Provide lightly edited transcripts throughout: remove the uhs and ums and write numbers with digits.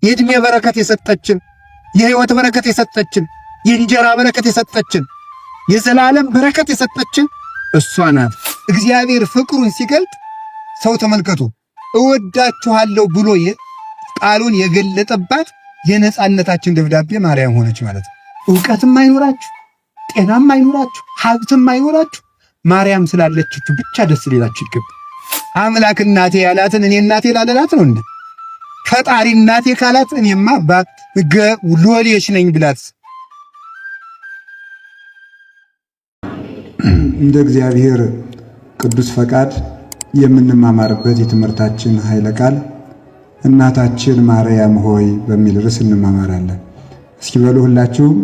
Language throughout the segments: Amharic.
የዕድሜ በረከት የሰጠችን፣ የሕይወት በረከት የሰጠችን፣ የእንጀራ በረከት የሰጠችን፣ የዘላለም በረከት የሰጠችን እሷ ናት። እግዚአብሔር ፍቅሩን ሲገልጥ ሰው ተመልከቱ፣ እወዳችኋለሁ ብሎ ቃሉን የገለጠባት የነጻነታችን ደብዳቤ ማርያም ሆነች ማለት ነው። ዕውቀትም አይኖራችሁ፣ ጤናም አይኖራችሁ፣ ሀብትም አይኖራችሁ፣ ማርያም ስላለችችሁ ብቻ ደስ ሊላችሁ ይገባል። አምላክ እናቴ ያላትን እኔ እናቴ ላለላት ነው እንዴ? ፈጣሪ እናቴ ካላት እኔማ ሎሌሽ ነኝ ብላት። እንደ እግዚአብሔር ቅዱስ ፈቃድ የምንማማርበት የትምህርታችን ኃይለ ቃል እናታችን ማርያም ሆይ በሚል ርዕስ እንማማራለን። እስኪ በሉ ሁላችሁም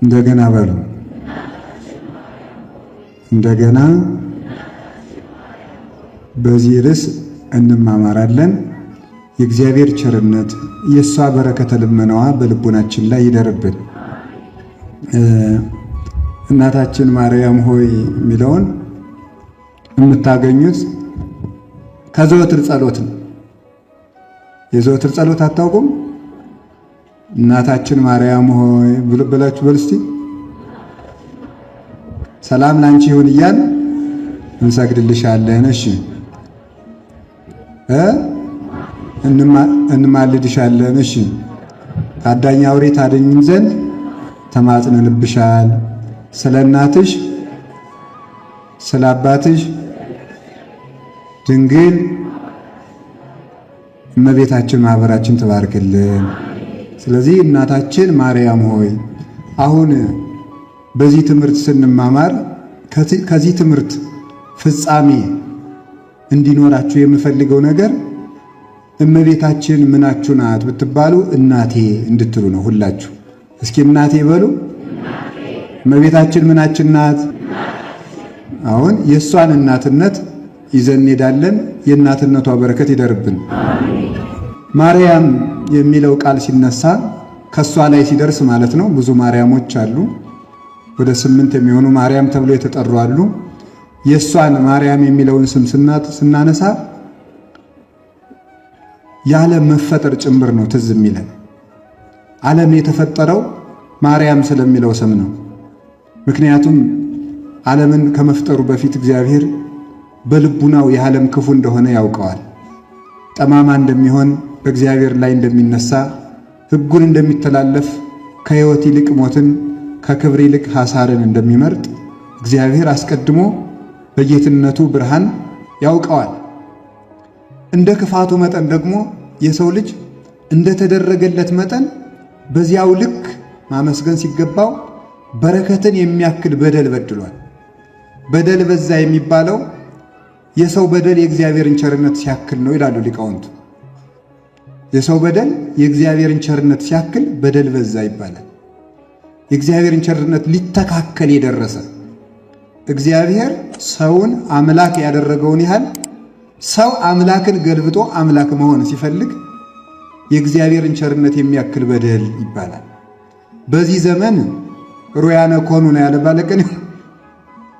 እንደገና በሉ። እንደገና በዚህ ርዕስ እንማማራለን። የእግዚአብሔር ቸርነት የእሷ በረከተ ልመናዋ በልቦናችን ላይ ይደርብን። እናታችን ማርያም ሆይ የሚለውን የምታገኙት ከዘወትር ጸሎት ነው። የዘወትር ጸሎት አታውቁም? እናታችን ማርያም ሆይ ብላችሁ በሉ እስቲ። ሰላም ላንቺ ይሁን እያል እንሰግድልሻለን። እሺ እንማልድሻለን። እሺ ከአዳኝ አውሬ ታድኝን ዘንድ ተማጽነንብሻል። ስለ እናትሽ ስለ አባትሽ ድንግል እመቤታችን ማህበራችን ትባርክልን። ስለዚህ እናታችን ማርያም ሆይ አሁን በዚህ ትምህርት ስንማማር ከዚህ ትምህርት ፍጻሜ እንዲኖራችሁ የምፈልገው ነገር እመቤታችን ምናችሁ ናት ብትባሉ እናቴ እንድትሉ ነው። ሁላችሁ እስኪ እናቴ በሉ። እመቤታችን ምናችን ናት? አሁን የእሷን እናትነት ይዘን እንሄዳለን። የእናትነቷ በረከት ይደርብን። ማርያም የሚለው ቃል ሲነሳ ከሷ ላይ ሲደርስ ማለት ነው። ብዙ ማርያሞች አሉ። ወደ 8 የሚሆኑ ማርያም ተብሎ የተጠሩ አሉ። የሷን ማርያም የሚለውን ስም ስናነሳ የዓለም መፈጠር ጭምር ነው ትዝ የሚለን። ዓለም የተፈጠረው ማርያም ስለሚለው ስም ነው። ምክንያቱም ዓለምን ከመፍጠሩ በፊት እግዚአብሔር በልቡናው የዓለም ክፉ እንደሆነ ያውቀዋል። ጠማማ እንደሚሆን በእግዚአብሔር ላይ እንደሚነሳ ሕጉን እንደሚተላለፍ ከሕይወት ይልቅ ሞትን ከክብር ይልቅ ሐሳርን እንደሚመርጥ እግዚአብሔር አስቀድሞ በጌትነቱ ብርሃን ያውቀዋል። እንደ ክፋቱ መጠን ደግሞ የሰው ልጅ እንደተደረገለት መጠን በዚያው ልክ ማመስገን ሲገባው በረከትን የሚያክል በደል በድሏል። በደል በዛ የሚባለው የሰው በደል የእግዚአብሔርን ቸርነት ሲያክል ነው ይላሉ ሊቃውንቱ። የሰው በደል የእግዚአብሔርን ቸርነት ሲያክል በደል በዛ ይባላል። የእግዚአብሔርን ቸርነት ሊተካከል የደረሰ እግዚአብሔር ሰውን አምላክ ያደረገውን ያህል ሰው አምላክን ገልብጦ አምላክ መሆን ሲፈልግ የእግዚአብሔርን ቸርነት የሚያክል በደል ይባላል። በዚህ ዘመን ሩያነ ኮኑ ነው ያለ ባለቀን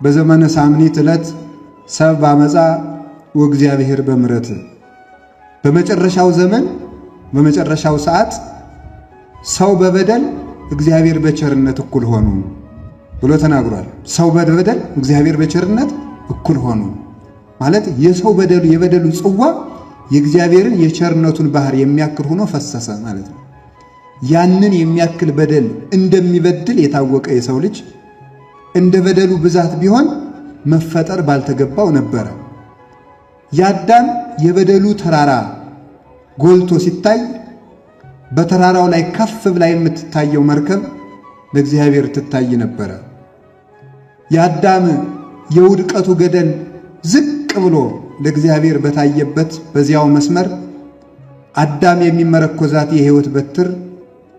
በዘመነ ሳምኒት ዕለት ሰብ በአመፃ ወእግዚአብሔር በምሕረት በመጨረሻው ዘመን በመጨረሻው ሰዓት ሰው በበደል እግዚአብሔር በቸርነት እኩል ሆኑ ብሎ ተናግሯል። ሰው በበደል እግዚአብሔር በቸርነት እኩል ሆኑ ማለት የሰው በደሉ የበደሉ ጽዋ የእግዚአብሔርን የቸርነቱን ባህር የሚያክል ሆኖ ፈሰሰ ማለት ነው። ያንን የሚያክል በደል እንደሚበድል የታወቀ የሰው ልጅ እንደ በደሉ ብዛት ቢሆን መፈጠር ባልተገባው ነበረ። የአዳም የበደሉ ተራራ ጎልቶ ሲታይ በተራራው ላይ ከፍ ብላ የምትታየው መርከብ ለእግዚአብሔር ትታይ ነበረ። የአዳም የውድቀቱ ገደል ዝቅ ብሎ ለእግዚአብሔር በታየበት በዚያው መስመር አዳም የሚመረኮዛት የሕይወት በትር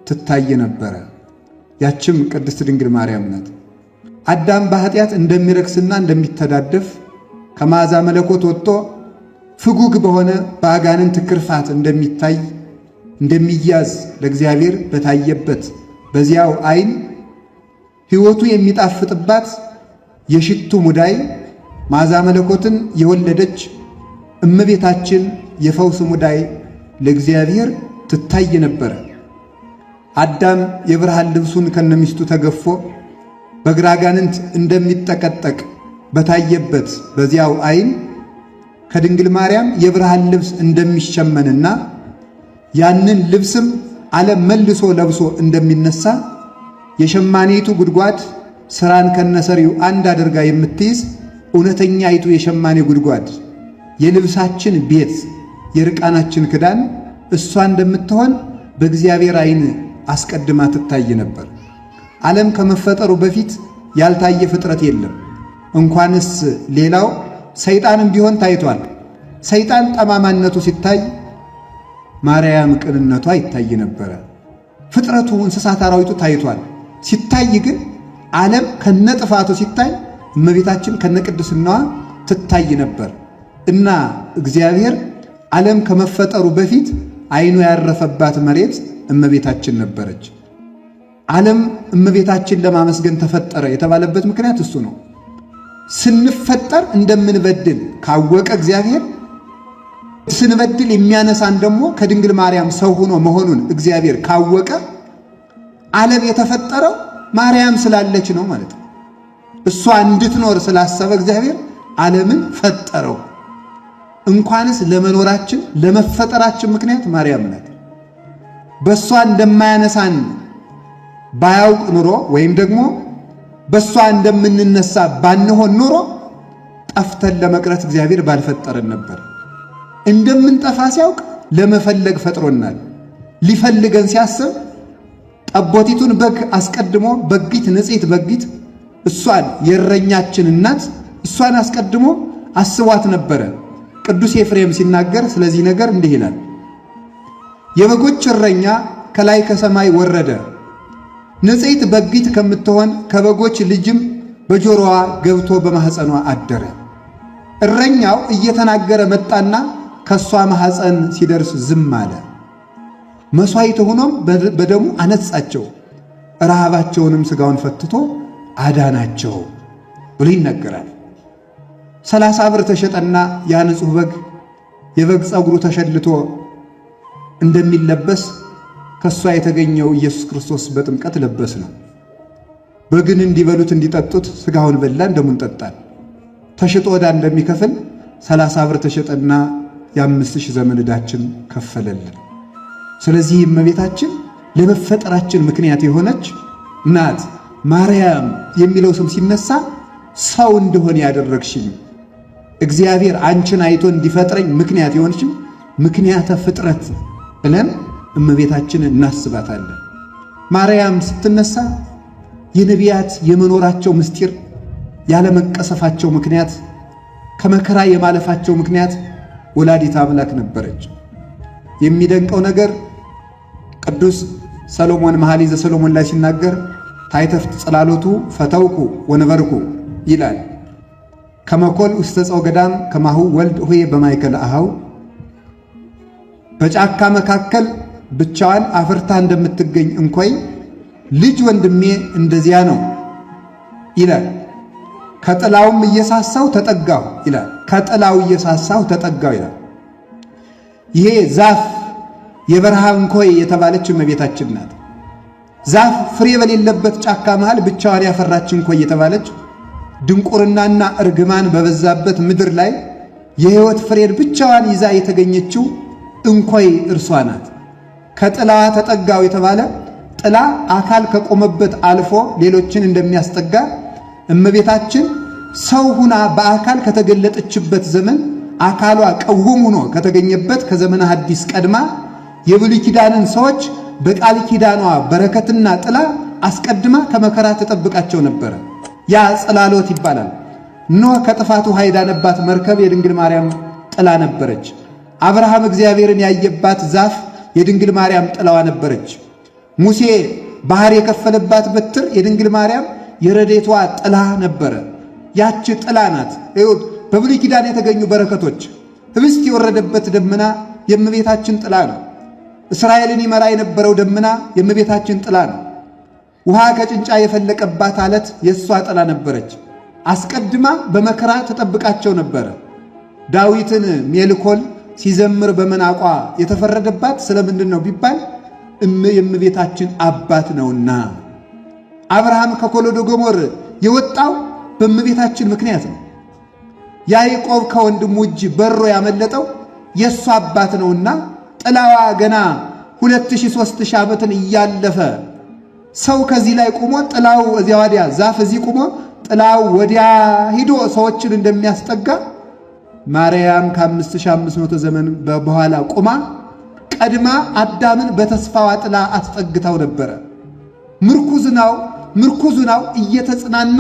ትታይ ነበረ። ያችም ቅድስት ድንግል ማርያም ናት። አዳም በኃጢአት እንደሚረክስና እንደሚተዳደፍ ከመዓዛ መለኮት ወጥቶ ፍጉግ በሆነ በአጋንንት ክርፋት እንደሚታይ እንደሚያዝ ለእግዚአብሔር በታየበት በዚያው ዓይን ሕይወቱ የሚጣፍጥባት የሽቱ ሙዳይ መዓዛ መለኮትን የወለደች እመቤታችን የፈውስ ሙዳይ ለእግዚአብሔር ትታይ ነበር። አዳም የብርሃን ልብሱን ከነሚስቱ ተገፎ በግራ አጋንንት እንደሚጠቀጠቅ በታየበት በዚያው ዓይን ከድንግል ማርያም የብርሃን ልብስ እንደሚሸመንና ያንን ልብስም ዓለም መልሶ ለብሶ እንደሚነሳ የሸማኔቱ ጉድጓድ ስራን ከነሰሪው አንድ አድርጋ የምትይዝ እውነተኛይቱ የሸማኔ ጉድጓድ የልብሳችን ቤት የርቃናችን ክዳን እሷ እንደምትሆን በእግዚአብሔር ዓይን አስቀድማ ትታይ ነበር። ዓለም ከመፈጠሩ በፊት ያልታየ ፍጥረት የለም። እንኳንስ ሌላው ሰይጣንም ቢሆን ታይቷል። ሰይጣን ጠማማነቱ ሲታይ ማርያም ቅንነቷ ይታይ ነበር። ፍጥረቱ እንስሳት አራዊቱ ታይቷል። ሲታይ ግን ዓለም ከነጥፋቱ ሲታይ እመቤታችን ከነቅድስናዋ ትታይ ነበር እና እግዚአብሔር ዓለም ከመፈጠሩ በፊት ዓይኑ ያረፈባት መሬት እመቤታችን ነበረች። ዓለም እመቤታችን ለማመስገን ተፈጠረ የተባለበት ምክንያት እሱ ነው። ስንፈጠር እንደምንበድል ካወቀ እግዚአብሔር ስንበድል የሚያነሳን ደግሞ ከድንግል ማርያም ሰው ሆኖ መሆኑን እግዚአብሔር ካወቀ ዓለም የተፈጠረው ማርያም ስላለች ነው ማለት ነው። እሷ እንድትኖር ስላሰበ እግዚአብሔር ዓለምን ፈጠረው። እንኳንስ ለመኖራችን ለመፈጠራችን ምክንያት ማርያም ናት። በእሷ እንደማያነሳን ባያውቅ ኑሮ ወይም ደግሞ በእሷ እንደምንነሳ ባንሆን ኑሮ ጠፍተን ለመቅረት እግዚአብሔር ባልፈጠረን ነበር። እንደምንጠፋ ሲያውቅ ለመፈለግ ፈጥሮናል። ሊፈልገን ሲያስብ ጠቦቲቱን በግ አስቀድሞ በጊት ንጽሕት በጊት እሷን የእረኛችን እናት እሷን አስቀድሞ አስቧት ነበረ። ቅዱስ ኤፍሬም ሲናገር ስለዚህ ነገር እንዲህ ይላል። የበጎች እረኛ ከላይ ከሰማይ ወረደ፣ ንጽሕት በጊት ከምትሆን ከበጎች ልጅም በጆሮዋ ገብቶ በማኅፀኗ አደረ። እረኛው እየተናገረ መጣና ከሷ ማኅፀን ሲደርስ ዝም አለ። መሥዋዕት ሆኖም በደሙ አነጻቸው፣ ረሃባቸውንም ሥጋውን ፈትቶ አዳናቸው ብሎ ይነገራል። 30 ብር ተሸጠና ያ ንጹሕ በግ የበግ ጸጉሩ ተሸልቶ እንደሚለበስ ከሷ የተገኘው ኢየሱስ ክርስቶስ በጥምቀት ለበስ ነው። በግን እንዲበሉት እንዲጠጡት ሥጋውን በላን ደሙን ጠጣን። ተሽጦ ዕዳ እንደሚከፍል 30 ብር ተሸጠና የ5000 ዘመን ዕዳችን ከፈለልን። ስለዚህ እመቤታችን ለመፈጠራችን ምክንያት የሆነች ናት። ማርያም የሚለው ስም ሲነሳ ሰው እንደሆነ ያደረግሽኝ እግዚአብሔር አንቺን አይቶ እንዲፈጥረኝ ምክንያት የሆነችም ምክንያተ ፍጥረት ብለን እመቤታችንን እናስባታለን። ማርያም ስትነሳ የነቢያት የመኖራቸው ምስጢር ያለመቀሰፋቸው ምክንያት ከመከራ የማለፋቸው ምክንያት ወላዲት አምላክ ነበረች። የሚደንቀው ነገር ቅዱስ ሰሎሞን መኃልየ ዘሰሎሞን ላይ ሲናገር ታይተፍት ጽላሎቱ ፈተውኩ ወነበርኩ ይላል። ከመኮል ውስተ ጸው ገዳም ከማሁ ወልድ ሆይ በማይከል አሃው በጫካ መካከል ብቻዋን አፍርታ እንደምትገኝ እንኮይ ልጅ ወንድሜ እንደዚያ ነው ይላል። ከጥላውም እየሳሳው ተጠጋው ይላል። ከጥላው እየሳሳው ተጠጋው ይላል። ይሄ ዛፍ የበረሃ እንኮይ የተባለች እመቤታችን ናት። ዛፍ ፍሬ በሌለበት ጫካ መሃል ብቻዋን ያፈራች እንኮይ የተባለች ድንቁርናና እርግማን በበዛበት ምድር ላይ የሕይወት ፍሬን ብቻዋን ይዛ የተገኘችው እንኮይ እርሷ ናት። ከጥላዋ ተጠጋው የተባለ ጥላ አካል ከቆመበት አልፎ ሌሎችን እንደሚያስጠጋ እመቤታችን ሰው ሁና በአካል ከተገለጠችበት ዘመን አካሏ ቀውም ሆኖ ከተገኘበት ከዘመነ ሐዲስ ቀድማ የብሉይ ኪዳንን ሰዎች በቃል ኪዳኗ በረከትና ጥላ አስቀድማ ከመከራ ተጠብቃቸው ነበር። ያ ጽላሎት ይባላል። ኖህ ከጥፋቱ ዳነባት መርከብ የድንግል ማርያም ጥላ ነበረች። አብርሃም እግዚአብሔርን ያየባት ዛፍ የድንግል ማርያም ጥላዋ ነበረች። ሙሴ ባህር የከፈለባት በትር የድንግል ማርያም የረዴቷ ጥላ ነበረ። ያች ጥላ ናት። እዩት፣ በብሉይ ኪዳን የተገኙ በረከቶች ህብስት የወረደበት ደመና የእመቤታችን ጥላ ነው። እስራኤልን ይመራ የነበረው ደመና የእመቤታችን ጥላ ነው። ውሃ ከጭንጫ የፈለቀባት አለት የእሷ ጥላ ነበረች። አስቀድማ በመከራ ተጠብቃቸው ነበረ። ዳዊትን ሜልኮል ሲዘምር በመናቋ የተፈረደባት ስለምንድን ነው ቢባል የእመቤታችን አባት ነውና። አብርሃም ከኮሎዶ ጎሞር የወጣው በእመቤታችን ምክንያት ነው። ያዕቆብ ከወንድሙ እጅ በሮ ያመለጠው የእሱ አባት ነውና ጥላዋ ገና 2000-3000 ዓመትን እያለፈ ሰው ከዚህ ላይ ቆሞ ጥላው እዚያ ወዲያ ዛፍ እዚህ ቆሞ ጥላው ወዲያ ሂዶ ሰዎችን እንደሚያስጠጋ ማርያም ከ5500 ዘመን በኋላ ቆማ ቀድማ አዳምን በተስፋዋ ጥላ አስጠግታው ነበረ። ምርኩዙናው እየተጽናና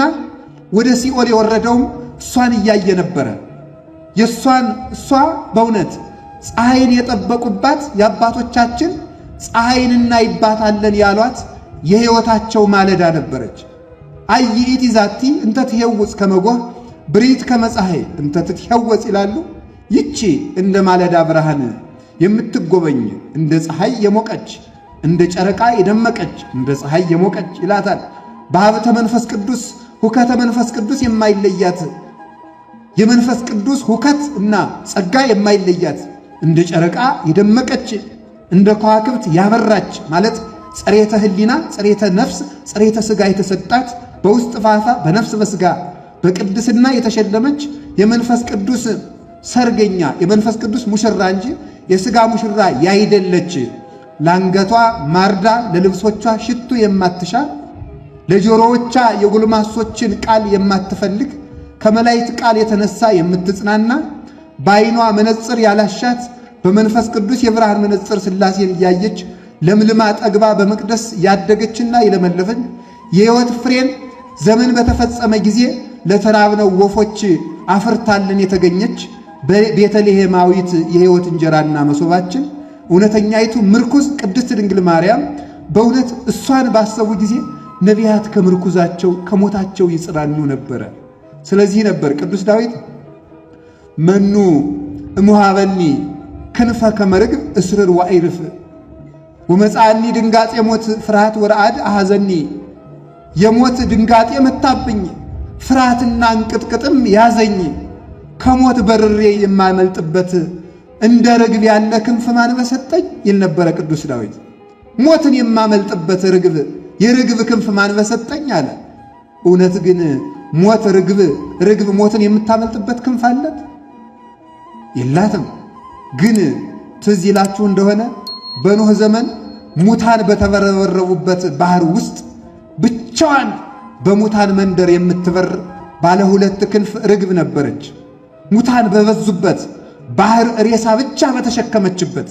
ወደ ሲኦል የወረደውም እሷን እያየ ነበረ። እሷ በእውነት ፀሐይን የጠበቁባት የአባቶቻችን ፀሐይን እናይባታለን ያሏት የሕይወታቸው ማለዳ ነበረች። አይኢቲ ዛቲ እንተ ትሄውፅ ከመጎህ ብሪት ከመፀሐይ እንተ ትትሄወፅ ይላሉ። ይቺ እንደ ማለዳ ብርሃን የምትጎበኝ እንደ ፀሐይ የሞቀች እንደ ጨረቃ የደመቀች እንደ ፀሐይ የሞቀች ይላታል። በሀብተ መንፈስ ቅዱስ ሁከተ መንፈስ ቅዱስ የማይለያት የመንፈስ ቅዱስ ሁከት እና ጸጋ የማይለያት እንደ ጨረቃ የደመቀች እንደ ከዋክብት ያበራች ማለት ጸሬተ ሕሊና ጸሬተ ነፍስ ጸሬተ ሥጋ የተሰጣት በውስጥ ፋፋ በነፍስ በሥጋ በቅድስና የተሸለመች የመንፈስ ቅዱስ ሰርገኛ የመንፈስ ቅዱስ ሙሽራ እንጂ የሥጋ ሙሽራ ያይደለች ለአንገቷ ማርዳ ለልብሶቿ ሽቱ የማትሻ ለጆሮዎቿ የጎልማሶችን ቃል የማትፈልግ ከመላእክት ቃል የተነሳ የምትጽናና በዓይኗ መነጽር ያላሻት በመንፈስ ቅዱስ የብርሃን መነጽር ሥላሴን እያየች ለምልማ ጠግባ በመቅደስ ያደገችና የለመለፈች የሕይወት ፍሬን ዘመን በተፈጸመ ጊዜ ለተራብነው ወፎች አፍርታልን የተገኘች በቤተልሔማዊት የሕይወት እንጀራና መሶባችን እውነተኛይቱ ምርኩዝ ቅድስት ድንግል ማርያም በእውነት እሷን ባሰቡ ጊዜ ነቢያት ከምርኩዛቸው ከሞታቸው ይጽናኑ ነበረ። ስለዚህ ነበር ቅዱስ ዳዊት መኑ እሙሃበኒ ክንፈ ከመርግብ እስርር ዋይርፍ ወመጻኒ ድንጋጤ ሞት ፍርሃት ወረአድ አሐዘኒ የሞት ድንጋጤ መታብኝ ፍርሃትና እንቅጥቅጥም ያዘኝ ከሞት በርሬ የማመልጥበት እንደ ርግብ ያለ ክንፍ ማን በሰጠኝ ይል ነበረ ቅዱስ ዳዊት። ሞትን የማመልጥበት የርግብ ክንፍ ማን በሰጠኝ አለ። እውነት ግን ሞት ርግብ ሞትን የምታመልጥበት ክንፍ አለት? የላትም። ግን ትዝ ይላችሁ እንደሆነ በኖህ ዘመን ሙታን በተበረበረቡበት ባህር ውስጥ ብቻዋን በሙታን መንደር የምትበር ባለ 2 ክንፍ ርግብ ነበረች። ሙታን በበዙበት ባህር ሬሳ ብቻ በተሸከመችበት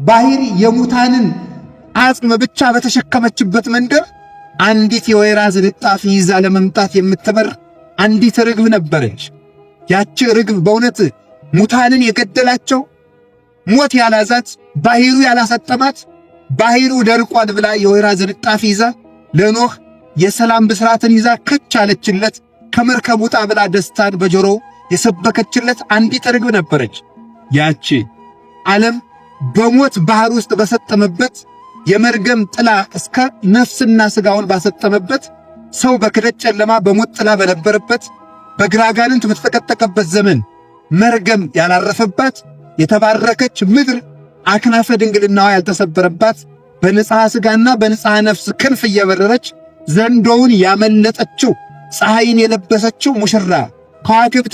ባህር የሙታንን አጽም ብቻ በተሸከመችበት መንደር አንዲት የወይራ ዝንጣፊ ይዛ ለመምጣት የምትበር አንዲት ርግብ ነበረች። ያቺ ርግብ በእውነት ሙታንን የገደላቸው ሞት ያላዛት ባህሩ ያላሰጠማት ባህሩ ደርቋል ብላ የወይራ ዝንጣፊ ይዛ ለኖህ የሰላም ብስራትን ይዛ ከች አለችለት። ከመርከብ ውጣ ብላ ደስታን በጆሮው የሰበከችለት አንዲት ርግብ ነበረች። ያቺ ዓለም በሞት ባህር ውስጥ በሰጠመበት የመርገም ጥላ እስከ ነፍስና ሥጋውን ባሰጠመበት ሰው በክደት ጨለማ በሞት ጥላ በነበረበት በግራጋንንት በተጠቀጠቀበት ዘመን መርገም ያላረፈባት የተባረከች ምድር አክናፈ ድንግልናዋ ያልተሰበረባት በንጽሐ ሥጋና በንጽሐ ነፍስ ክንፍ እየበረረች ዘንዶውን ያመለጠችው ፀሐይን የለበሰችው ሙሽራ ከዋክብት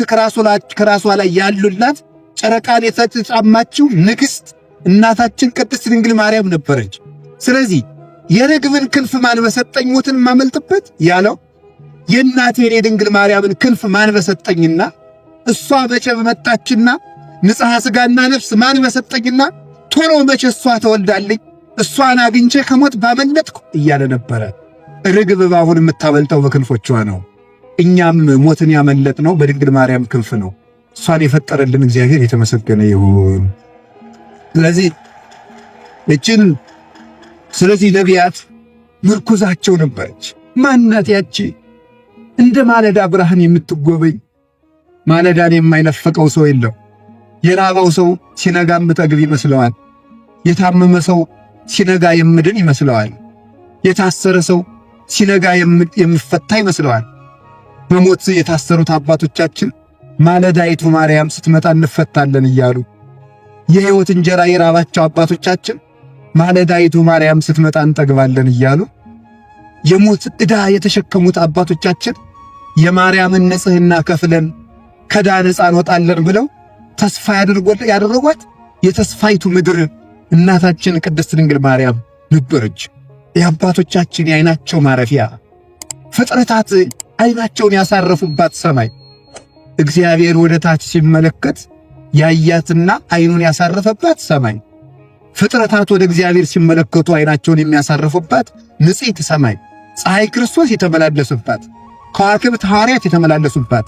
ከራሷ ላይ ያሉላት ጨረቃን የተጫማችው ንግሥት እናታችን ቅድስት ድንግል ማርያም ነበረች። ስለዚህ የርግብን ክንፍ ማን በሰጠኝ ሞትን ማመልጥበት ያለው የእናቴን የድንግል ማርያምን ክንፍ ማን በሰጠኝና እሷ መቼ በመጣችና ንጽሐ ሥጋና ነፍስ ማን በሰጠኝና ቶሎ መቼ እሷ ተወልዳልኝ እሷን አግኝቼ ከሞት ባመለጥኩ እያለ ነበረ። ርግብ ባሁን የምታመልጠው በክንፎቿ ነው። እኛም ሞትን ያመለጥነው በድንግል ማርያም ክንፍ ነው። እሷን የፈጠረልን እግዚአብሔር የተመሰገነ ይሁን። ስለዚህ ነቢያት ምርኩዛቸው ነበረች። ማናት ያቺ እንደ ማለዳ ብርሃን የምትጎበኝ? ማለዳን የማይነፈቀው ሰው የለው። የራበው ሰው ሲነጋ የምጠግብ ይመስለዋል። የታመመ ሰው ሲነጋ የምድን ይመስለዋል። የታሰረ ሰው ሲነጋ የምፈታ ይመስለዋል። በሞት የታሰሩት አባቶቻችን ማለዳይቱ ማርያም ስትመጣ እንፈታለን እያሉ የሕይወት እንጀራ የራባቸው አባቶቻችን ማለዳይቱ ማርያም ስትመጣ እንጠግባለን እያሉ የሞት ዕዳ የተሸከሙት አባቶቻችን የማርያምን ንጽሕና ከፍለን ከዕዳ ነፃ እንወጣለን ብለው ተስፋ ያደረጓት የተስፋይቱ ምድር እናታችን ቅድስት ድንግል ማርያም ነበረች። የአባቶቻችን የዓይናቸው ማረፊያ፣ ፍጥረታት ዓይናቸውን ያሳረፉባት ሰማይ። እግዚአብሔር ወደ ታች ሲመለከት ያያትና ዓይኑን ያሳረፈባት ሰማይ። ፍጥረታት ወደ እግዚአብሔር ሲመለከቱ ዓይናቸውን የሚያሳርፉባት ንጽሕት ሰማይ። ፀሐይ ክርስቶስ የተመላለሱባት፣ ከዋክብት ሐዋርያት የተመላለሱባት፣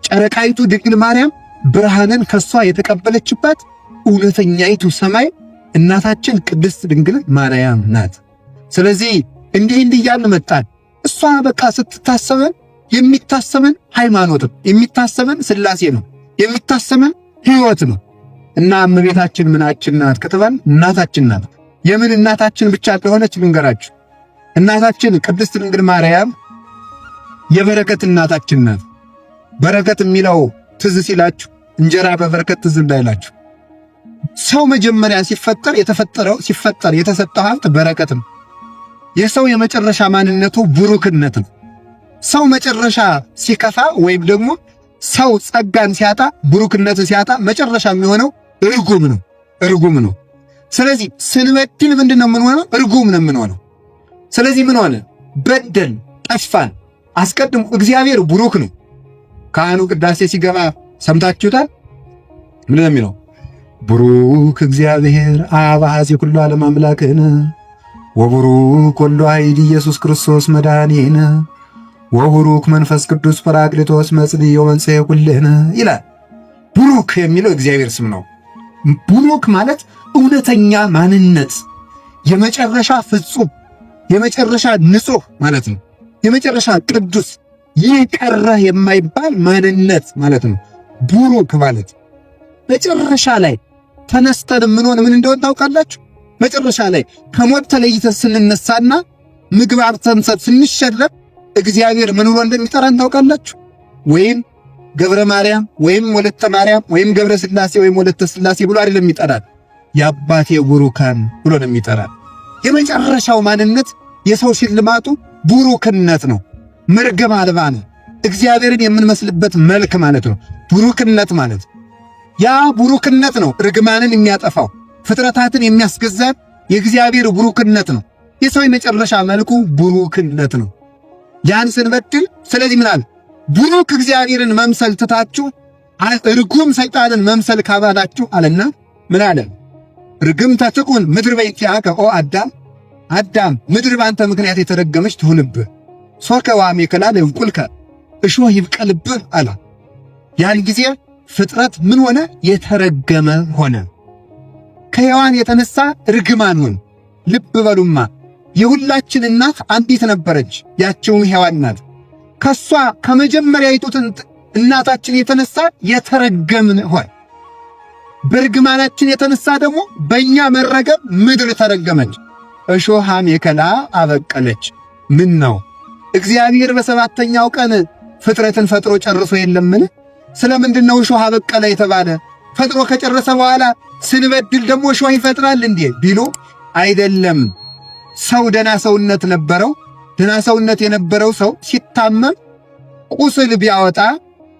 ጨረቃይቱ ድንግል ማርያም ብርሃንን ከሷ የተቀበለችባት እውነተኛይቱ ሰማይ እናታችን ቅድስት ድንግል ማርያም ናት። ስለዚህ እንዲህ እያልን መጣን። እሷ በቃ ስትታሰበን የሚታሰበን ሃይማኖት ነው፣ የሚታሰበን ሥላሴ ነው፣ የሚታሰበን ሕይወት ነው። እና እመቤታችን ምናችን ናት ከተባለ እናታችን ናት። የምን እናታችን ብቻ እንደሆነች ልንገራችሁ። እናታችን ቅድስት ድንግል ማርያም የበረከት እናታችን ናት። በረከት የሚለው ትዝ ሲላችሁ እንጀራ በበረከት ትዝ እንዳይላችሁ። ሰው መጀመሪያ ሲፈጠር የተሰጠው ሀብት በረከት ነው። የሰው የመጨረሻ ማንነቱ ቡሩክነት ነው። ሰው መጨረሻ ሲከፋ ወይም ደግሞ ሰው ጸጋን ሲያጣ ቡሩክነት ሲያጣ መጨረሻ የሚሆነው እርጉም ነው። ስለዚህ ስንበድል ምንድነው የምንሆነው? እርጉም ነው የምንሆነው። ስለዚህ ምን ሆነ? በደል፣ ጠፋን። አስቀድሞ እግዚአብሔር ቡሩክ ነው። ካህኑ ቅዳሴ ሲገባ ሰምታችሁታል። ምን ነው የሚለው? ቡሩክ እግዚአብሔር አብ ኀዜ ኩሉ ዓለም አምላክነ ወቡሩክ ወልዱ ኃይል ኢየሱስ ክርስቶስ መድኃኒነ ወቡሩክ መንፈስ ቅዱስ ጰራቅሊጦስ መጽልዮ መንጽሔ ኩልነ ይላል። ቡሩክ የሚለው እግዚአብሔር ስም ነው። ቡሩክ ማለት እውነተኛ ማንነት፣ የመጨረሻ ፍጹም፣ የመጨረሻ ንጹሕ ማለት ነው። የመጨረሻ ቅዱስ፣ ይህ ቀረ የማይባል ማንነት ማለት ነው። ቡሩክ ማለት መጨረሻ ላይ ተነስተን ምን እንደሆነ ታውቃላችሁ? መጨረሻ ላይ ከሞት ተለይተን ስንነሳና ምግባር ተንሰት ስንሸረብ እግዚአብሔር ምን ብሎ እንደሚጠራን ታውቃላችሁ? ወይም ገብረ ማርያም ወይም ወለተ ማርያም ወይም ገብረ ሥላሴ ወይም ወለተ ሥላሴ ብሎ አይደለም የሚጠራን፣ የአባቴ ቡሩካን ብሎ ነው የሚጠራን። የመጨረሻው ማንነት የሰው ሽልማቱ ቡሩክነት ነው። መርገም አልባ ነው። እግዚአብሔርን የምንመስልበት መልክ ማለት ነው ቡሩክነት ማለት። ያ ቡሩክነት ነው ርግማንን የሚያጠፋው፣ ፍጥረታትን የሚያስገዛን የእግዚአብሔር ቡሩክነት ነው። የሰው የመጨረሻ መልኩ ቡሩክነት ነው። ያን ስንበድል ስለዚህ ምን አለ? ቡሩክ እግዚአብሔርን መምሰል ትታችሁ ርጉም ሰይጣንን መምሰል ካባላችሁ አለና ምን አለ? ርግምተ ትኩን ምድር በእንቲአከ ኦ አዳም ምድር ባንተ ምክንያት የተረገመች ትሁንብህ፣ ሶከ ወአሜከላ ለይብቁልከ እሾህ ይብቀልብህ አለ። ያን ጊዜ ፍጥረት ምን ሆነ? የተረገመ ሆነ። ከሔዋን የተነሳ ርግማን ሆነ። ልብ በሉማ የሁላችን እናት አንዲት ነበረች፣ ያችውም ሔዋን ናት። ከሷ ከመጀመሪያይቱ እናታችን የተነሳ የተረገምን ሆነ። በርግማናችን የተነሳ ደግሞ በእኛ መረገም ምድር ተረገመች፣ እሾህ አሜከላ አበቀለች። ምን ነው እግዚአብሔር በሰባተኛው ቀን ፍጥረትን ፈጥሮ ጨርሶ የለምን? ስለምንድን ነው እሾህ አበቀለ የተባለ? ፈጥሮ ከጨረሰ በኋላ ስንበድል ደግሞ እሾህ ይፈጥራል እንዴ ቢሉ አይደለም። ሰው ደና ሰውነት ነበረው። ደና ሰውነት የነበረው ሰው ሲታመም ቁስል ቢያወጣ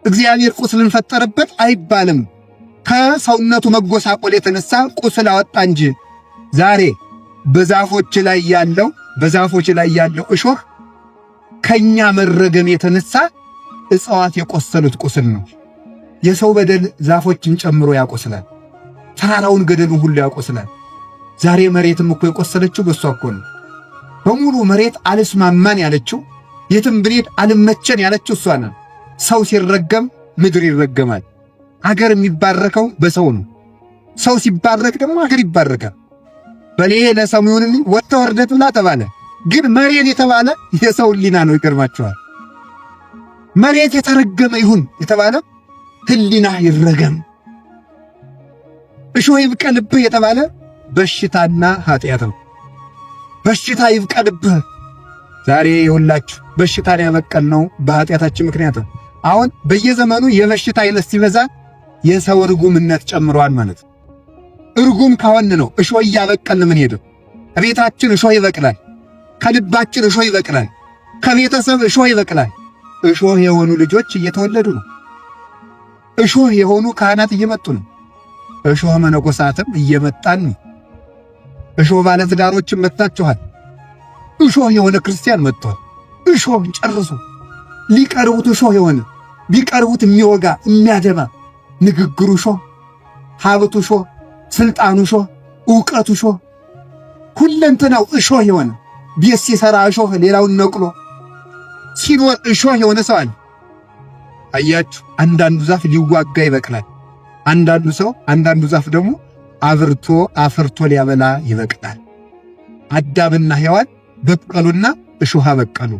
እግዚአብሔር ቁስልን ፈጠረበት አይባልም። ከሰውነቱ መጎሳቆል የተነሳ ቁስል አወጣ እንጂ። ዛሬ በዛፎች ላይ ያለው እሾህ ከኛ መረገም የተነሳ እጽዋት የቆሰሉት ቁስል ነው። የሰው በደል ዛፎችን ጨምሮ ያቆስላል። ተራራውን ገደሉን ሁሉ ያቆስላል። ዛሬ መሬትም እኮ የቆሰለችው በሷ እኮ ነው። በሙሉ መሬት አልስማማን ያለችው፣ የትም ብንሄድ አልመቸን ያለችው እሷ ናት። ሰው ሲረገም ምድር ይረገማል። አገር የሚባረከው በሰው ነው። ሰው ሲባረክ ደግሞ አገር ይባረካል። በሌላ ለሰሙን ወጥተ ወርደት ብላ ተባለ። ግን መሬት የተባለ የሰው ሕሊና ነው። ይገርማችኋል። መሬት የተረገመ ይሁን የተባለ ሕሊና ይረገም። እሾህ ይብቀልብህ የተባለ በሽታና ኃጢአት ነው። በሽታ ይብቀልብህ። ዛሬ የሁላችሁ በሽታን ያበቀልነው በኃጢአታችን ምክንያት ነው። አሁን በየዘመኑ የበሽታ አይነት ሲበዛ የሰው ርጉምነት ጨምሯል ማለት ነው። እርጉም ከሆን ነው እሾህ እያበቀልን ምን ሄደው። ከቤታችን እሾህ ይበቅላል፣ ከልባችን እሾህ ይበቅላል፣ ከቤተሰብ እሾህ ይበቅላል። እሾህ የሆኑ ልጆች እየተወለዱ ነው። እሾህ የሆኑ ካህናት እየመጡ ነው። እሾህ መነኮሳትም እየመጣን ነው። እሾህ ባለትዳሮችም መጥታችኋል። እሾህ የሆነ ክርስቲያን መጥቷል። እሾህ ጨርሶ ሊቀርቡት እሾህ የሆነ ቢቀርቡት የሚወጋ የሚያደማ ንግግሩ እሾህ፣ ሀብቱ እሾህ፣ ስልጣኑ እሾህ፣ ዕውቀቱ እሾህ፣ ሁለንተናው እሾህ የሆነ ቤት ሲሰራ እሾህ ሌላውን ነቅሎ ሲኖር እሾህ የሆነ ሰው አለ። አያችሁ፣ አንዳንዱ ዛፍ ሊዋጋ ይበቅላል። አንዳንዱ ዛፍ ደግሞ አፍርቶ ሊያበላ ይበቅላል። አዳምና ሔዋን በቀሉና እሾህ በቀሉ።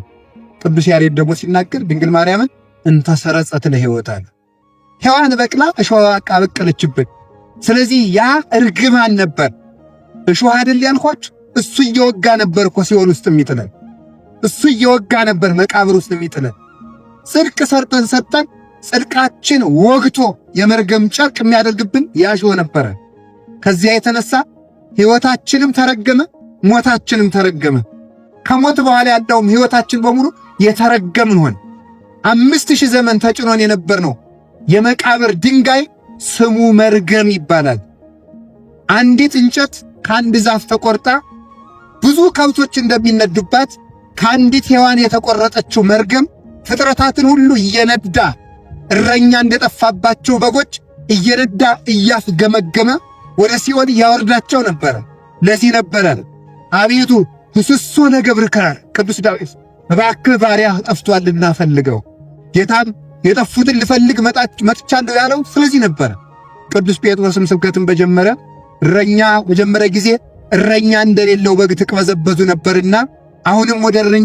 ቅዱስ ያሬድ ደግሞ ሲናገር ድንግል ማርያምን እንተሰረጸት ለሕይወት አለ። ሔዋን በቅላ እሾህ አበቀለችብን። ስለዚህ ያ እርግማን ነበር። እሾህ አይደል ያልኳችሁ? እሱ እየወጋ ነበር እኮ ሲኦል ውስጥ የሚጥለን። እሱ እየወጋ ነበር መቃብር ውስጥ የሚጥለን። ጽድቅ ሰርተን ጽድቃችን ወግቶ የመርገም ጨርቅ የሚያደርግብን ያሾህ ነበረ። ከዚያ የተነሳ ሕይወታችንም ተረገመ፣ ሞታችንም ተረገመ። ከሞት በኋላ ያለውም ሕይወታችን በሙሉ የተረገምን ሆነ። 5000 ዘመን ተጭኖን የነበርነው የመቃብር ድንጋይ ስሙ መርገም ይባላል። አንዲት እንጨት ከአንድ ዛፍ ተቆርጣ ብዙ ከብቶች እንደሚነዱባት ከአንዲት ሔዋን የተቆረጠችው መርገም ፍጥረታትን ሁሉ እየነዳ እረኛ እንደጠፋባቸው በጎች እየነዳ እያስገመገመ ወደ ሲኦል እያወርዳቸው ነበረ። ለዚህ ነበረ አቤቱ ህስሶ ለገብርከ ቅዱስ ዳዊት እባክህ ባሪያህ ጠፍቷልና ፈልገው። ጌታም የጠፉትን ልፈልግ መጥቻለሁ ያለው ስለዚህ ነበረ። ቅዱስ ጴጥሮስም ስብከትን በጀመረ ጊዜ እረኛ እንደሌለው በግ ትቅበዘበዙ ነበርና አሁንም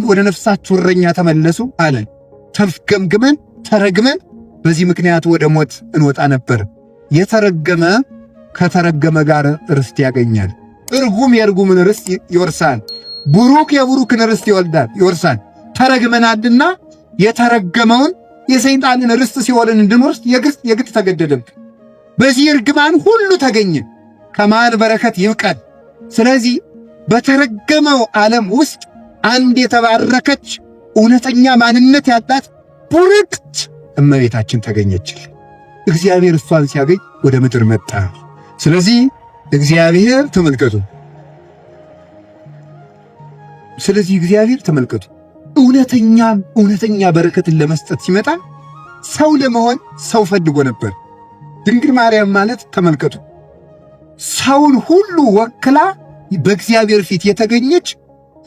ወደ ነፍሳችሁ እረኛ ተመለሱ አለ። ተፍገምግመን ተረግመን በዚህ ምክንያት ወደ ሞት እንወጣ ነበር። የተረገመ ከተረገመ ጋር ርስት ያገኛል። እርጉም የእርጉምን ርስት ይወርሳል። ቡሩክ የቡሩክን ርስት ይወርሳል። ተረግመናልና የተረገመውን የሰይጣንን ርስት ሲኦልን እንድንወርስ የግድ ተገደደብን። በዚህ እርግማን ሁሉ ተገኘ። ከማን በረከት ይብቀል። ስለዚህ በተረገመው ዓለም ውስጥ አንድ የተባረከች እውነተኛ ማንነት ያላት ቡርክት እመቤታችን ተገኘችል። እግዚአብሔር እሷን ሲያገኝ ወደ ምድር መጣ። ስለዚህ እግዚአብሔር ተመልከቱ። እውነተኛ በረከትን ለመስጠት ሲመጣ ሰው ለመሆን ሰው ፈልጎ ነበር። ድንግል ማርያም ማለት ተመልከቱ፣ ሰውን ሁሉ ወክላ በእግዚአብሔር ፊት የተገኘች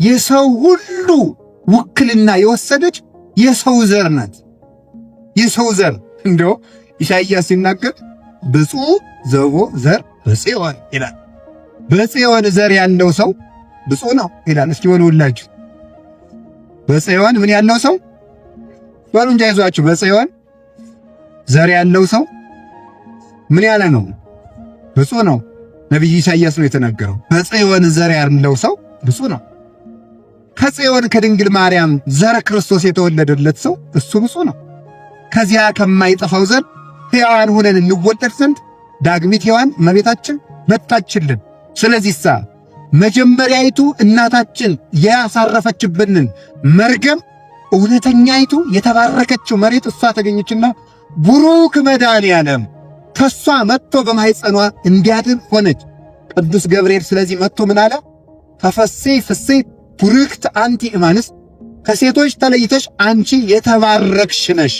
የሰው ሁሉ ውክልና የወሰደች የሰው ዘር ናት። የሰው ዘር እንደው ኢሳይያስ ሲናገር ብፁዕ ዘቦ ዘር በጽዮን ይላል። በጽዮን ዘር ያለው ሰው ብፁዕ ነው ይላል። እስኪ ወሉላችሁ በጽዮን ምን ያለው ሰው በሉ እንጂ አይዟችሁ። በጽዮን ዘር ያለው ሰው ምን ያለ ነው? ብፁዕ ነው። ነቢዩ ኢሳይያስ ነው የተናገረው። በጽዮን ዘር ያለው ሰው ብፁዕ ነው። ከጽዮን ከድንግል ማርያም ዘር ክርስቶስ የተወለደለት ሰው እሱ ብፁዕ ነው። ከዚያ ከማይጠፋው ዘር ሕያዋን ሆነን እንወለድ ዘንድ ዳግሚት ሔዋን እመቤታችን መጣችልን። ስለዚህሳ መጀመሪያይቱ እናታችን ያሳረፈችብንን መርገም እውነተኛይቱ የተባረከችው መሬት እሷ ተገኘችና ቡሩክ መድኃኔዓለም ከሷ መጥቶ በማኅፀኗ እንዲያድር ሆነች። ቅዱስ ገብርኤል ስለዚህ መጥቶ ምን አለ? ተፈሥሒ ፍሥሕት ቡርክት አንቲ እማንስት፣ ከሴቶች ተለይተሽ አንቺ የተባረክሽ ነሽ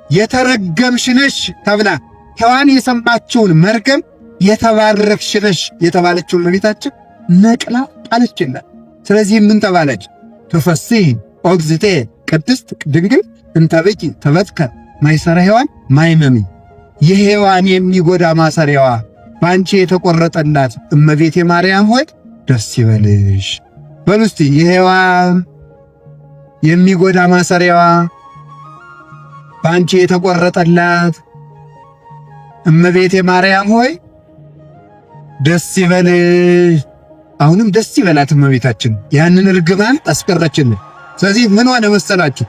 የተረገምሽ ነሽ ተብላ ሔዋን የሰማችውን መርገም የተባረክሽ ነሽ የተባለችውን እመቤታችን ነቅላ ጣለችላት። ስለዚህ ምን ተባለች? ተፈሥሒ ኦግዝእቴ ቅድስት ድንግል እንተ ብኪ ተበትከ ማይሰረ ሔዋን ማይመሚ፣ የሔዋን የሚጎዳ ማሰሪያዋ በአንቺ የተቆረጠላት እመቤቴ ማርያም ሆይ ደስ ይበልሽ። በሉ እስቲ የሔዋን የሚጎዳ ማሰሪያዋ በአንቺ የተቆረጠላት እመቤቴ ማርያም ሆይ ደስ ይበልሽ። አሁንም ደስ ይበላት እመቤታችን፣ ያንን እርግማን አስቀረችልን። ስለዚህ ምን ሆነ መሰላችሁ?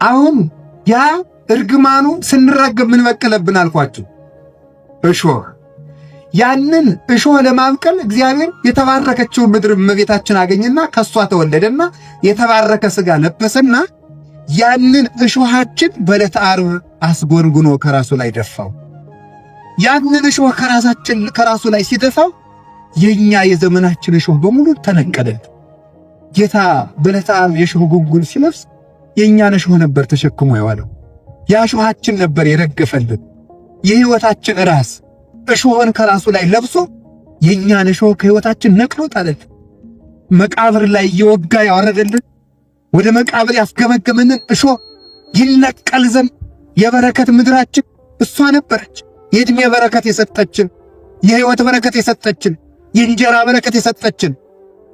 አሁን ያ እርግማኑ ስንረገም ምን በቀለብን አልኳችሁ? እሾህ ያንን እሾህ ለማብቀል እግዚአብሔር የተባረከችውን ምድር እመቤታችን አገኘና ከሷ ተወለደና የተባረከ ሥጋ ለበሰና ያንን እሾሃችን በዕለተ ዓርብ አስጎንጉኖ ከራሱ ላይ ደፋው። ያንን እሾህ ከራሱ ላይ ሲደፋው የኛ የዘመናችን እሾህ በሙሉ ተነቀለ። ጌታ በዕለተ ዓርብ የእሾህ ጉንጉን ሲለብስ የኛን እሾህ ነበር ተሸክሞ የዋለው። ያ እሾሃችን ነበር የረገፈልን። የሕይወታችን ራስ እሾህን ከራሱ ላይ ለብሶ የኛን እሾህ ከሕይወታችን ነቅሎ ጣለልን። መቃብር ላይ እየወጋ ያወረደልን፣ ወደ መቃብር ያስገመገመንን እሾህ ይነቀል ዘንድ የበረከት ምድራችን እሷ ነበረች። የዕድሜ በረከት የሰጠችን፣ የሕይወት በረከት የሰጠችን፣ የእንጀራ በረከት የሰጠችን፣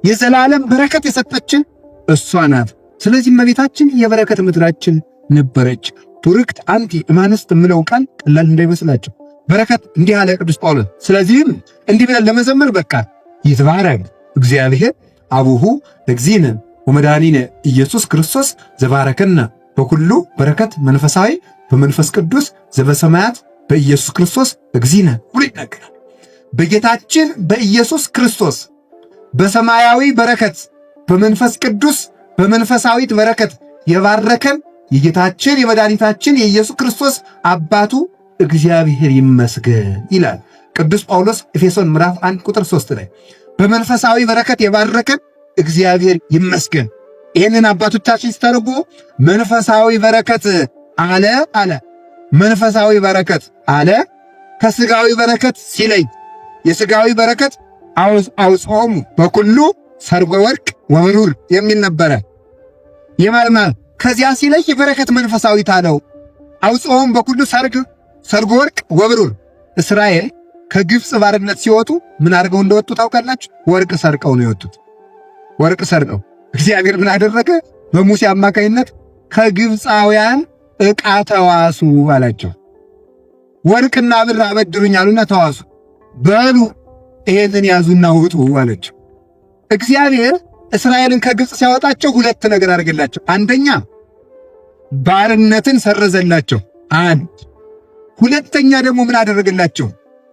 የዘላለም በረከት የሰጠችን እሷ ናት። ስለዚህ እመቤታችን የበረከት ምድራችን ነበረች። ቱርክት አንቲ እማንስት የምለው ቃል ቀላል እንዳይመስላቸው በረከት እንዲህ አለ ቅዱስ ጳውሎስ። ስለዚህም እንዲህ ብለን ለመዘመር በቃ ይትባረክ እግዚአብሔር አቡሁ ለእግዚእነ ወመድኃኒነ ኢየሱስ ክርስቶስ ዘባረከነ በኩሉ በረከት መንፈሳዊ በመንፈስ ቅዱስ ዘበሰማያት በኢየሱስ ክርስቶስ እግዚእነ ሁሉ ይናገራል። በጌታችን በኢየሱስ ክርስቶስ በሰማያዊ በረከት በመንፈስ ቅዱስ በመንፈሳዊት በረከት የባረከን የጌታችን የመድኃኒታችን የኢየሱስ ክርስቶስ አባቱ እግዚአብሔር ይመስገን ይላል ቅዱስ ጳውሎስ ኤፌሶን ምዕራፍ 1 ቁጥር 3 ላይ። በመንፈሳዊ በረከት የባረከን እግዚአብሔር ይመስገን። ይህንን አባቶቻችን ሲተረጉ መንፈሳዊ በረከት አለ መንፈሳዊ በረከት አለ ከሥጋዊ በረከት ሲለይ የሥጋዊ በረከት አውጽኦሙ በኩሉ ሰርጎ ወርቅ ወብሩር የሚል ነበረ። የማልማል ከዚያ ሲለይ በረከት መንፈሳዊት አለው። አውጽኦሙ በኩሉ ሰርጎ ወርቅ ወብሩር። እስራኤል ከግብፅ ባርነት ሲወጡ ምን አድርገው እንደወጡ ታውቃላችሁ? ወርቅ ሰርቀው ነው የወጡት። ወርቅ ሰርቀው እግዚአብሔር ምን አደረገ? በሙሴ አማካይነት ከግብፃውያን ዕቃ ተዋሱ አላቸው። ወርቅና ብር አበድሩኝ አሉና ተዋሱ። በሉ ይሄንን ያዙና ውጡ አላቸው። እግዚአብሔር እስራኤልን ከግብፅ ሲያወጣቸው ሁለት ነገር አድርገላቸው። አንደኛ ባርነትን ሰረዘላቸው። ሁለተኛ ደግሞ ምን አደረገላቸው?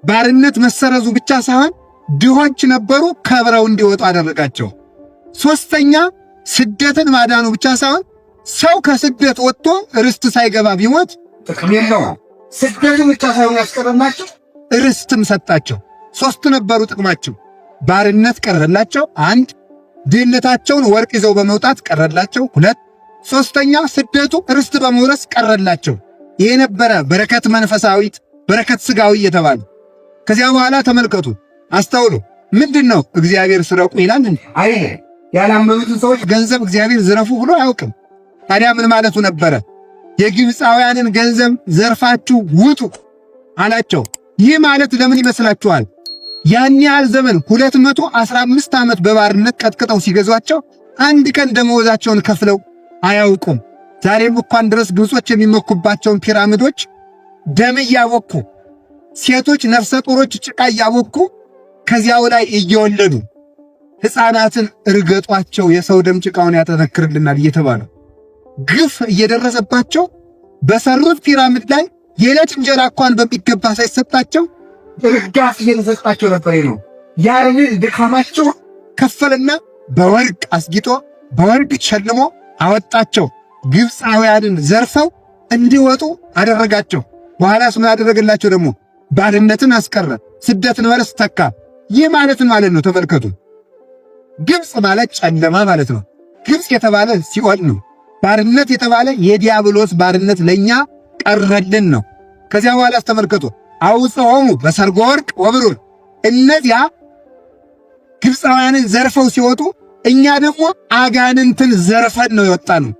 ባርነት መሰረዙ ብቻ ሳይሆን ድሆች ነበሩ፣ ከብረው እንዲወጡ አደረጋቸው። ሶስተኛ ስደትን ማዳኑ ብቻ ሳይሆን ሰው ከስደት ወጥቶ ርስት ሳይገባ ቢሞት ጥቅም የለውም። ስደትን ብቻ ሳይሆን ያስቀረላቸው ርስትም ሰጣቸው። ሶስት ነበሩ ጥቅማቸው። ባርነት ቀረላቸው፣ አንድ ድህነታቸውን ወርቅ ይዘው በመውጣት ቀረላቸው፣ ሁለት ሶስተኛ ስደቱ ርስት በመውረስ ቀረላቸው። ይሄ ነበረ በረከት መንፈሳዊት በረከት ሥጋዊ የተባለ። ከዚያ በኋላ ተመልከቱ፣ አስተውሉ። ምንድነው እግዚአብሔር ስረቁ ይላል እንዴ? አይ ያላመኑትን ሰዎች ገንዘብ እግዚአብሔር ዝረፉ ብሎ አያውቅም። ታዲያ ምን ማለቱ ነበረ? የግብፃውያንን ገንዘብ ዘርፋችሁ ውጡ አላቸው። ይህ ማለት ለምን ይመስላችኋል? ያን ያህል ዘመን 215 ዓመት በባርነት ቀጥቅጠው ሲገዟቸው አንድ ቀን ደመወዛቸውን ከፍለው አያውቁም። ዛሬም እንኳን ድረስ ግብጾች የሚመኩባቸውን ፒራሚዶች ደም እያቦኩ ሴቶች ነፍሰ ጡሮች ጭቃ እያቦኩ ከዚያው ላይ እየወለዱ ሕፃናትን እርገጧቸው የሰው ደም ጭቃውን ያጠነክርልናል እየተባለ ግፍ እየደረሰባቸው በሰሩት ፒራሚድ ላይ የዕለት እንጀራ እንኳን በሚገባ ሳይሰጣቸው እርጋፍ እየተሰጣቸው ነበር ነው። ያን ድካማቸው ከፈልና በወርቅ አስጊጦ በወርቅ ሸልሞ አወጣቸው። ግብፃውያንን ዘርፈው እንዲወጡ አደረጋቸው። በኋላስ ምን አደረገላቸው? ደግሞ ባርነትን አስቀረ፣ ስደትን በረስ ተካ። ይህ ማለት ነው ተመልከቱ። ግብፅ ማለት ጨለማ ማለት ነው። ግብፅ የተባለ ሲኦል ነው። ባርነት የተባለ የዲያብሎስ ባርነት ለኛ ቀረልን ነው። ከዚያ በኋላስ ተመልከቱ። አውጽኦሙ በሰርጎ ወርቅ ወብሩር። እነዚያ ግብፃውያንን ዘርፈው ሲወጡ እኛ ደግሞ አጋንንትን ዘርፈን ነው የወጣነው።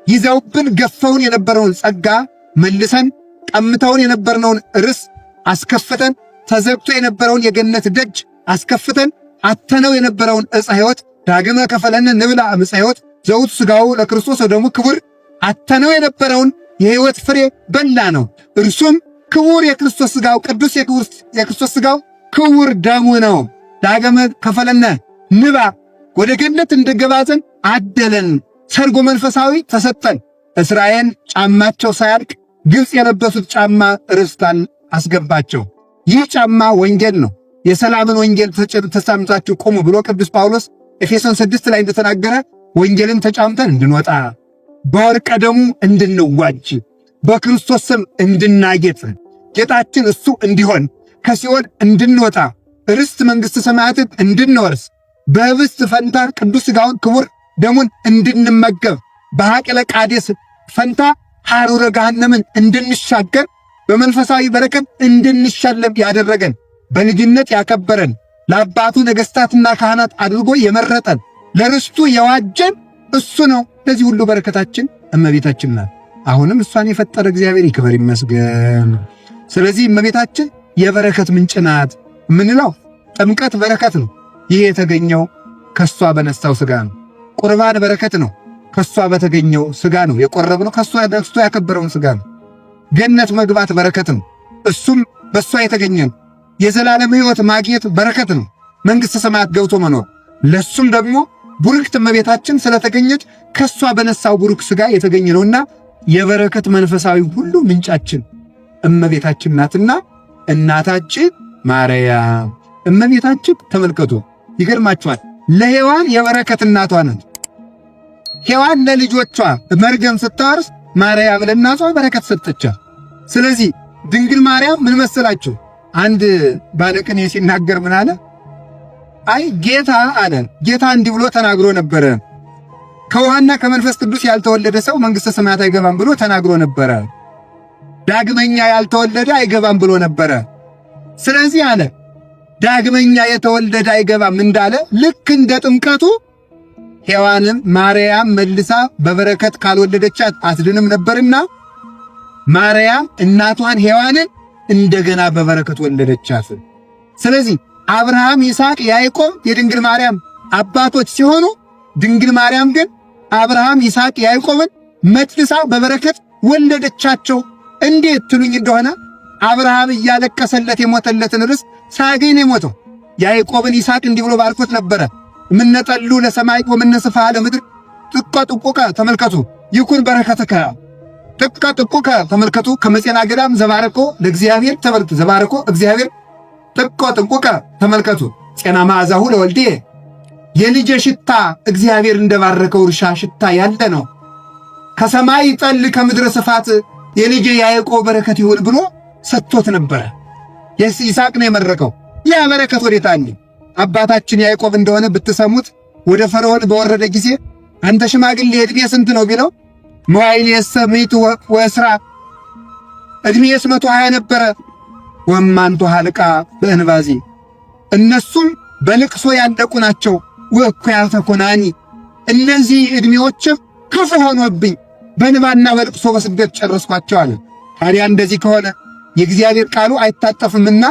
ይዘውብን ገፈውን የነበረውን ጸጋ መልሰን ቀምተውን የነበርነውን ርስ አስከፍተን ተዘግቶ የነበረውን የገነት ደጅ አስከፍተን አተነው የነበረውን ዕፀ ሕይወት ዳግመ ከፈለነ ንብላ ዕፀ ሕይወት ዘውቱ ሥጋው ለክርስቶስ ወደሙ ክቡር አተነው የነበረውን የሕይወት ፍሬ በላ ነው። እርሱም ክቡር የክርስቶስ ሥጋው ቅዱስ የክርስቶስ ሥጋው ክቡር ደሙ ነው። ዳግመ ከፈለነ ንባ ወደ ገነት እንድገባ ዘንድ አደለን። ሰርጎ መንፈሳዊ ተሰጠን። እስራኤል ጫማቸው ሳያልቅ ግብፅ የለበሱት ጫማ ርስታን አስገባቸው። ይህ ጫማ ወንጌል ነው። የሰላምን ወንጌል ተጫምታችሁ ቁሙ ብሎ ቅዱስ ጳውሎስ ኤፌሶን 6 ላይ እንደተናገረ ወንጌልን ተጫምተን እንድንወጣ በወርቀ ደሙ እንድንዋጅ በክርስቶስ ስም እንድናጌጥ ጌጣችን እሱ እንዲሆን ከሲኦል እንድንወጣ ርስት መንግሥተ ሰማያትን እንድንወርስ በህብስት ፈንታ ቅዱስ ሥጋውን ክቡር ደሙን እንድንመገብ በሐቅለ ቃዴስ ፈንታ ሐሩረ ገሃነምን እንድንሻገር በመንፈሳዊ በረከት እንድንሸለም ያደረገን በልጅነት ያከበረን ለአባቱ ነገሥታትና ካህናት አድርጎ የመረጠን ለርስቱ የዋጀን እሱ ነው። ለዚህ ሁሉ በረከታችን እመቤታችን ናት። አሁንም እሷን የፈጠረ እግዚአብሔር ይክበር ይመስገን። ስለዚህ እመቤታችን የበረከት ምንጭ ናት ምንለው ጥምቀት በረከት ነው። ይህ የተገኘው ከሷ በነሳው ሥጋ ነው። ቁርባን በረከት ነው። ከሷ በተገኘው ሥጋ ነው የቆረብነው። ከሷ ነስቶ ያከበረውን ሥጋ ነው። ገነት መግባት በረከት ነው። እሱም በሷ የተገኘ ነው። የዘላለም ሕይወት ማግኘት በረከት ነው። መንግሥተ ሰማያት ገብቶ መኖር ለሱም ደግሞ ቡርክት እመቤታችን ስለተገኘች ከሷ በነሳው ቡሩክ ሥጋ የተገኘ ነውና የበረከት መንፈሳዊ ሁሉ ምንጫችን እመቤታችን ናትና እናታችን ማርያም እመቤታችን ተመልከቱ። ይገርማችኋል። ለሔዋን የበረከት እናቷ ናት። ሔዋን ለልጆቿ መርገም ስታወርስ ማርያም ለእናቷ በረከት ሰጠቻት። ስለዚህ ድንግል ማርያም ምን መሰላችሁ? አንድ ባለቅኔ ሲናገር ምን አለ? አይ ጌታ አለ ጌታ እንዲህ ብሎ ተናግሮ ነበረ፣ ከውሃና ከመንፈስ ቅዱስ ያልተወለደ ሰው መንግሥተ ሰማያት አይገባም ብሎ ተናግሮ ነበረ። ዳግመኛ ያልተወለደ አይገባም ብሎ ነበረ። ስለዚህ አለ ዳግመኛ የተወለደ አይገባም እንዳለ ልክ እንደ ጥምቀቱ ሔዋንም ማርያም መልሳ በበረከት ካልወለደቻት አትድንም ነበርና ማርያም እናቷን ሔዋንን እንደገና በበረከት ወለደቻት። ስለዚህ አብርሃም፣ ይስሐቅ፣ ያዕቆብ የድንግል ማርያም አባቶች ሲሆኑ ድንግል ማርያም ግን አብርሃም፣ ይስሐቅ፣ ያዕቆብን መልሳ በበረከት ወለደቻቸው። እንዴት ትሉኝ እንደሆነ አብርሃም እያለቀሰለት የሞተለትን ርስት ሳያገኝ ነው የሞተው። ያዕቆብን ይስሐቅ እንዲህ ብሎ ባርኮት ነበረ፣ እምነጠሉ ለሰማይ ወምነስፋ ለምድር ጥቀ ጥቁቀ ተመልከቱ ይኩን በረከተከ ጥቀ ጥቁቀ ተመልከቱ ከመጼና ገዳም ዘባረኮ ለእግዚአብሔር ተመልከቱ ዘባረኮ እግዚአብሔር ጥቀ ጥቁቀ ተመልከቱ ጤና ማዕዛሁ ለወልዴ የልጄ ሽታ እግዚአብሔር እንደባረከው እርሻ ሽታ ያለ ነው። ከሰማይ ጠል ከምድረ ስፋት የልጄ ያዕቆብ በረከት ይሁን ብሎ ሰጥቶት ነበረ። ይስሐቅ ነው የመረቀው። ያ በረከት ወዴት አለ? አባታችን ያዕቆብ እንደሆነ ብትሰሙት ወደ ፈርዖን በወረደ ጊዜ አንተ ሽማግሌ ዕድሜ ስንት ነው ቢለው መዋዕሊየሰ ምዕቱ ወእስራ ዕድሜስ 120 ነበረ። ወማንቱ ሀልቃ በእንባዚ እነሱም በልቅሶ ያለቁ ናቸው። ወእኩያተ ኮናኒ እነዚህ ዕድሜዎችም ክፉ ሆኖብኝ በንባና በልቅሶ በስደት ጨረስኳቸው አለ። ታዲያ እንደዚህ ከሆነ የእግዚአብሔር ቃሉ አይታጠፍምና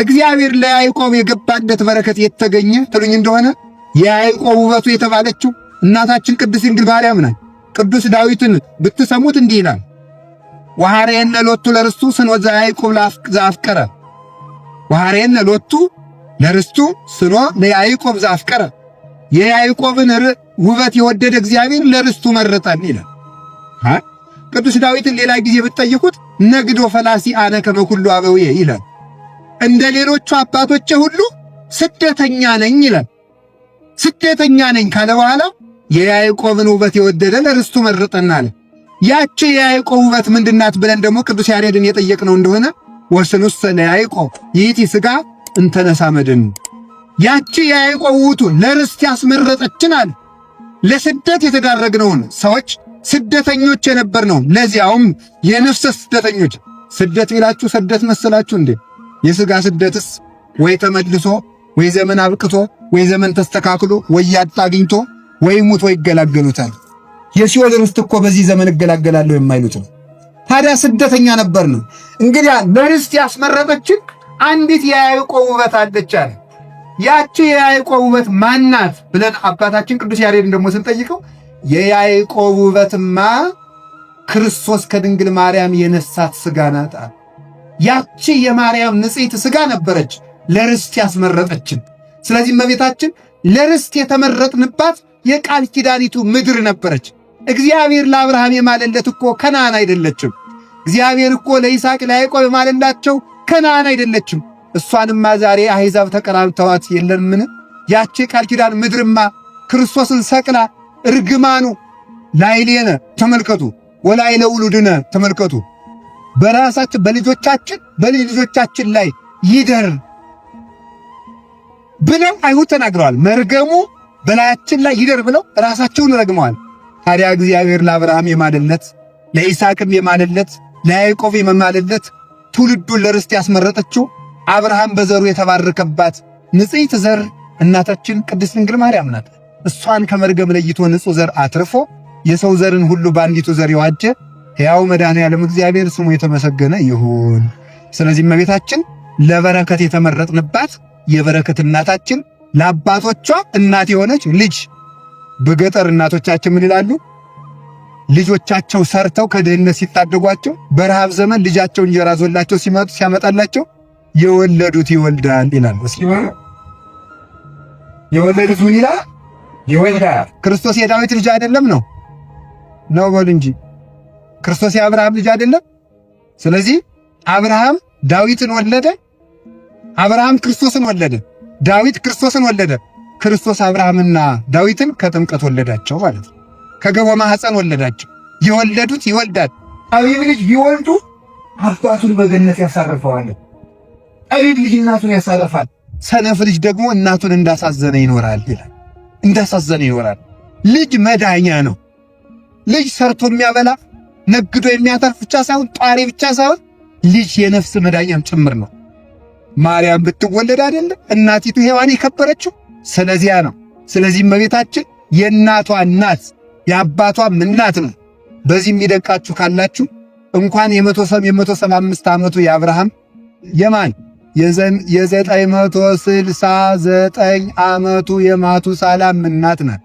እግዚአብሔር ለያዕቆብ የገባለት በረከት የተገኘ ትሉኝ እንደሆነ የያዕቆብ ውበቱ የተባለችው እናታችን ቅድስት ድንግል ማርያም ናት። ቅዱስ ዳዊትን ብትሰሙት እንዲህ ይላል፣ ወሐሬነ ሎቱ ለርስቱ ስኖ ዘያዕቆብ ዘአፍቀረ። ወሐሬነ ሎቱ ለርስቱ ስኖ ለያዕቆብ ዘአፍቀረ። የያዕቆብን ውበት የወደደ እግዚአብሔር ለርስቱ መረጠን ይላል። ቅዱስ ዳዊትን ሌላ ጊዜ ብትጠይቁት ነግዶ ፈላሲ አነ ከመ ኩሉ አበውየ ይላል። እንደ ሌሎቹ አባቶቼ ሁሉ ስደተኛ ነኝ ይላል። ስደተኛ ነኝ ካለ በኋላ የያዕቆብን ውበት የወደደ ለርስቱ መረጠን አለ። ያቺ የያዕቆብ ውበት ምንድናት ብለን ደግሞ ቅዱስ ያሬድን የጠየቅነው እንደሆነ ወስኑሰ ለያዕቆብ ይእቲ ሥጋ እንተነሳ መድን። ያቺ የያዕቆብ ውቱ ለርስት ያስመረጠችን አለ። ለስደት የተዳረግነውን ሰዎች ስደተኞች የነበርነው ለዚያውም የነፍስ ስደተኞች። ስደት ቢላችሁ ስደት መሰላችሁ እንዴ? የሥጋ ስደትስ ወይ ተመልሶ ወይ ዘመን አብቅቶ ወይ ዘመን ተስተካክሎ ወይ ያጣ አግኝቶ ወይ ሙት ወይ ይገላገሉታል። የሲኦል ርስት እኮ በዚህ ዘመን እገላገላለሁ የማይሉት ነው። ታዲያ ስደተኛ ነበርን። እንግዲህ ለርስት ያስመረጠችን አንዲት የያዕቆብ ውበት አለች አለ። ያቺ የያዕቆብ ውበት ማናት ብለን አባታችን ቅዱስ ያሬድን ደግሞ ስንጠይቀው የያዕቆብ ውበትማ ክርስቶስ ከድንግል ማርያም የነሳት ሥጋ ናት። ያቺ የማርያም ንጽሕት ሥጋ ነበረች ለርስት ያስመረጠችን። ስለዚህ እመቤታችን ለርስት የተመረጥንባት የቃል ኪዳኒቱ ምድር ነበረች። እግዚአብሔር ለአብርሃም የማለለት እኮ ከነዓን አይደለችም። እግዚአብሔር እኮ ለይስሐቅ ለያዕቆብ የማለላቸው ከነዓን አይደለችም። እሷንማ ዛሬ አሕዛብ ተቀራብተዋት የለምን? ያቺ ቃል ኪዳን ምድርማ ክርስቶስን ሰቅላ እርግማኑ ላይሌነ ተመልከቱ፣ ወላይለ ውሉድነ ተመልከቱ፣ በራሳችን በልጅ ልጆቻችን ላይ ይደር ብለው አይሁድ ተናግረዋል። መርገሙ በላያችን ላይ ይደር ብለው ራሳቸውን ረግመዋል። ታዲያ እግዚአብሔር ለአብርሃም የማለለት፣ ለይስሐቅም የማለለት፣ ለያዕቆብ የማለለት ትውልዱን ለርስት ያስመረጠችው አብርሃም በዘሩ የተባረከባት ንጽሕት ዘር እናታችን ቅድስት ድንግል ማርያም ናት። እሷን ከመርገም ለይቶ ንጹሕ ዘር አትርፎ የሰው ዘርን ሁሉ በአንዲቱ ዘር የዋጀ ሕያው መድኃኔዓለም እግዚአብሔር ስሙ የተመሰገነ ይሁን። ስለዚህ እመቤታችን ለበረከት የተመረጥንባት የበረከት እናታችን፣ ለአባቶቿ እናት የሆነች ልጅ። በገጠር እናቶቻችን ምን ይላሉ? ልጆቻቸው ሰርተው ከድህነት ሲታደጓቸው በረሃብ ዘመን ልጃቸው እንጀራ ዞላቸው ሲያመጣላቸው የወለዱት ይወልዳል ይላል። እስኪ የወለዱት ምን ይላል? ይወልዳል። ክርስቶስ የዳዊት ልጅ አይደለም ነው በሉ እንጂ ክርስቶስ የአብርሃም ልጅ አይደለም? ስለዚህ አብርሃም ዳዊትን ወለደ፣ አብርሃም ክርስቶስን ወለደ፣ ዳዊት ክርስቶስን ወለደ። ክርስቶስ አብርሃምና ዳዊትን ከጥምቀት ወለዳቸው ማለት ነው። ከገቦ ማኅፀን ወለዳቸው። የወለዱት ይወልዳል። ጠቢብ ልጅ ቢወልዱ አባቱን በገነት ያሳርፈዋል። ጠቢብ ልጅ እናቱን ያሳርፋል። ሰነፍ ልጅ ደግሞ እናቱን እንዳሳዘነ ይኖራል ይላል። እንዳሳዘነ ይኖራል። ልጅ መዳኛ ነው። ልጅ ሰርቶ የሚያበላ ነግዶ የሚያተርፍ ብቻ ሳይሆን ጧሪ ብቻ ሳይሆን ልጅ የነፍስ መዳኛም ጭምር ነው። ማርያም ብትወለድ አይደለ እናቲቱ ሔዋን የከበረችው? ስለዚያ ነው። ስለዚህ እመቤታችን የእናቷ እናት የአባቷም እናት ነው። በዚህ የሚደንቃችሁ ካላችሁ እንኳን የ175 ዓመቱ የአብርሃም የማን የ969 ዓመቱ የማቱሳላም እናት ናት።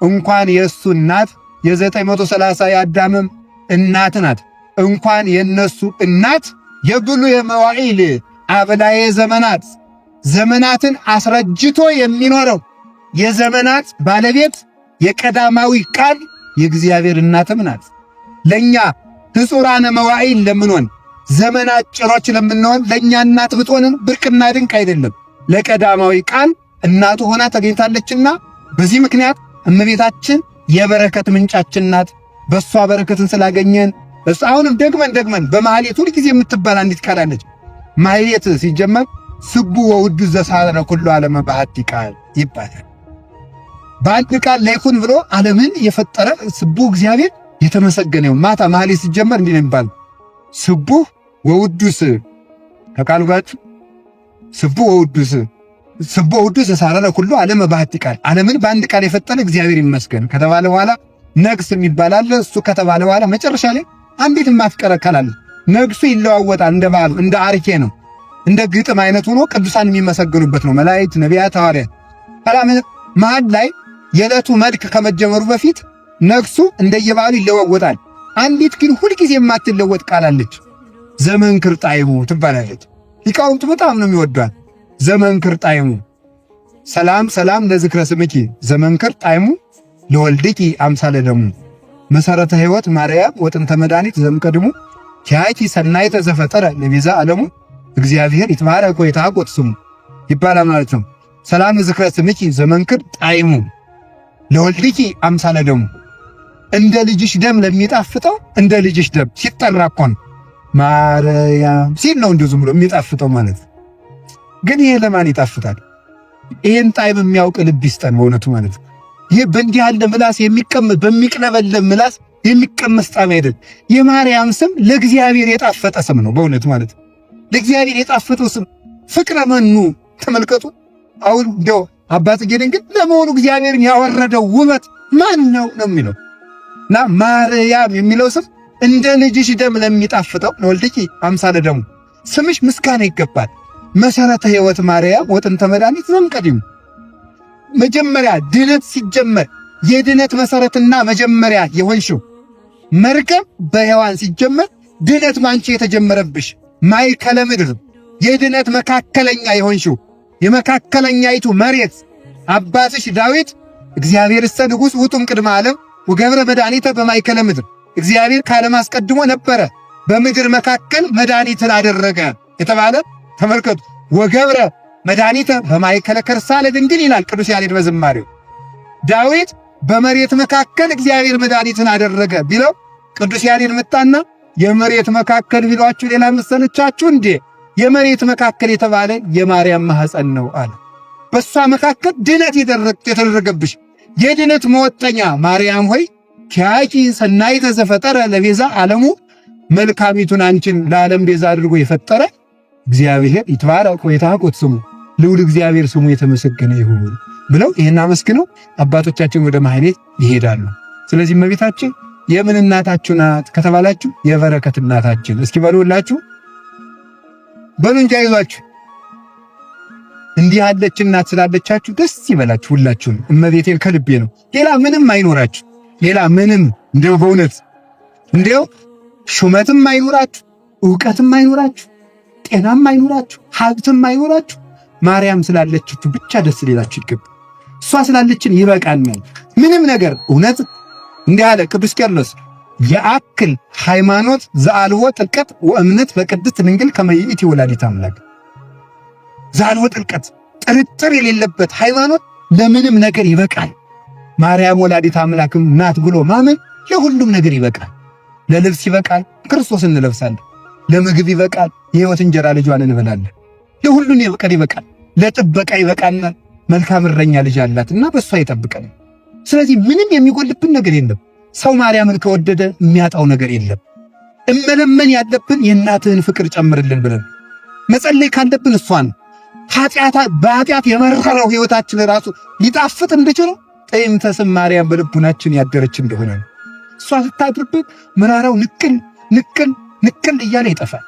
እንኳን የእሱ እናት የ930 የአዳምም እናት ናት። እንኳን የነሱ እናት የብሉየ መዋዕል አብላየ ዘመናት ዘመናትን አስረጅቶ የሚኖረው የዘመናት ባለቤት የቀዳማዊ ቃል የእግዚአብሔር እናትም ናት። ለኛ ሕጹራነ መዋዕል ለምንሆን ዘመናት ጭሮች ለምንሆን ለኛ እናት ብትሆንን ብርቅና ድንቅ አይደለም። ለቀዳማዊ ቃል እናቱ ሆና ተገኝታለችና በዚህ ምክንያት እመቤታችን የበረከት ምንጫችን ናት። በሷ በረከትን ስላገኘን አሁንም ደግመን በማህሌት ሁል ጊዜ የምትባል አንዲት ቃል አለች። ማህሌት ሲጀመር ስቡ ወውዱ ዘሳረ ኩሉ ዓለመ በአሐቲ ቃል ይባላል። በአንድ ቃል ለይኩን ብሎ ዓለምን የፈጠረ ስቡ እግዚአብሔር የተመሰገነ ይሁን። ማታ ማህሌት ሲጀመር እንዲህ ነው የሚባለው፣ ስቡ ወውዱስ ከቃሉ ጋር ስቡ ወውዱስ ዘሳረ ኩሉ ዓለመ በአሐቲ ቃል፣ ዓለምን በአንድ ቃል የፈጠረ እግዚአብሔር ይመስገን ከተባለ በኋላ ነግስ የሚባል አለ። እሱ ከተባለ በኋላ መጨረሻ ላይ አንዲት ማትቀረከላል። ነግሱ ይለዋወጣል። እንደ በዓሉ እንደ አርኬ ነው፣ እንደ ግጥም አይነት ሆኖ ቅዱሳን የሚመሰገኑበት ነው። መላእክት፣ ነቢያት፣ ሐዋርያት። መሀል ላይ የዕለቱ መልክ ከመጀመሩ በፊት ነግሱ እንደየበዓሉ ይለዋወጣል። አንዲት ግን ሁልጊዜ የማትለወጥ ቃል አለች። ዘመንክር ጣዕሙ ትባላለች። ሊቃውንቱ በጣም ነው የሚወዷት። ዘመንክር ጣዕሙ ሰላም ለዝክረ ስምኪ ዘመንክር ጣዕሙ ለወልድኪ አምሳለ ደሙ መሰረተ ሕይወት ማርያም ወጥንተ መድኃኒት ዘምቀድሙ ኪያኪ ሰናይተ ዘፈጠረ ለቤዛ ዓለሙ እግዚአብሔር ይትባረክ ወይትሃጎት ስሙ ይባላል ማለት ነው። ሰላም ለዝክረ ስምኪ ዘመንክር ጣዕሙ ለወልድኪ አምሳለ ደሙ። እንደ ልጅሽ ደም ለሚጣፍጠው እንደ ልጅሽ ደም ሲጠራ እኮ ነው ማርያም ሲል ነው እንዲሁ ዝም ብሎ የሚጣፍጠው ማለት። ግን ይሄ ለማን ይጣፍጣል? ይሄን ጣዕም የሚያውቅ ልብ ይስጠን በእውነቱ ማለት ነው። ይሄ በእንዲህ ያለ ምላስ የሚቀመስ በሚቅለበለብ ምላስ የሚቀመስ ጣዕም አይደል። የማርያም ስም ለእግዚአብሔር የጣፈጠ ስም ነው በእውነቱ ማለት ነው። ለእግዚአብሔር የጣፈጠው ስም ፍቅረ መኑ ተመልከቱ። አሁን እንደው አባት ጌደን ግን ለመሆኑ እግዚአብሔርን ያወረደው ውበት ማን ነው የሚለው እና ማርያም የሚለው ስም እንደ ልጅሽ ደም ለሚጣፍጠው ለወልድኪ አምሳለ ደሙ ስምሽ ምስጋና ይገባል። መሰረተ ሕይወት ማርያም ወጥንተ መድኃኒት ዘምቀድሙ። መጀመሪያ ድነት ሲጀመር የድነት መሰረትና መጀመሪያ የሆንሽው መርገም በሔዋን ሲጀመር ድነት ባንቺ የተጀመረብሽ ማእከለ ምድር የድነት መካከለኛ የሆንሽው የመካከለኛይቱ መሬት አባትሽ ዳዊት እግዚአብሔር እሰ ንጉሥ ውጡም ቅድመ ዓለም ወገብረ መድኃኒተ በማእከለ ምድር እግዚአብሔር ከዓለም አስቀድሞ ነበረ በምድር መካከል መድኃኒትን አደረገ የተባለ ተመልከቱ። ወገብረ መድኃኒተ በማእከለ ከርሳ ለድንግል ይላል ቅዱስ ያሬድ በዝማሬው። ዳዊት በመሬት መካከል እግዚአብሔር መድኃኒትን አደረገ ቢለው ቅዱስ ያሬድ መጣና የመሬት መካከል ቢሏችሁ ሌላ መሰለቻችሁ እንዴ? የመሬት መካከል የተባለ የማርያም ማኅፀን ነው አለ። በሷ መካከል ድነት የተደረገብሽ የድነት መወጠኛ ማርያም ሆይ ኪያኪ ሰናይተ ዘፈጠረ ለቤዛ ዓለሙ፣ መልካሚቱን አንቺን ለዓለም ቤዛ አድርጎ የፈጠረ እግዚአብሔር ይትባረክ ወይትሐጎት ስሙ፣ ልዑል እግዚአብሔር ስሙ የተመሰገነ ይሁን ብለው ይህን አመስግነው አባቶቻችን ወደ ማህሌት ይሄዳሉ። ስለዚህ እመቤታችን የምን እናታችሁ ናት ከተባላችሁ የበረከት እናታችን። እስኪ በሉላችሁ በሉ እንጂ አይዟችሁ። እንዲህ ያለች እናት ስላለቻችሁ ደስ ይበላችሁ ሁላችሁም። እመቤቴን ከልቤ ነው። ሌላ ምንም አይኖራችሁ። ሌላ ምንም እንደው በእውነት እንደው ሹመትም አይኖራችሁ፣ ዕውቀትም አይኖራችሁ፣ ጤናም አይኖራችሁ፣ ሀብትም አይኖራችሁ። ማርያም ስላለችችሁ ብቻ ደስ ሊላችሁ ይገባል። እሷ ስላለችን ይበቃናል። ምንም ነገር እውነት እንዲህ አለ ቅዱስ ቄርሎስ የአክል ሃይማኖት ዘአልወ ጥልቀት ወእምነት በቅድስት ድንግል ከመ ይእቲ ወላዲተ አምላክ። ዘአልወ ጥልቀት ጥርጥር የሌለበት ሃይማኖት ለምንም ነገር ይበቃል። ማርያም ወላዲተ አምላክም ናት ብሎ ማመን ለሁሉም ነገር ይበቃል። ለልብስ ይበቃል፣ ክርስቶስን እንለብሳለን። ለምግብ ይበቃል፣ የሕይወት እንጀራ ልጇን እንበላለን። ለሁሉን ይበቃል። ለጥበቃ ይበቃናል። መልካም እረኛ ልጅ አላትና በሷ ይጠብቀን። ስለዚህ ምንም የሚጎልብን ነገር የለም። ሰው ማርያምን ከወደደ የሚያጣው ነገር የለም። እመለመን ያለብን የእናትህን ፍቅር ጨምርልን ብለን መጸለይ ካለብን እሷን በኃጢአት የመረረው ሕይወታችን ራሱ ሊጣፍጥ እንድችለው ጥይምተ ስም ማርያም በልቡናችን ያደረች እንደሆነ ነው። እሷ ስታድርብን መራራው ንቅል እያለ ይጠፋል።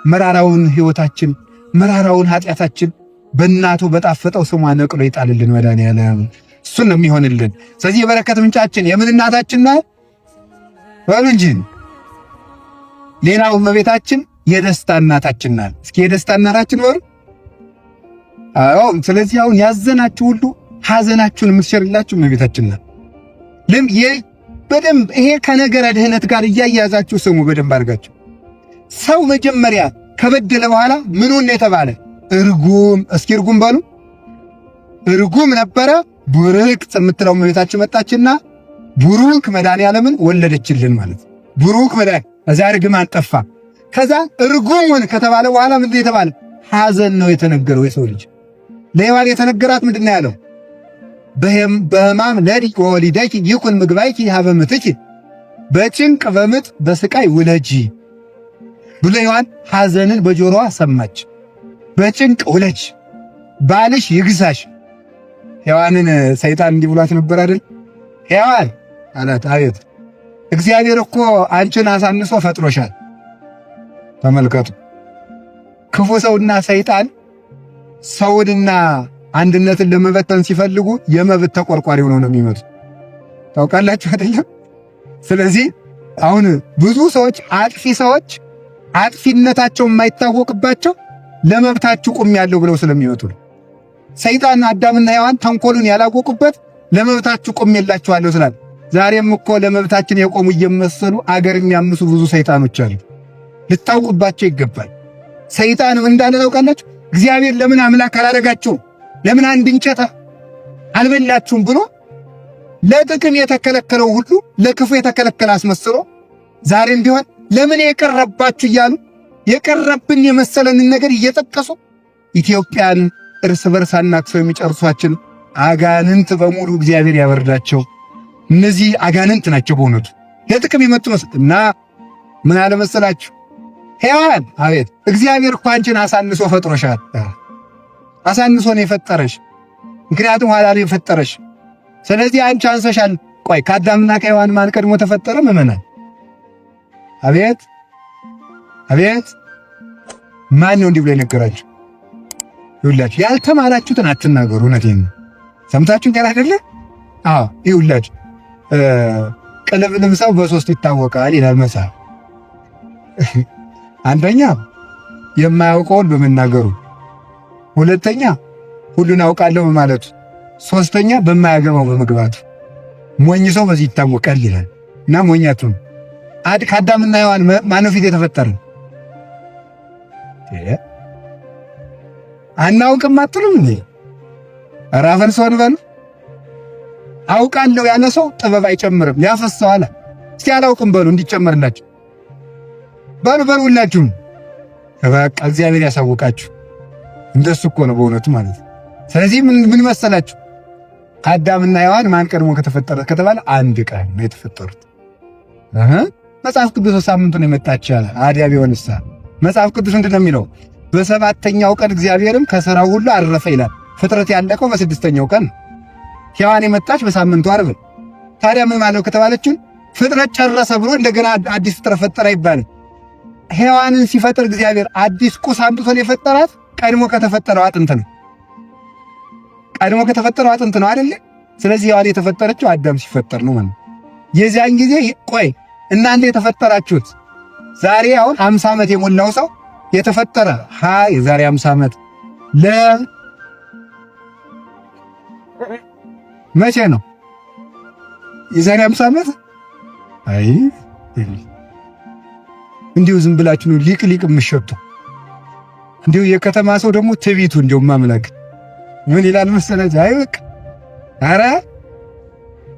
መራራውን ሕይወታችን መራራውን ኃጢአታችን በእናቱ በጣፈጠው ስሟ ነቅሎ ይጣልልን መድኃኒዓለም። እሱን ነው የሚሆንልን። ስለዚህ የበረከት ምንጫችን የምን እናታችን ናት በሉ እንጂ። ሌላው እመቤታችን የደስታ እናታችን ናት። እስኪ የደስታ እናታችን ወር አዎ። ስለዚህ አሁን ያዘናችሁ ሁሉ ሐዘናችሁን የምትሸርላችሁ እመቤታችን ናት። በደንብ ይሄ ከነገረ ድህነት ጋር እያያዛችሁ ስሙ በደንብ አድርጋችሁ። ሰው መጀመሪያ ከበደለ በኋላ ምኑን የተባለ እርጉም። እስኪ እርጉም በሉ። እርጉም ነበረ። ቡሩክት የምትለው እመቤታችን መጣችና ቡሩክ መድኃኒዓለምን ወለደችልን ማለት ነው። ቡሩክ መድኃኒዓለም እዚያ እርግማን ጠፋ። ከዛ እርጉም ሆነ ከተባለ በኋላ ምንድን የተባለ ሐዘን ነው የተነገረው። የሰው ልጅ ለሔዋን የተነገራት ምንድን ነው ያለው? በሕማም ለዲኪ ወወሊደኪ ይኩን ምግባይኪ ሀበ ምትኪ፣ በጭንቅ በምጥ በስቃይ ውለጂ ብሎ ሔዋን ሐዘንን በጆሮዋ ሰማች። በጭንቅ ውለጅ፣ ባልሽ ይግዛሽ። ሔዋንን ሰይጣን እንዲህ ብሏት ነበር አይደል? ሔዋን አላት አቤት፣ እግዚአብሔር እኮ አንቺን አሳንሶ ፈጥሮሻል። ተመልከቱ፣ ክፉ ሰውና ሰይጣን ሰውንና አንድነትን ለመበተን ሲፈልጉ የመብት ተቆርቋሪ ሆነው ነው የሚመጡ። ታውቃላችሁ አይደለም? ስለዚህ አሁን ብዙ ሰዎች አጥፊነታቸው የማይታወቅባቸው ለመብታችሁ ቆሜያለሁ ብለው ስለሚመጡ ነው። ሰይጣን አዳምና ሔዋን ተንኮሉን ያላወቁበት ለመብታችሁ ቆሜላችኋለሁ ስላለ፣ ዛሬም እኮ ለመብታችን የቆሙ እየመሰሉ አገር የሚያምሱ ብዙ ሰይጣኖች አሉ። ልታውቁባቸው ይገባል። ሰይጣን ምን እንዳለ ታውቃላችሁ? እግዚአብሔር ለምን አምላክ አላደረጋችሁም፣ ለምን አንድ እንጨት አልበላችሁም ብሎ ለጥቅም የተከለከለው ሁሉ ለክፉ የተከለከለ አስመስሎ ዛሬም ቢሆን ለምን የቀረባችሁ እያሉ የቀረብን የመሰለንን ነገር እየጠቀሱ ኢትዮጵያን እርስ በርስ አናክሰው የሚጨርሷችን አጋንንት በሙሉ እግዚአብሔር ያበርዳቸው። እነዚህ አጋንንት ናቸው በእውነቱ ለጥቅም የመጡ እና ምን አለ መሰላችሁ? ሔዋን አቤት፣ እግዚአብሔር እኮ አንቺን አሳንሶ ፈጥሮሻል። አሳንሶ ነው የፈጠረሽ፣ ምክንያቱም ኋላ ላይ የፈጠረሽ። ስለዚህ አንቺ አንሰሻል። ቆይ ከአዳምና ከሔዋን ማን ቀድሞ ተፈጠረ? ምእመናን አቤት አቤት፣ ማን ነው እንዲህ ብሎ የነገራችሁ? ይኸውላችሁ ያልተማራችሁትን አትናገሩ። እውነቴን ነው። ሰምታችሁን ጋር አይደለ? አዎ ይኸውላችሁ ቅልብልም ሰው በሶስት ይታወቃል ይላል መጽሐፍ። አንደኛ የማያውቀውን በመናገሩ፣ ሁለተኛ ሁሉን አውቃለሁ በማለቱ፣ ሶስተኛ በማያገባው በመግባቱ። ሞኝ ሰው በዚህ ይታወቃል ይላል እና ሞኛቱን ከአዳምና ሔዋን ማነው ፊት የተፈጠረ? አናውቅም አትሉም እንዴ? ራፈን ሰውን በሉ። አውቃለሁ ያለ ሰው ጥበብ አይጨምርም ያፈሰዋል። እስኪ አላውቅም በሉ እንዲጨመርላችሁ በሉ ሁላችሁም። በቃ እግዚአብሔር ያሳውቃችሁ። እንደሱ እኮ ነው በእውነቱ ማለት ነው። ስለዚህ ምን መሰላችሁ? አዳምና ሔዋን ማን ቀድሞ ከተፈጠረ ከተባለ አንድ ቀን ነው የተፈጠሩት። መጽሐፍ ቅዱስ ሳምንቱን የመጣች ያለ አዲያ ቢሆንሳ መጽሐፍ ቅዱስ ምንድን ነው የሚለው? በሰባተኛው ቀን እግዚአብሔርም ከሥራው ሁሉ አረፈ ይላል። ፍጥረት ያለቀው በስድስተኛው ቀን፣ ሔዋን የመጣች በሳምንቱ ዓርብ። ታዲያ ምን ማለት ከተባለችን ፍጥረት ጨረሰ ብሎ እንደገና አዲስ ፍጥረት ፈጠረ አይባልም። ሔዋንን ሲፈጥር እግዚአብሔር አዲስ ቁስ አምጥቶ የፈጠራት ቀድሞ ከተፈጠረው አጥንት ነው። ቀድሞ ከተፈጠረው አጥንት ነው አይደል? ስለዚህ ሔዋን የተፈጠረችው አዳም ሲፈጠር ነው ማለት። የዚያን ጊዜ ቆይ እናንተ የተፈጠራችሁት ዛሬ አሁን 50 ዓመት የሞላው ሰው የተፈጠረ የዛሬ 50 ዓመት መቼ ነው? የዛሬ 50 ዓመት አይ እንዲሁ ዝም ብላችሁ ነው ሊቅ የምትሸቱ። እንዲሁ የከተማ ሰው ደግሞ ትቢቱ እንዲሁ ማምላክ ምን ይላል መሰለህ? አይ በቃ ኧረ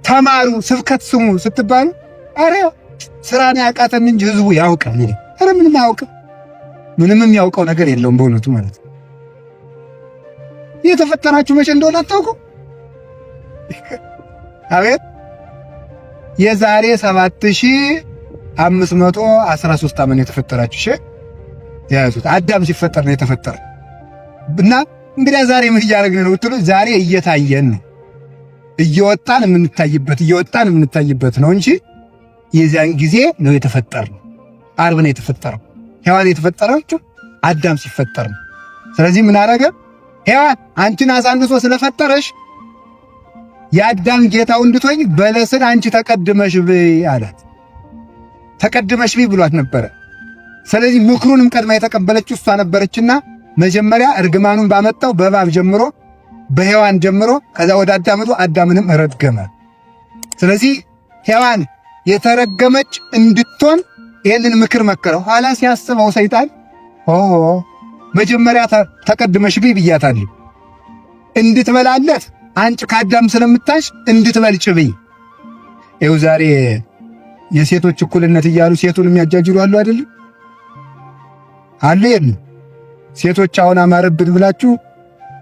ተማሩ ስብከት ስሙ ስትባሉ ኧረ ስራን ያቃተን እንጂ ህዝቡ ያውቃል። ኧረ ምንም አያውቅም። ምንም የሚያውቀው ነገር የለውም በእውነቱ ማለት ነው። የተፈጠራችሁ መቼ እንደሆነ አታውቁ? አቤት የዛሬ 7513 ዓመት የተፈጠራችሁ። እሺ ያዙት። አዳም ሲፈጠር ነው የተፈጠረ እና እንግዲህ ዛሬ ምን እያደረግን ነው ብትሉ ዛሬ እየታየን ነው። እየወጣን የምንታይበት ነው እንጂ የዚያን ጊዜ ነው የተፈጠረው። ዓርብ ነው የተፈጠረው። ሔዋን የተፈጠረችው አዳም ሲፈጠር ነው። ስለዚህ ምን አደረገ? ሔዋን አንቺን አሳንሶ ስለፈጠረሽ የአዳም ጌታው እንድትሆኝ በለስን አንቺ ተቀድመሽ ብይ አላት። ተቀድመሽ ብይ ብሏት ነበረ። ስለዚህ ምክሩንም ቀድማ የተቀበለችው እሷ ነበረችና መጀመሪያ እርግማኑን ባመጣው በእባብ ጀምሮ በሔዋን ጀምሮ ከዛ ወደ አዳም አዳምንም ረገመ። ስለዚህ ሔዋን የተረገመች እንድትሆን ይህንን ምክር መከረው። ኋላ ሲያስበው ሰይጣን መጀመሪያ ተቀድመሽ ብይ ብያታለሁ፣ እንድትበላለት አንቺ ከአዳም ስለምታሽ እንድትበልጭ ብይ። ይኸው ዛሬ የሴቶች እኩልነት እያሉ ሴቱን የሚያጃጅሉ አሉ አይደል? አሉ የሉ? ሴቶች አሁን አማረብን ብላችሁ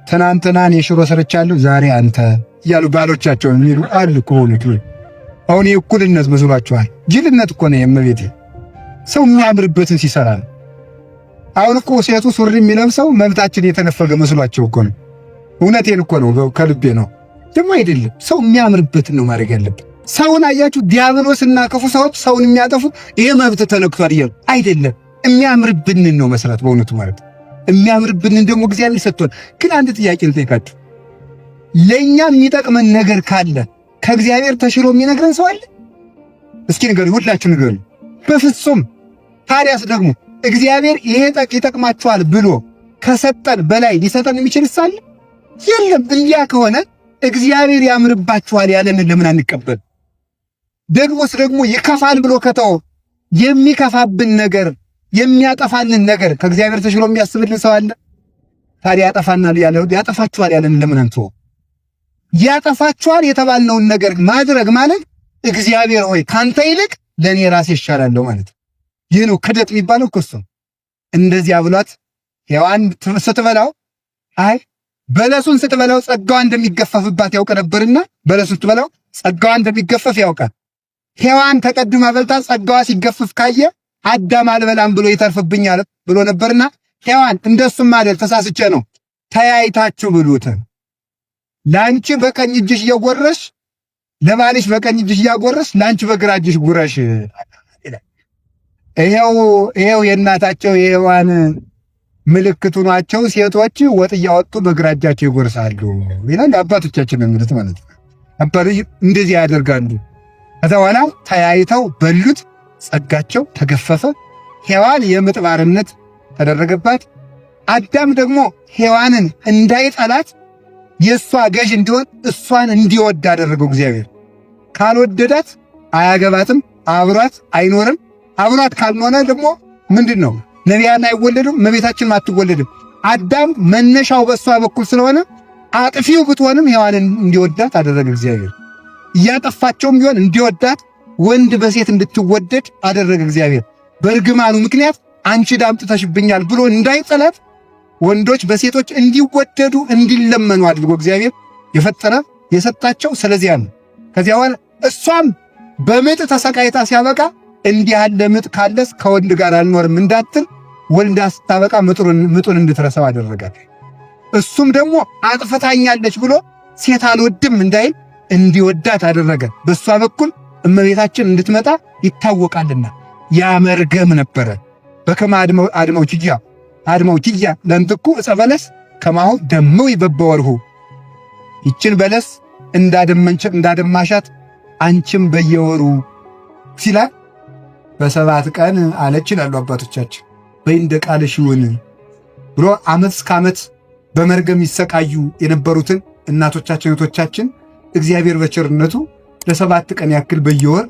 ትናንትናን የሽሮ ሰርቻለሁ ዛሬ አንተ እያሉ ባሎቻቸውን ይሉ አሉ እኮ ሆነች። አሁን የእኩልነት መስሏችኋል? ጅልነት እኮ ነው የእመቤቴ። ሰው የሚያምርበትን ሲሰራ ነው። አሁን እኮ ሴቱ ሱሪ የሚለብሰው መብታችን የተነፈገ መስሏቸው እኮ ነው። እውነቴን እኮ ነው፣ ከልቤ ነው። ደግሞ አይደለም፣ ሰው የሚያምርበትን ነው ማድረግ ያለበት። ሰውን አያችሁ፣ ዲያብሎስና ክፉ ሰዎች ሰውን የሚያጠፉት ይሄ መብት ተነክቷል እያሉ አይደለም፣ የሚያምርብንን ነው መስራት በእውነቱ ማለት ነው። የሚያምርብንን ደግሞ እግዚአብሔር ሰጥቶን። ግን አንድ ጥያቄ ልጠይቃችሁ፣ ለእኛ የሚጠቅመን ነገር ካለ ከእግዚአብሔር ተሽሎ የሚነግረን ሰው አለ? እስኪ ንገሩ፣ ሁላችሁ ንገሩ። በፍጹም። ታዲያስ ደግሞ እግዚአብሔር ይሄ ይጠቅማችኋል ብሎ ከሰጠን በላይ ሊሰጠን የሚችል ሳለ የለም። እንዲያ ከሆነ እግዚአብሔር ያምርባችኋል ያለንን ለምን አንቀበል? ደግሞስ ደግሞ ይከፋል ብሎ ከተው የሚከፋብን ነገር የሚያጠፋልን ነገር ከእግዚአብሔር ተሽሎ የሚያስብልን ሰው አለ? ታዲያ ያጠፋችኋል ያለንን ለምን አንተው? ያጠፋችኋል የተባልነውን ነገር ማድረግ ማለት እግዚአብሔር ሆይ ካንተ ይልቅ ለኔ ራሴ ይሻላለሁ ማለት ነው። ይህ ነው ክደት የሚባለው እኮ እሱ። እንደዚያ ብሏት ሔዋን ስትበላው በለሱን ስትበላው ጸጋዋ እንደሚገፈፍባት ያውቅ ነበርና በለሱን ስትበላው ጸጋዋ እንደሚገፈፍ ያውቃል። ሔዋን ተቀድማ በልታ ጸጋዋ ሲገፈፍ ካየ አዳም አልበላም ብሎ ይተርፍብኛል ብሎ ነበርና ሔዋን እንደሱም አይደል ተሳስቼ ነው ተያይታችሁ ብሉት፣ ላንቺ በቀኝ እጅሽ እየጎረሽ ለባልሽ በቀኝ እጅሽ እያጎረሽ ላንቺ በግራ እጅሽ ጉረሽ ይላል። ይሄው የእናታቸው የሔዋን ምልክቱ ናቸው። ሴቶች ወጥ እያወጡ በግራ እጃቸው ይጎርሳሉ ይላል አባቶቻችን የሚሉት ማለት ነው። አባቶች እንደዚህ ያደርጋሉ። ከዛ በኋላ ተያይተው በሉት፣ ጸጋቸው ተገፈፈ። ሔዋን የምጥ ባርነት ተደረገባት። አዳም ደግሞ ሔዋንን እንዳይጠላት የእሷ ገዥ እንዲሆን እሷን እንዲወድ አደረገው እግዚአብሔር። ካልወደዳት አያገባትም፣ አብሯት አይኖርም። አብሯት ካልሆነ ደግሞ ምንድን ነው? ነቢያን አይወለዱም፣ እመቤታችንም አትወለድም። አዳም መነሻው በሷ በኩል ስለሆነ አጥፊው ብትሆንም ሔዋንን እንዲወዳት አደረገ እግዚአብሔር። እያጠፋቸውም ቢሆን እንዲወዳት ወንድ በሴት እንድትወደድ አደረገ እግዚአብሔር። በርግማኑ ምክንያት አንቺ ዳምጥተሽብኛል ብሎ እንዳይጠላት ወንዶች በሴቶች እንዲወደዱ እንዲለመኑ አድርጎ እግዚአብሔር የፈጠረ የሰጣቸው ስለዚያ ነው። ከዚያ በኋላ እሷም በምጥ ተሰቃይታ ሲያበቃ እንዲህ ያለ ምጥ ካለስ ከወንድ ጋር አልኖርም እንዳትል ወልዳ ስታበቃ ምጡን እንድትረሳው አደረጋት። እሱም ደግሞ አጥፍታኛለች ብሎ ሴት አልወድም እንዳይል እንዲወዳት አደረገ። በእሷ በኩል እመቤታችን እንድትመጣ ይታወቃልና ያ መርገም ነበረ። በከመ አድመው ችያ ለእንትኩ ዕፀ በለስ ከማሁ ደመው ይበበወርሁ። ይችን በለስ እንዳደማሻት አንቺም በየወሩ ሲላል በሰባት ቀን አለች ይላሉ አባቶቻችን። በይ እንደ ቃልሽ ይሁን ብሎ ዓመት እስከ ዓመት በመርገም ይሰቃዩ የነበሩትን እናቶቻችን እህቶቻችን እግዚአብሔር በቸርነቱ ለሰባት ቀን ያክል በየወር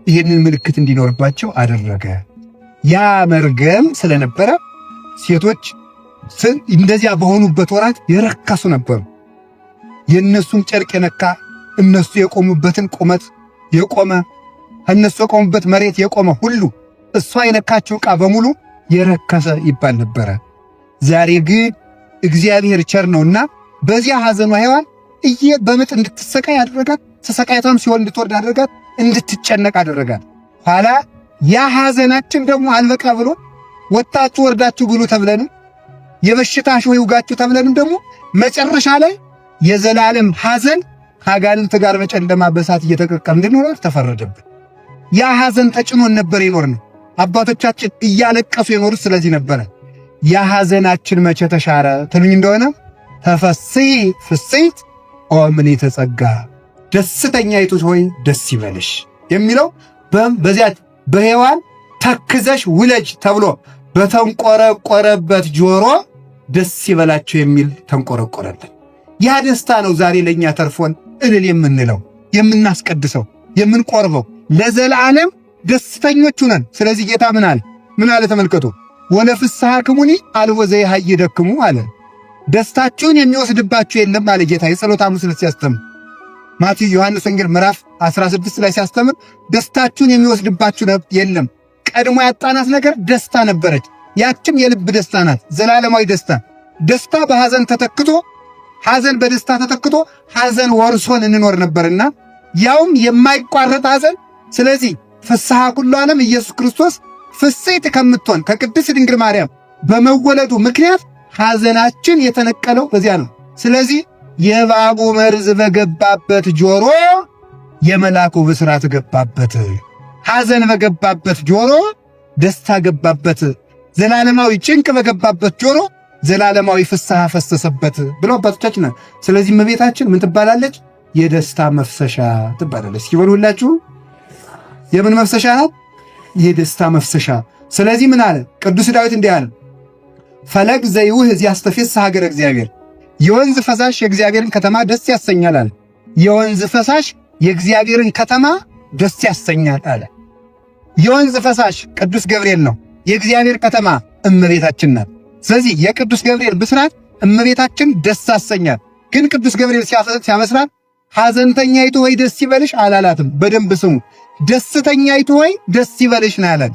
ይህንን ምልክት እንዲኖርባቸው አደረገ። ያ መርገም ስለነበረ ሴቶች እንደዚያ በሆኑበት ወራት የረከሱ ነበሩ። የእነሱን ጨርቅ የነካ እነሱ የቆሙበትን ቁመት የቆመ እነሱ የቆሙበት መሬት የቆመ ሁሉ እሷ የነካችው ዕቃ በሙሉ የረከሰ ይባል ነበረ። ዛሬ ግን እግዚአብሔር ቸር ነውና በዚያ ሐዘኗ ሔዋን በምጥ እንድትሰቃይ አደረጋት። ተሰቃይቷም ሲሆን እንድትወርድ አደረጋት፣ እንድትጨነቅ አደረጋት። ኋላ ያ ሐዘናችን ደግሞ አልበቃ ብሎ ወጣችሁ ወርዳችሁ ብሉ ተብለንም የበሽታ ሾህ ይውጋችሁ ተብለንም ደግሞ መጨረሻ ላይ የዘላለም ሐዘን ከአጋንንት ጋር በጨለማ በእሳት እየተቀቀልን እንድንኖር ተፈረደብን። ያ ሐዘን ተጭኖን ነበር የኖርነው። አባቶቻችን እያለቀሱ የኖሩት ስለዚህ ነበረ። ያ ሐዘናችን መቼ ተሻረ ትሉኝ እንደሆነ ተፈሥሒ ፍሥሕት ኦ ምልዕተ ጸጋ፣ ደስተኛይቱ ሆይ ደስ ይበልሽ የሚለው በዚያ በሔዋን ተክዘሽ ውለጅ ተብሎ በተንቆረቆረበት ጆሮ ደስ ይበላቸው የሚል ተንቆረቆረልን። ያ ደስታ ነው ዛሬ ለእኛ ተርፎን እልል የምንለው የምናስቀድሰው የምንቆርበው ለዘላለም ደስተኞች ነን። ስለዚህ ጌታ ምን አለ ተመልከቱ። ወለፍሥሓክሙኒ አልቦ ዘይሃይደክሙ አለ። ደስታችሁን የሚወስድባችሁ የለም አለ ጌታ የጸሎተ ሐሙስ ዕለት ሲያስተምር። ማቴዎስ ዮሐንስ ወንጌል ምዕራፍ 16 ላይ ሲያስተምር ደስታችሁን የሚወስድባችሁ የለም። ቀድሞ ያጣናት ነገር ደስታ ነበረች። ያችም የልብ ደስታ ናት፣ ዘላለማዊ ደስታ። ደስታ በሐዘን ተተክቶ ሐዘን በደስታ ተተክቶ ሐዘን ወርሶን እንኖር ነበርና ያውም የማይቋረጥ ሐዘን። ስለዚህ ፍስሐ ኩሉ ዓለም ኢየሱስ ክርስቶስ ፍሥሕት ከምትሆን ከቅድስት ድንግል ማርያም በመወለዱ ምክንያት ሐዘናችን የተነቀለው በዚያ ነው። ስለዚህ የእባቡ መርዝ በገባበት ጆሮ የመልአኩ ብስራት ገባበት። ሐዘን በገባበት ጆሮ ደስታ ገባበት። ዘላለማዊ ጭንቅ በገባበት ጆሮ ዘላለማዊ ፍስሐ ፈሰሰበት ብለው አባቶቻችን። ስለዚህ እመቤታችን ምን ትባላለች? የደስታ መፍሰሻ ትባላለች። እስኪ በሉ ሁላችሁ የምን መፍሰሻ ናት? የደስታ መፍሰሻ። ስለዚህ ምን አለ ቅዱስ ዳዊት? እንዲህ አለ፣ ፈለግ ዘይውህዝ ያስተፌስሕ ሀገረ እግዚአብሔር፣ የወንዝ ፈሳሽ የእግዚአብሔርን ከተማ ደስ ያሰኛል አለ። የወንዝ ፈሳሽ የእግዚአብሔርን ከተማ ደስ ያሰኛል አለ። የወንዝ ፈሳሽ ቅዱስ ገብርኤል ነው። የእግዚአብሔር ከተማ እመቤታችን ናት። ስለዚህ የቅዱስ ገብርኤል ብስራት እመቤታችን ደስ ያሰኛል። ግን ቅዱስ ገብርኤል ሲያበስራት ሐዘንተኛይቱ ሆይ ደስ ይበልሽ አላላትም። በደንብ ስሙ። ደስተኛይቱ ሆይ ደስ ይበልሽ ነው ያላት።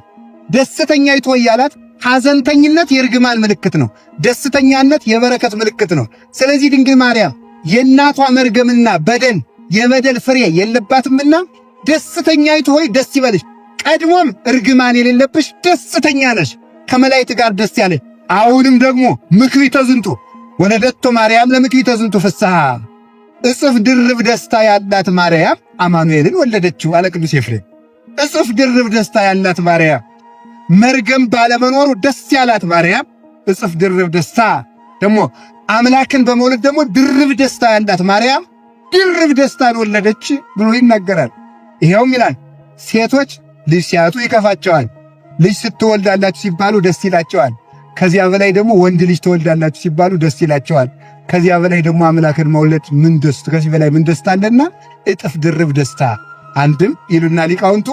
ደስተኛይቱ ሆይ ያላት ሐዘንተኝነት የርግማን ምልክት ነው፣ ደስተኛነት የበረከት ምልክት ነው። ስለዚህ ድንግል ማርያም የእናቷ መርገምና በደል የበደል ፍሬ የለባትምና ደስተኛይቱ ሆይ ደስ ይበልሽ። ቀድሞም እርግማን የሌለብሽ ደስተኛ ነሽ፣ ከመላእክት ጋር ደስ ያለሽ። አሁንም ደግሞ ምክሪተ ዝንቱ ወለደቶ ማርያም ለምክሪተ ዝንቱ ፍስሐ፣ እጽፍ ድርብ ደስታ ያላት ማርያም አማኑኤልን ወለደችው አለ ቅዱስ ኤፍሬም። እጽፍ ድርብ ደስታ ያላት ማርያም፣ መርገም ባለመኖሩ ደስ ያላት ማርያም እጽፍ ድርብ ደስታ፣ ደግሞ አምላክን በመውለድ ደግሞ ድርብ ደስታ ያላት ማርያም ድርብ ደስታን ወለደች ብሎ ይናገራል። ይሄውም ይላል ሴቶች ልጅ ሲያጡ ይከፋቸዋል፣ ልጅ ስትወልዳላችሁ ሲባሉ ደስ ይላቸዋል። ከዚያ በላይ ደግሞ ወንድ ልጅ ትወልዳላችሁ ሲባሉ ደስ ይላቸዋል። ከዚያ በላይ ደግሞ አምላክን መውለድ ከዚህ በላይ ምን ደስታ አለና እጥፍ ድርብ ደስታ። አንድም ይሉና ሊቃውንቱ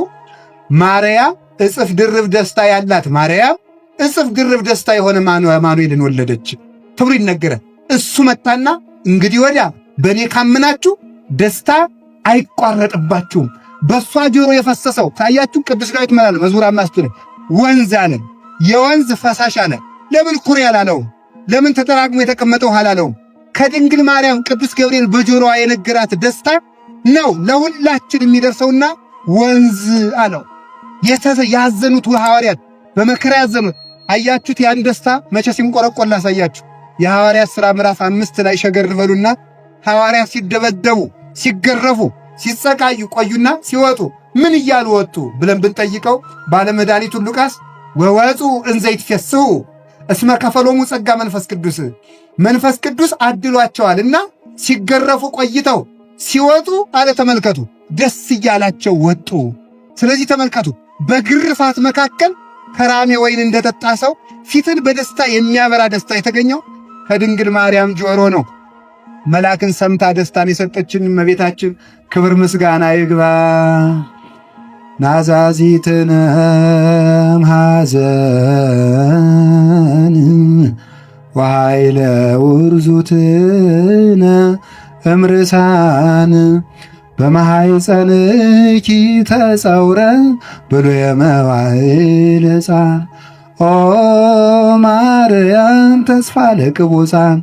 ማርያም እጽፍ ድርብ ደስታ ያላት ማርያም እጽፍ ድርብ ደስታ የሆነ አማኑኤልን ወለደች። ተብሎ ይነገራል። እሱ መጣና እንግዲህ ወዲያ በእኔ ካመናችሁ ደስታ አይቋረጥባችሁም። በእሷ ጆሮ የፈሰሰው ታያችሁ። ቅዱስ ዳዊት ማለት መዝሙር 5 ላይ ወንዝ አለ፣ የወንዝ ፈሳሽ አለ። ለምን ኩሬ አላለውም? ለምን ተጠራቅሞ የተቀመጠው አላለውም? ከድንግል ማርያም ቅዱስ ገብርኤል በጆሮዋ የነገራት ደስታ ነው ለሁላችን የሚደርሰውና ወንዝ አለው። ያዘኑት ሐዋርያት በመከራ ያዘኑት አያችሁት። ያን ደስታ መቼ ሲንቆረቆር ላሳያችሁ። የሐዋርያት ሥራ ምዕራፍ 5 ላይ ሸገር በሉና ሐዋርያት ሲደበደቡ፣ ሲገረፉ፣ ሲሰቃዩ ቆዩና ሲወጡ ምን እያሉ ወጡ ብለን ብንጠይቀው ባለመድኃኒቱ ሉቃስ ወወፁ እንዘ ይትፌስሑ እስመ ከፈሎሙ ጸጋ መንፈስ ቅዱስ አድሏቸዋልና ሲገረፉ ቆይተው ሲወጡ አለ። ተመልከቱ፣ ደስ እያላቸው ወጡ። ስለዚህ ተመልከቱ፣ በግርፋት መካከል ከራሜ ወይን እንደጠጣ ሰው ፊትን በደስታ የሚያበራ ደስታ የተገኘው ከድንግል ማርያም ጆሮ ነው። መልአክን ሰምታ ደስታን የሰጠችን እመቤታችን ክብር ምስጋና ይግባ። ናዛዚትነ እምኀዘን ወኃይለ ውርዙትነ እምርሳን በማኅፀንኪ ተጸውረ ብሉየ መዋዕል ሕፃን ኦ ማርያም ተስፋ ለቅቡፃን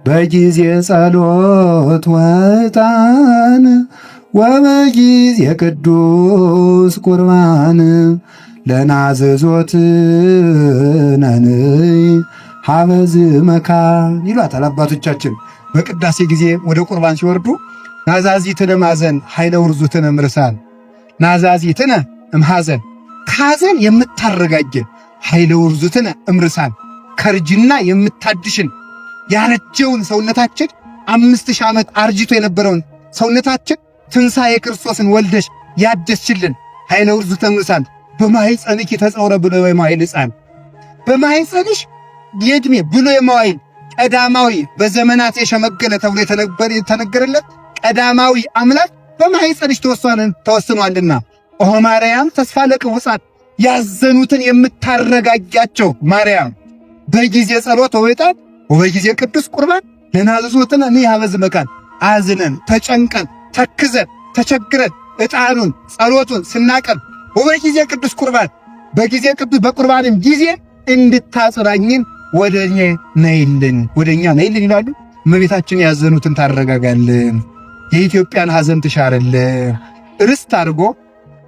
በጊዜ ጸሎት ወጣን ወበጊዜ ቅዱስ ቁርባን ለናዝዞት ነንይ ሀበዝ መካን ይሏታል አባቶቻችን። በቅዳሴ ጊዜ ወደ ቁርባን ሲወርዱ ናዛዚትነ እምኀዘን ኃይለ ውርዙትነ እምርሳን፣ ናዛዚትነ እምኀዘን ከሐዘን የምታረጋጀን፣ ኃይለ ውርዙትነ እምርሳን ከርጅና የምታድሽን፣ ያረጀውን ሰውነታችን 5000 ዓመት አርጅቶ የነበረውን ሰውነታችን ትንሣኤ ክርስቶስን ወልደሽ ያደስችልን፣ ኃይለ ውርዙትነ እምርሳን በማኅፀንኪ ተጸውረ ብሉየ መዋዕል ሕፃን በማኅፀንሽ የዕድሜ ብሉየ መዋዕል ቀዳማዊ በዘመናት የሸመገለ ተብሎ የተነገረለት ቀዳማዊ አምላክ በማኅፀንሽ ተወስኗልና ኦ ማርያም ተስፋ ለቅቡፃን ያዘኑትን የምታረጋጊያቸው ማርያም በጊዜ ጸሎት ወዕጣን ወበጊዜ ቅዱስ ቁርባን ለናዝዞትነ ነንይ ሀበዝ መካን አዝነን ተጨንቀን ተክዘን ተቸግረን ዕጣኑን ጸሎቱን ስናቀርብ ወበጊዜ ቅዱስ ቁርባን በጊዜ ቅዱስ በቁርባንም ጊዜ እንድታጽናኝን ወደኛ ነይልን ይላሉ። እመቤታችን ያዘኑትን ታረጋጋልን፣ የኢትዮጵያን ሐዘን ትሻርልን። ርስት አድርጎ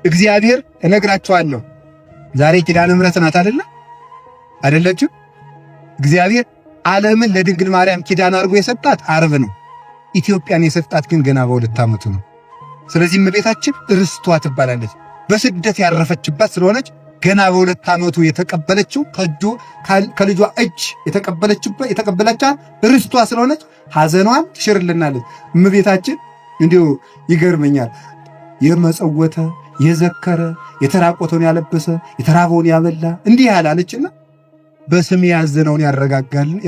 እግዚአብሔር እነግራችኋለሁ። ዛሬ ኪዳነ ምሕረት ናት አይደለችም? እግዚአብሔር ዓለምን ለድንግል ማርያም ኪዳን አድርጎ የሰጣት ዓርብ ነው። ኢትዮጵያን የሰጣት ግን ገና በ2 ዓመቱ ነው። ስለዚህ እመቤታችን ርስቷ ትባላለች። በስደት ያረፈችባት ስለሆነች ገና በ2 ዓመቱ የተቀበለችው ከልጇ እጅ የተቀበለቻት ርስቷ ስለሆነች ሐዘኗን ትሽርልናለች። እመቤታችን እንዲሁ ይገርመኛል። የመጸወተ የዘከረ የተራቆተውን ያለበሰ የተራበውን ያበላ እንዲህ ያላለችና በስም ያዘነውን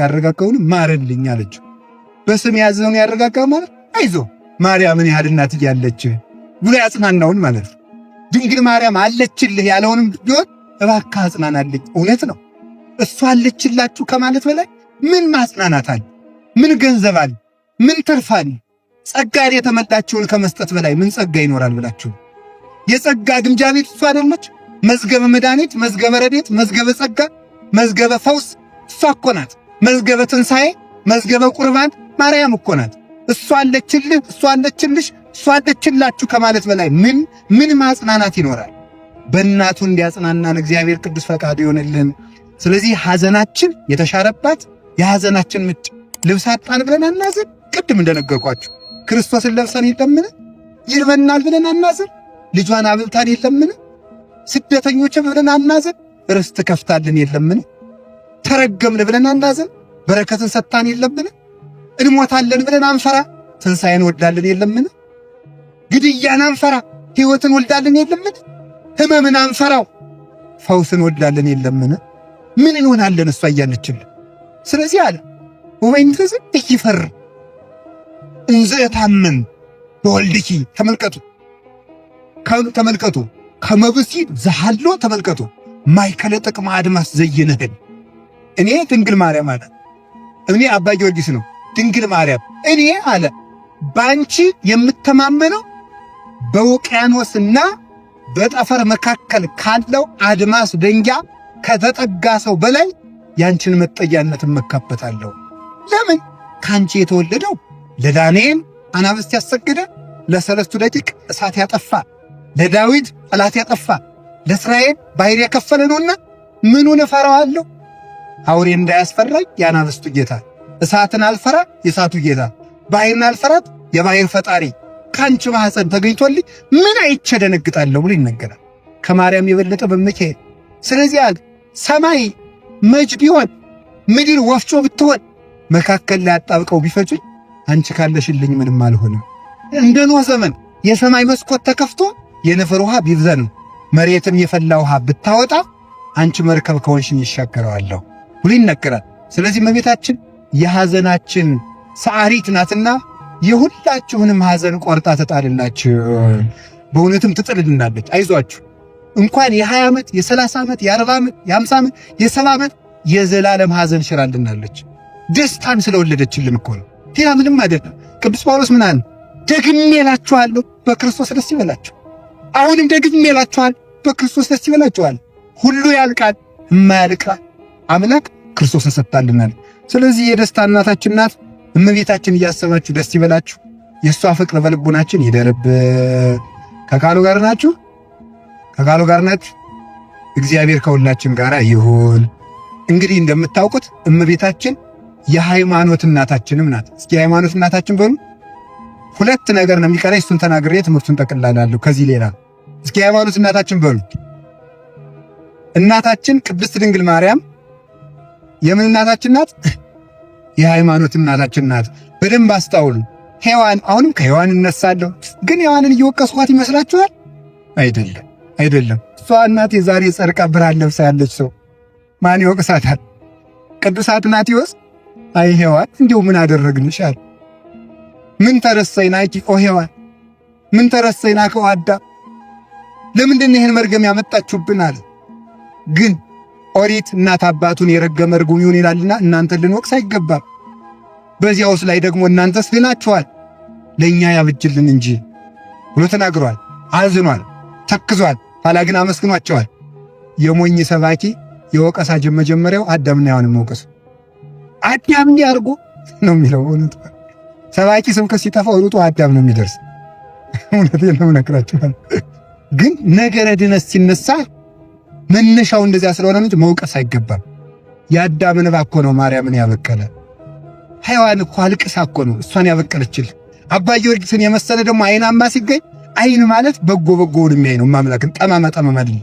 ያረጋጋውን ማረልኝ አለችው። በስም ያዘነውን ያረጋጋው ማለት አይዞ ማርያምን ያህል እናት እያለች ብሎ ያጽናናውን ማለት ነው። ድንግል ማርያም አለችልህ ያለውንም ቢሆን እባክህ አጽናናልኝ። እውነት ነው። እሷ አለችላችሁ ከማለት በላይ ምን ማጽናናት አለ? ምን ገንዘብ አለ? ምን ትርፍ አለ? ጸጋን የተመላችውን ከመስጠት በላይ ምን ጸጋ ይኖራል ብላችሁ? የጸጋ ግምጃ ቤት እሷ አይደለች? መዝገበ መድኃኒት፣ መዝገበ ረድኤት፣ መዝገበ ጸጋ፣ መዝገበ ፈውስ እሷ እኮ ናት። መዝገበ ትንሣኤ፣ መዝገበ ቁርባን ማርያም እኮ ናት። እሷ አለችልህ፣ እሷ አለችልሽ፣ እሷ አለችላችሁ ከማለት በላይ ምን ማጽናናት ይኖራል? በእናቱ እንዲያጽናናን እግዚአብሔር ቅዱስ ፈቃዱ ይሆንልን። ስለዚህ ሐዘናችን የተሻረባት የሐዘናችን ምንጭ ልብስ አጣን ብለን አናዝን። ቅድም እንደነገርኳችሁ ክርስቶስን ለብሰን የለምን? ይርበናል ብለን አናዝን? ልጇን አብልታን የለምን? ስደተኞች ብለን አናዝን? ርስት ከፍታልን የለምን? ተረገምን ብለን አናዝን? በረከትን ሰጣን የለምን? እንሞታለን ብለን አንፈራ? ትንሣኤን ወልዳልን የለምን? ግድያን አንፈራ? ሕይወትን ወልዳልን የለምን? ሕመምን አንፈራው? ፈውስን ወልዳልን የለምን? ምን እንሆናለን እሷ እያለችልን? ስለዚህ አለ ወይንተዝ እይፈር እንዘ ታመን በወልድኪ ተመልከቱ ከመብሲ ዘሃሎ ተመልከቱ ማይከለ ጥቅመ አድማስ ዘይነህል እኔ ድንግል ማርያም አለ እኔ አባ ጊዮርጊስ ነው። ድንግል ማርያም እኔ አለ ባንቺ የምተማመነው በውቅያኖስና በጠፈር መካከል ካለው አድማስ ደንጊያ ከተጠጋ ሰው በላይ ያንቺን መጠጊያነት እመካበታለሁ። ለምን? ካንቺ የተወለደው ለዳንኤል አናብስት ያሰገደ፣ ለሰለስቱ ደቂቅ እሳት ያጠፋ፣ ለዳዊት ጠላት ያጠፋ፣ ለእስራኤል ባሕር የከፈለ ነውና ምኑን እፈራዋለሁ? አውሬ እንዳያስፈራኝ የአናብስቱ ጌታ፣ እሳትን አልፈራ የእሳቱ ጌታ፣ ባሕርን አልፈራት የባሕር ፈጣሪ ካንቺ ማኅፀን ተገኝቶልኝ ምን አይቼ ደነግጣለሁ ብሎ ይነገራል። ከማርያም የበለጠ በሚካኤል። ስለዚህ አለ ሰማይ መጅ ቢሆን ምድር ወፍጮ ብትሆን መካከል ላይ አጣብቀው ቢፈጩኝ አንቺ ካለሽልኝ ምንም አልሆንም። እንደ ኖህ ዘመን የሰማይ መስኮት ተከፍቶ የነፈር ውሃ ቢብዘን መሬትም የፈላ ውሃ ብታወጣ አንቺ መርከብ ከሆንሽኝ ይሻገረዋለሁ ብሎ ይነገራል። ስለዚህ እመቤታችን የሐዘናችን ሰዓሪት ናትና የሁላችሁንም ሐዘን ቆርጣ ትጣልላችሁ። በእውነትም ትጥልልናለች። አይዟችሁ እንኳን የ20 ዓመት የ30 ዓመት የ40 ዓመት የ50 ዓመት የ70 ዓመት የዘላለም ሐዘን ሽራልናለች። ደስታን ስለወለደችልን እኮ ነው። ሌላ ምንም አይደለም። ቅዱስ ጳውሎስ ምን አለ? ደግሜ እላችኋለሁ በክርስቶስ ደስ ይበላችሁ። አሁንም ደግሜ እላችኋለሁ በክርስቶስ ደስ ይበላችኋል። ሁሉ ያልቃል፣ የማያልቅ አምላክ ክርስቶስን ሰጥታልናል። ስለዚህ የደስታ እናታችን ናት። እመቤታችን እያሰባችሁ ደስ ይበላችሁ። የእሷ ፍቅር በልቡናችን ይደርብ። ከቃሉ ጋር ናችሁ? ከቃሉ ጋር ናችሁ? እግዚአብሔር ከሁላችን ጋር ይሁን። እንግዲህ እንደምታውቁት እመቤታችን የሃይማኖት እናታችንም ናት። እስኪ የሃይማኖት እናታችን በሉ። ሁለት ነገር ነው የሚቀረኝ፣ እሱን ተናግሬ ትምህርቱን ጠቅልላለሁ። ከዚህ ሌላ እስኪ የሃይማኖት እናታችን በሉ። እናታችን ቅድስት ድንግል ማርያም የምን እናታችን ናት? የሃይማኖት እናታችን ናት። በደንብ አስታውሉ። ሔዋን፣ አሁንም ከሔዋን እነሳለሁ፣ ግን ሔዋንን እየወቀስኳት ይመስላችኋል? አይደለም፣ አይደለም። እሷ እናቴ ዛሬ ጸድቃ ብርሃን ለብሳ ያለች ሰው ማን ይወቅሳታል? ቅዱስ አትናቴዎስ አይ ሔዋን እንዲሁ ምን አደረግንሽ አለ። ምን ተረሰይናኪ ኦ ሔዋን፣ ምን ተረሰይናከ ኦ አዳም፣ ለምንድን ነው ይህን መርገም ያመጣችሁብን አለ። ግን ኦሪት እናት አባቱን የረገመ ርጉም ይሁን ይላልና እናንተን ልንወቅስ አይገባም። በዚያውስ ላይ ደግሞ እናንተስ ድናችኋል፣ ለእኛ ያብጅልን እንጂ ብሎ ተናግሯል። አዝኗል፣ ተክዟል። ኋላ ግን አመስግኗቸዋል። የሞኝ ሰባኪ የወቀሳ መጀመሪያው አዳምና ሔዋንን መውቀስ። አዳም እንዲያርጎ ነው የሚለው። እውነት ሰባኪ ስብከት ሲጠፋው ሩጦ አዳም ነው የሚደርስ። እውነቴን ነው እነግራችኋለሁ። ግን ነገረ ድነት ሲነሳ መነሻው እንደዚያ ስለሆነ እንጂ መውቀስ አይገባም። የአዳም እንባ እኮ ነው ማርያምን ያበቀለ። ሔዋን እኮ አልቅሳ እኮ ነው እሷን ያበቀለችል። አባ ጊዮርጊስን የመሰለ ደግሞ አይናማ ሲገኝ፣ አይን ማለት በጎ በጎውን የሚያይ ነው ማምላክን ጠማማ ጠማማ አይደል።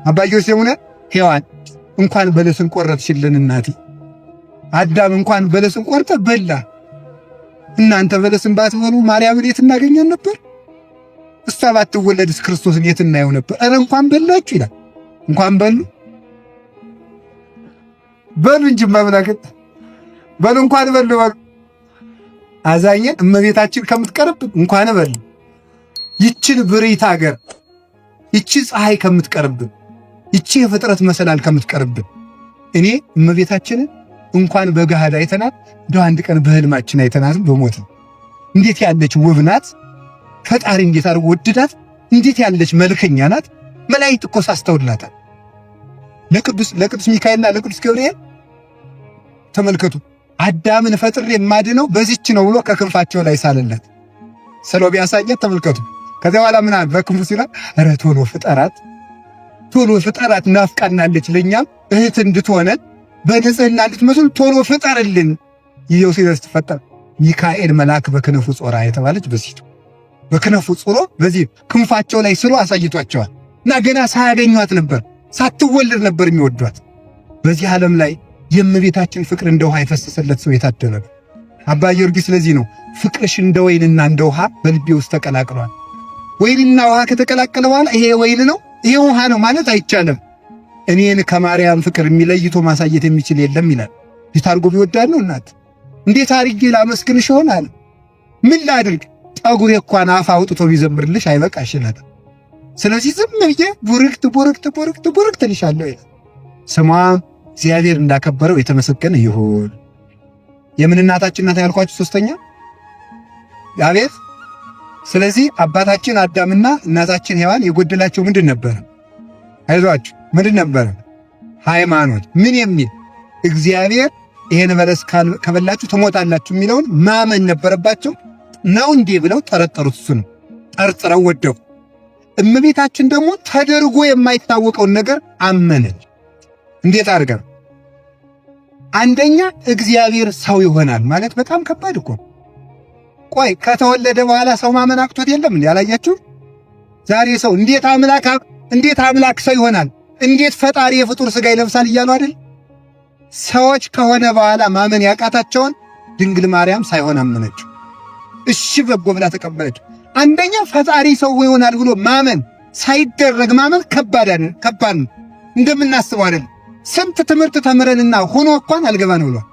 አባ ጊዮርጊስ ደግሞ ሔዋን እንኳን በለስን ቆረጥሽልን እናቴ፣ አዳም እንኳን በለስን ቆርጠ በላ፣ እናንተ በለስን ባትበሉ ማርያምን የት እናገኘን ነበር? እሷ ባትወለድስ ክርስቶስን የት እናየው ነበር? ኧረ እንኳን በላችሁ ይላል። እንኳን በሉ በሉ እንጂ ማምላክን በሉ እንኳን በሉ በሉ። አዛኘን እመቤታችን ከምትቀርብ እንኳን በሉ። ይችን ብሪት ሀገር ይቺ ፀሐይ ከምትቀርብን፣ ይቺ የፍጥረት መሰላል ከምትቀርብን እኔ እመቤታችንን እንኳን በገሃድ አይተናት እንደው አንድ ቀን በህልማችን አይተናት በሞት እንዴት ያለች ውብ ናት! ፈጣሪ እንዴት አድርጎ ወደዳት! እንዴት ያለች መልከኛ ናት! መላእክት እኮ ሳስተውላታል። ለቅዱስ ሚካኤልና ለቅዱስ ገብርኤል ተመልከቱ፣ አዳምን ፈጥሬ የማድነው በዚች ነው ብሎ ከክንፋቸው ላይ ሳለለት ስለ ቢያሳየት ተመልከቱ። ከዚያ በኋላ ምን አለ በክንፉ ሲላ፣ ኧረ ቶሎ ፍጠራት ናፍቃናለች፣ ለኛም እህት እንድትሆነን በንጽህና እንድትመስል ቶሎ ፍጠርልን። ይኸው ሲደርስ ትፈጠር። ሚካኤል መልአክ በክንፉ ጾራ የተባለች በዚህ በክንፉ ጾሮ በዚህ ክንፋቸው ላይ ስሎ አሳይቷቸዋል። እና ገና ሳያገኟት ነበር፣ ሳትወለድ ነበር የሚወዷት። በዚህ ዓለም ላይ የእመቤታችን ፍቅር እንደ ውሃ የፈሰሰለት ሰው የታደለ ነው። አባ ጊዮርጊስ ስለዚህ ነው ፍቅርሽ እንደ ወይንና እንደ ውሃ በልቤ ውስጥ ተቀላቅሏል። ወይንና ውሃ ከተቀላቀለ በኋላ ይሄ ወይን ነው ይሄ ውሃ ነው ማለት አይቻልም። እኔን ከማርያም ፍቅር የሚለይቶ ማሳየት የሚችል የለም ይላል። ቢታርጎ ቢወዳድ ነው እናት እንዴት አድርጌ ላመስግንሽ ይሆናል? ምን ላድርግ? ጠጉሬ እንኳን አፍ አውጥቶ ቢዘምርልሽ አይበቃሽ ይላል። ስለዚህ ዝም ብዬ ቡርክት ልሻለሁ ይላል። ስሟ እግዚአብሔር እንዳከበረው የተመሰገነ ይሁን። የምን እናታችን ናት ያልኳችሁ? ሶስተኛ አቤት። ስለዚህ አባታችን አዳምና እናታችን ሔዋን የጎደላቸው ምንድን ነበረ? አይዟችሁ ምንድን ነበረ? ሃይማኖት። ምን የሚል እግዚአብሔር ይሄን በለስ ከበላችሁ ትሞታላችሁ የሚለውን ማመን ነበረባቸው። ነው እንዴ ብለው ጠረጠሩት። እሱን ጠርጥረው ወደቁ። እመቤታችን ደግሞ ተደርጎ የማይታወቀውን ነገር አመነች። እንዴት አድርገን? አንደኛ እግዚአብሔር ሰው ይሆናል ማለት በጣም ከባድ እኮ። ቆይ ከተወለደ በኋላ ሰው ማመን አቅቶት የለም እንዴ? አላያችሁ? ዛሬ ሰው እንዴት አምላክ ሰው ይሆናል? እንዴት ፈጣሪ የፍጡር ሥጋ ይለብሳል እያሉ አይደል? ሰዎች ከሆነ በኋላ ማመን ያቃታቸውን ድንግል ማርያም ሳይሆን አመነችው። እሺ በጎ ብላ ተቀበለችው። አንደኛ ፈጣሪ ሰው ይሆናል ብሎ ማመን ሳይደረግ ማመን ከባድ ነው። እንደምናስበው አይደል? ስንት ትምህርት ተምረንና ሆኖ እንኳን አልገባን ብሏል።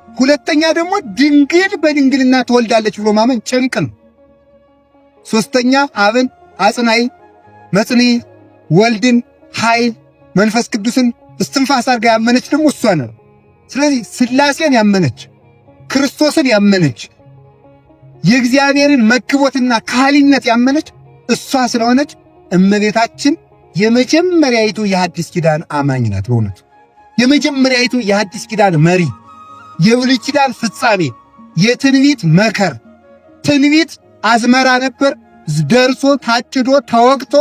ሁለተኛ ደግሞ ድንግል በድንግልና ትወልዳለች ብሎ ማመን ጭንቅ ነው። ሶስተኛ አብን አጽናይ መጽንዒ ወልድን ኃይል መንፈስ ቅዱስን እስትንፋስ አድርጋ ያመነች ደግሞ እሷ ነው። ስለዚህ ሥላሴን ያመነች ክርስቶስን ያመነች የእግዚአብሔርን መግቦትና ካህሊነት ያመነች እሷ ስለሆነች እመቤታችን የመጀመሪያይቱ የሐዲስ ኪዳን አማኝ ናት። በእውነቱ የመጀመሪያይቱ የሐዲስ ኪዳን መሪ፣ የብሉይ ኪዳን ፍጻሜ፣ የትንቢት መከር። ትንቢት አዝመራ ነበር ደርሶ ታጭዶ ተወቅቶ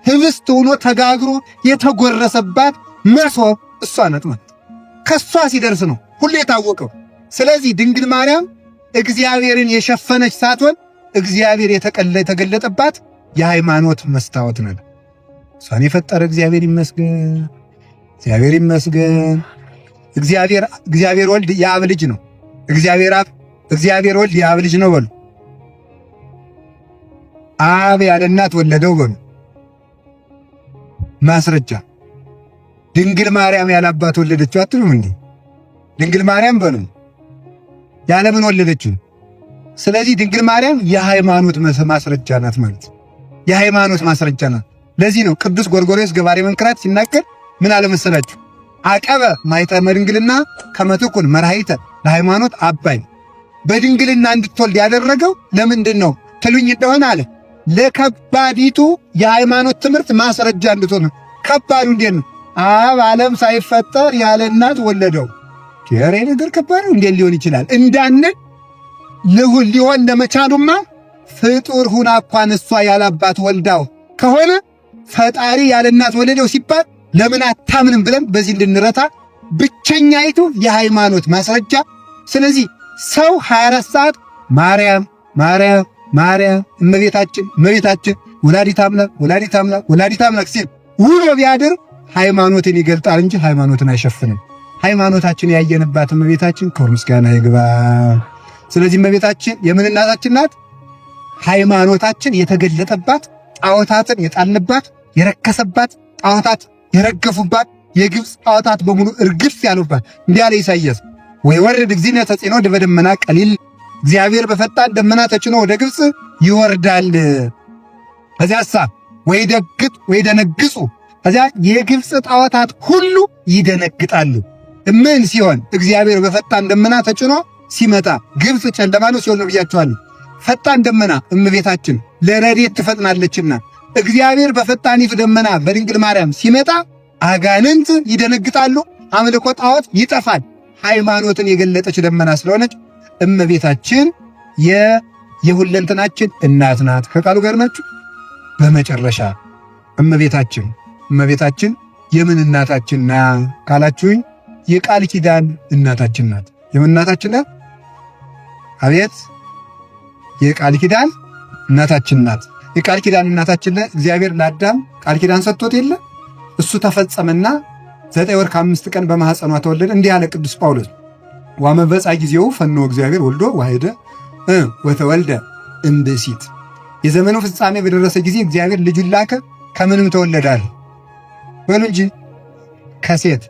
ህብስት ሆኖ ተጋግሮ የተጎረሰባት መሶብ እሷ ናት ማለት ከሷ ሲደርስ ነው ሁሉ የታወቀው። ስለዚህ ድንግል ማርያም እግዚአብሔርን የሸፈነች ሳትሆን እግዚአብሔር የተገለጠባት የሃይማኖት መስታወት ናት። እሷን የፈጠረ እግዚአብሔር ይመስገን፣ እግዚአብሔር ይመስገን። እግዚአብሔር ወልድ የአብ ልጅ ነው። እግዚአብሔር ወልድ የአብ ልጅ ነው በሉ። አብ ያለ እናት ወለደው በሉ። ማስረጃ ድንግል ማርያም ያለ አባት ወለደችው አትሉም እንዴ? ድንግል ማርያም በሉ ያለ ምን ወለደችው? ስለዚህ ድንግል ማርያም የሃይማኖት ማስረጃ ናት ማለት የሃይማኖት ማስረጃ ናት። ለዚህ ነው ቅዱስ ጎርጎርዮስ ገባሬ መንክራት ሲናገር ምን አለ መሰላችሁ? አቀበ ማኅተመ ድንግልና ከመ ትኩን መርኃይተ ለሃይማኖት አባይ። በድንግልና እንድትወልድ ያደረገው ለምንድን ነው ትሉኝ እንደሆነ አለ ለከባዲቱ የሃይማኖት ትምህርት ማስረጃ እንድትሆን። ከባዱ እንዴት ነው? አብ ዓለም ሳይፈጠር ያለ እናት ወለደው። ኬሬ ነገር ከባድ ነው። እንዴት ሊሆን ይችላል እንዳንል ሊሆን ለመቻሉማ ፍጡር ሁና እንኳን እሷ ያለ አባት ወልዳው ከሆነ ፈጣሪ ያለ እናት ወለደው ሲባል ለምን አታምንም ብለን በዚህ እንድንረታ ብቸኛይቱ የሃይማኖት ማስረጃ። ስለዚህ ሰው 24 ሰዓት ማርያም ማርያም ማርያም እመቤታችን እመቤታችን ወላዲተ አምላክ ሲል ውሎ ቢያድር ሃይማኖትን ይገልጣል እንጂ ሃይማኖትን አይሸፍንም። ሃይማኖታችን ያየንባት እመቤታችን ክብር ምስጋና ይግባ። ስለዚህ እመቤታችን የምን እናታችን ናት? ሃይማኖታችን የተገለጠባት፣ ጣዖታትን የጣልንባት፣ የረከሰባት፣ ጣዖታት የረገፉባት፣ የግብፅ ጣዖታት በሙሉ እርግፍ ያሉባት። እንዲህ አለ ኢሳይያስ ወይወርድ እግዚእነ ተጽዕኖ በደመና ቀሊል፣ እግዚአብሔር በፈጣን ደመና ተጭኖ ወደ ግብፅ ይወርዳል። ከዚያሳ ወይደነግጹ፣ ከዚያ የግብፅ ጣዖታት ሁሉ ይደነግጣሉ። ምን ሲሆን? እግዚአብሔር በፈጣን ደመና ተጭኖ ሲመጣ። ግብፅ ጨለማ ነው ሲሆን ነው ብያችኋለሁ። ፈጣን ደመና እመቤታችን ለረድኤት ትፈጥናለችና እግዚአብሔር በፈጣኒቱ ደመና በድንግል ማርያም ሲመጣ አጋንንት ይደነግጣሉ፣ አምልኮ ጣዖት ይጠፋል። ሃይማኖትን የገለጠች ደመና ስለሆነች እመቤታችን የሁለንተናችን እናት ናት። ከቃሉ ጋር ናችሁ። በመጨረሻ እመቤታችን የምን እናታችን ናት ካላችሁኝ የቃል ኪዳን እናታችን ናት። የምን እናታችን ናት? አቤት የቃል ኪዳን እናታችን ናት። የቃል ኪዳን እናታችን እግዚአብሔር ለአዳም ቃል ኪዳን ሰጥቶት የለ እሱ ተፈጸመና 9 ወር ከ5 ቀን በማኅፀኗ ተወለደ። እንዲህ ያለ ቅዱስ ጳውሎስ ወመበጻ ጊዜው ፈኖ እግዚአብሔር ወልዶ ዋሄደ ወተወልደ እምብእሲት። የዘመኑ ፍጻሜ በደረሰ ጊዜ እግዚአብሔር ልጁን ላከ። ከምንም ተወለዳል በሉ እንጂ ከሴት።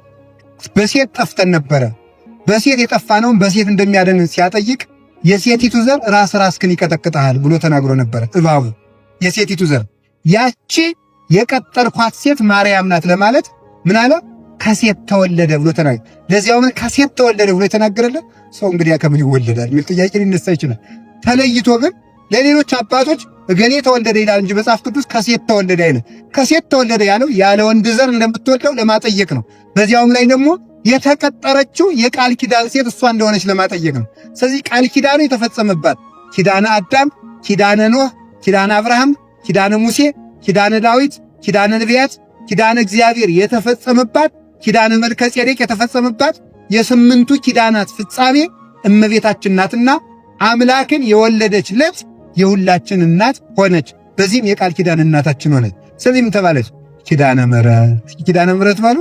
በሴት ጠፍተን ነበረ። በሴት የጠፋነውን በሴት እንደሚያድን ሲያጠይቅ የሴቲቱ ዘር ራስህን ይቀጠቅጣል ብሎ ተናግሮ ነበረ እባቡ። የሴቲቱ ዘር ያቺ የቀጠርኳት ሴት ማርያም ናት ለማለት ምን አለ? ከሴት ተወለደ ብሎ ተናገረ። ለዚያው ምን ከሴት ተወለደ ብሎ የተናገረለት ሰው እንግዲህ ከምን ይወለዳል የሚል ጥያቄ ሊነሳ ይችላል። ተለይቶ ግን ለሌሎች አባቶች እገሌ ተወለደ ይላል እንጂ መጽሐፍ ቅዱስ ከሴት ተወለደ አይልም። ከሴት ተወለደ ያለው ያለ ወንድ ዘር እንደምትወልደው ለማጠየቅ ነው። በዚያውም ላይ ደግሞ የተቀጠረችው የቃል ኪዳን ሴት እሷ እንደሆነች ለማጠየቅ ነው። ስለዚህ ቃል ኪዳኑ የተፈጸመባት ኪዳነ አዳም፣ ኪዳነ ኖህ፣ ኪዳነ አብርሃም፣ ኪዳነ ሙሴ፣ ኪዳነ ዳዊት፣ ኪዳነ ነቢያት፣ ኪዳነ እግዚአብሔር የተፈጸመባት ኪዳነ መልከ ጼዴቅ የተፈጸመባት የስምንቱ ኪዳናት ፍጻሜ እመቤታችን ናትና አምላክን የወለደች ዕለት የሁላችን እናት ሆነች። በዚህም የቃል ኪዳን እናታችን ሆነች። ስለዚህ ምን ተባለች? ኪዳነ ምሕረት። ኪዳነ ምሕረት ባሉ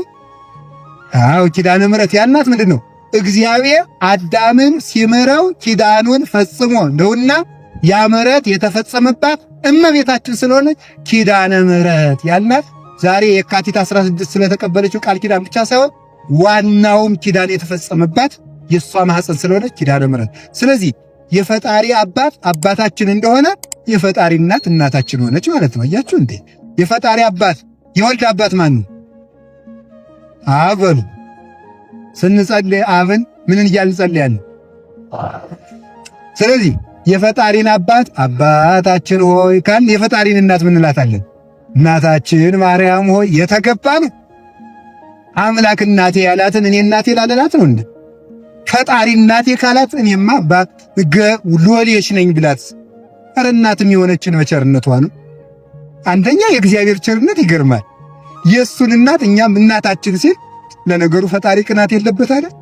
አዎ ኪዳነ ምሕረት ያልናት ምንድን ነው? እግዚአብሔር አዳምን ሲምረው ኪዳኑን ፈጽሞ ነውና ያ ምሕረት የተፈጸመባት እመቤታችን ስለሆነች ኪዳነ ምሕረት ያልናት ዛሬ የካቲት 16 ስለተቀበለችው ቃል ኪዳን ብቻ ሳይሆን ዋናውም ኪዳን የተፈጸመባት የእሷ ማኅፀን ስለሆነች ኪዳነ ምሕረት። ስለዚህ የፈጣሪ አባት አባታችን እንደሆነ የፈጣሪ እናት እናታችን ሆነች ማለት ነው። አያችሁ እንዴ? የፈጣሪ አባት የወልድ አባት ማን ነው? አብ በሉ። ስንጸልይ አብን ምን እያልን እንጸልያለን? ስለዚህ የፈጣሪን አባት አባታችን ሆይ ካል የፈጣሪን እናት ምን እንላታለን? እናታችን ማርያም ሆይ የተገባ ነው። አምላክ እናቴ ያላትን እኔ እናቴ ላለላት ነው እንዴ? ፈጣሪ እናቴ ካላት እኔማ ሎሌሽ ነኝ ብላት ኧረ እናትም የሆነችን በቸርነቷ ነው። አንደኛ የእግዚአብሔር ቸርነት ይገርማል። የእሱን እናት እኛም እናታችን ሲል ለነገሩ ፈጣሪ ቅናት የለበት አይደል?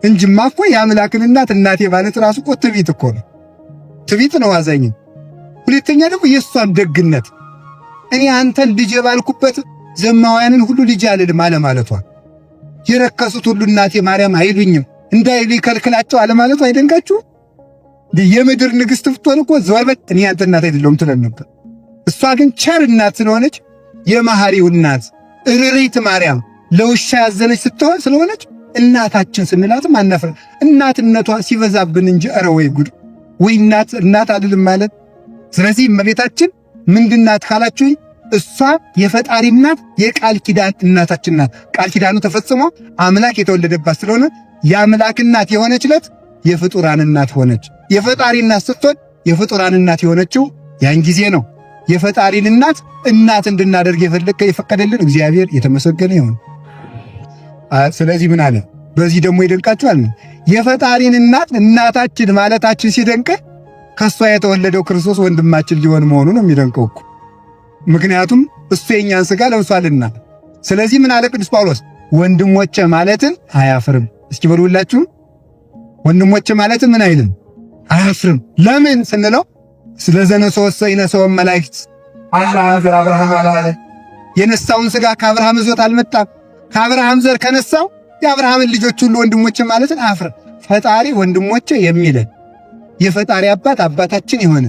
እንጂማ እኮ የአምላክን እናት እናቴ ማለት ራሱ እኮ ትዕቢት እኮ ነው። ትዕቢት ነው አዛኝ። ሁለተኛ ደግሞ የእሷን ደግነት እኔ አንተን ልጅ ባልኩበት ዘማውያንን ሁሉ ልጅ አልልም አለማለቷ፣ የረከሱት ሁሉ እናቴ ማርያም አይሉኝም እንዳይሉ ይከልክላቸው አለማለቷ አይደንቃችሁ? የምድር ንግሥት ብትሆን እኮ ዘወርበት እኔ አንተ እናት አይደለሁም ትለን ነበር። እሷ ግን ቸር እናት ስለሆነች የመሐሪው እናት እርሪት ማርያም ለውሻ ያዘነች ስትሆን ስለሆነች እናታችን ስንላትም አናፍር። እናትነቷ ሲበዛብን እንጂ ኧረ ወይ ጉድ! ወይ እናት አይደለም ማለት። ስለዚህ እመቤታችን ምንድናት ካላችሁኝ እሷ የፈጣሪ እናት የቃል ኪዳን እናታችን ናት። ቃል ኪዳኑ ተፈጽሞ አምላክ የተወለደባት ስለሆነ የአምላክ እናት የሆነች ዕለት የፍጡራን እናት ሆነች። የፈጣሪ እናት ስትሆን የፍጡራን እናት የሆነችው ያን ጊዜ ነው። የፈጣሪን እናት እንድናደርግ የፈቀደልን እግዚአብሔር የተመሰገነ ይሁን። ስለዚህ ምን አለ? በዚህ ደግሞ ይደንቃችኋል። የፈጣሪን እናት እናታችን ማለታችን ሲደንቅ ከሷ የተወለደው ክርስቶስ ወንድማችን ሊሆን መሆኑ ነው የሚደንቀው እኮ። ምክንያቱም እሱ የኛን ሥጋ ለብሷልና። ስለዚህ ምን አለ ቅዱስ ጳውሎስ? ወንድሞቼ ማለትን አያፍርም። እስኪ በሉላችሁ፣ ወንድሞቼ ማለትን ምን አይልም? አያፍርም። ለምን ስንለው ስለዘነሰ ወሰይነሰው መላእክት አብርሃም አላለ። የነሳውን ሥጋ ከአብርሃም ይዞት አልመጣም። ከአብርሃም ዘር ከነሳው የአብርሃምን ልጆች ሁሉ ወንድሞቼ ማለትን አያፍርም። ፈጣሪ ወንድሞቼ የሚለን የፈጣሪ አባት አባታችን የሆነ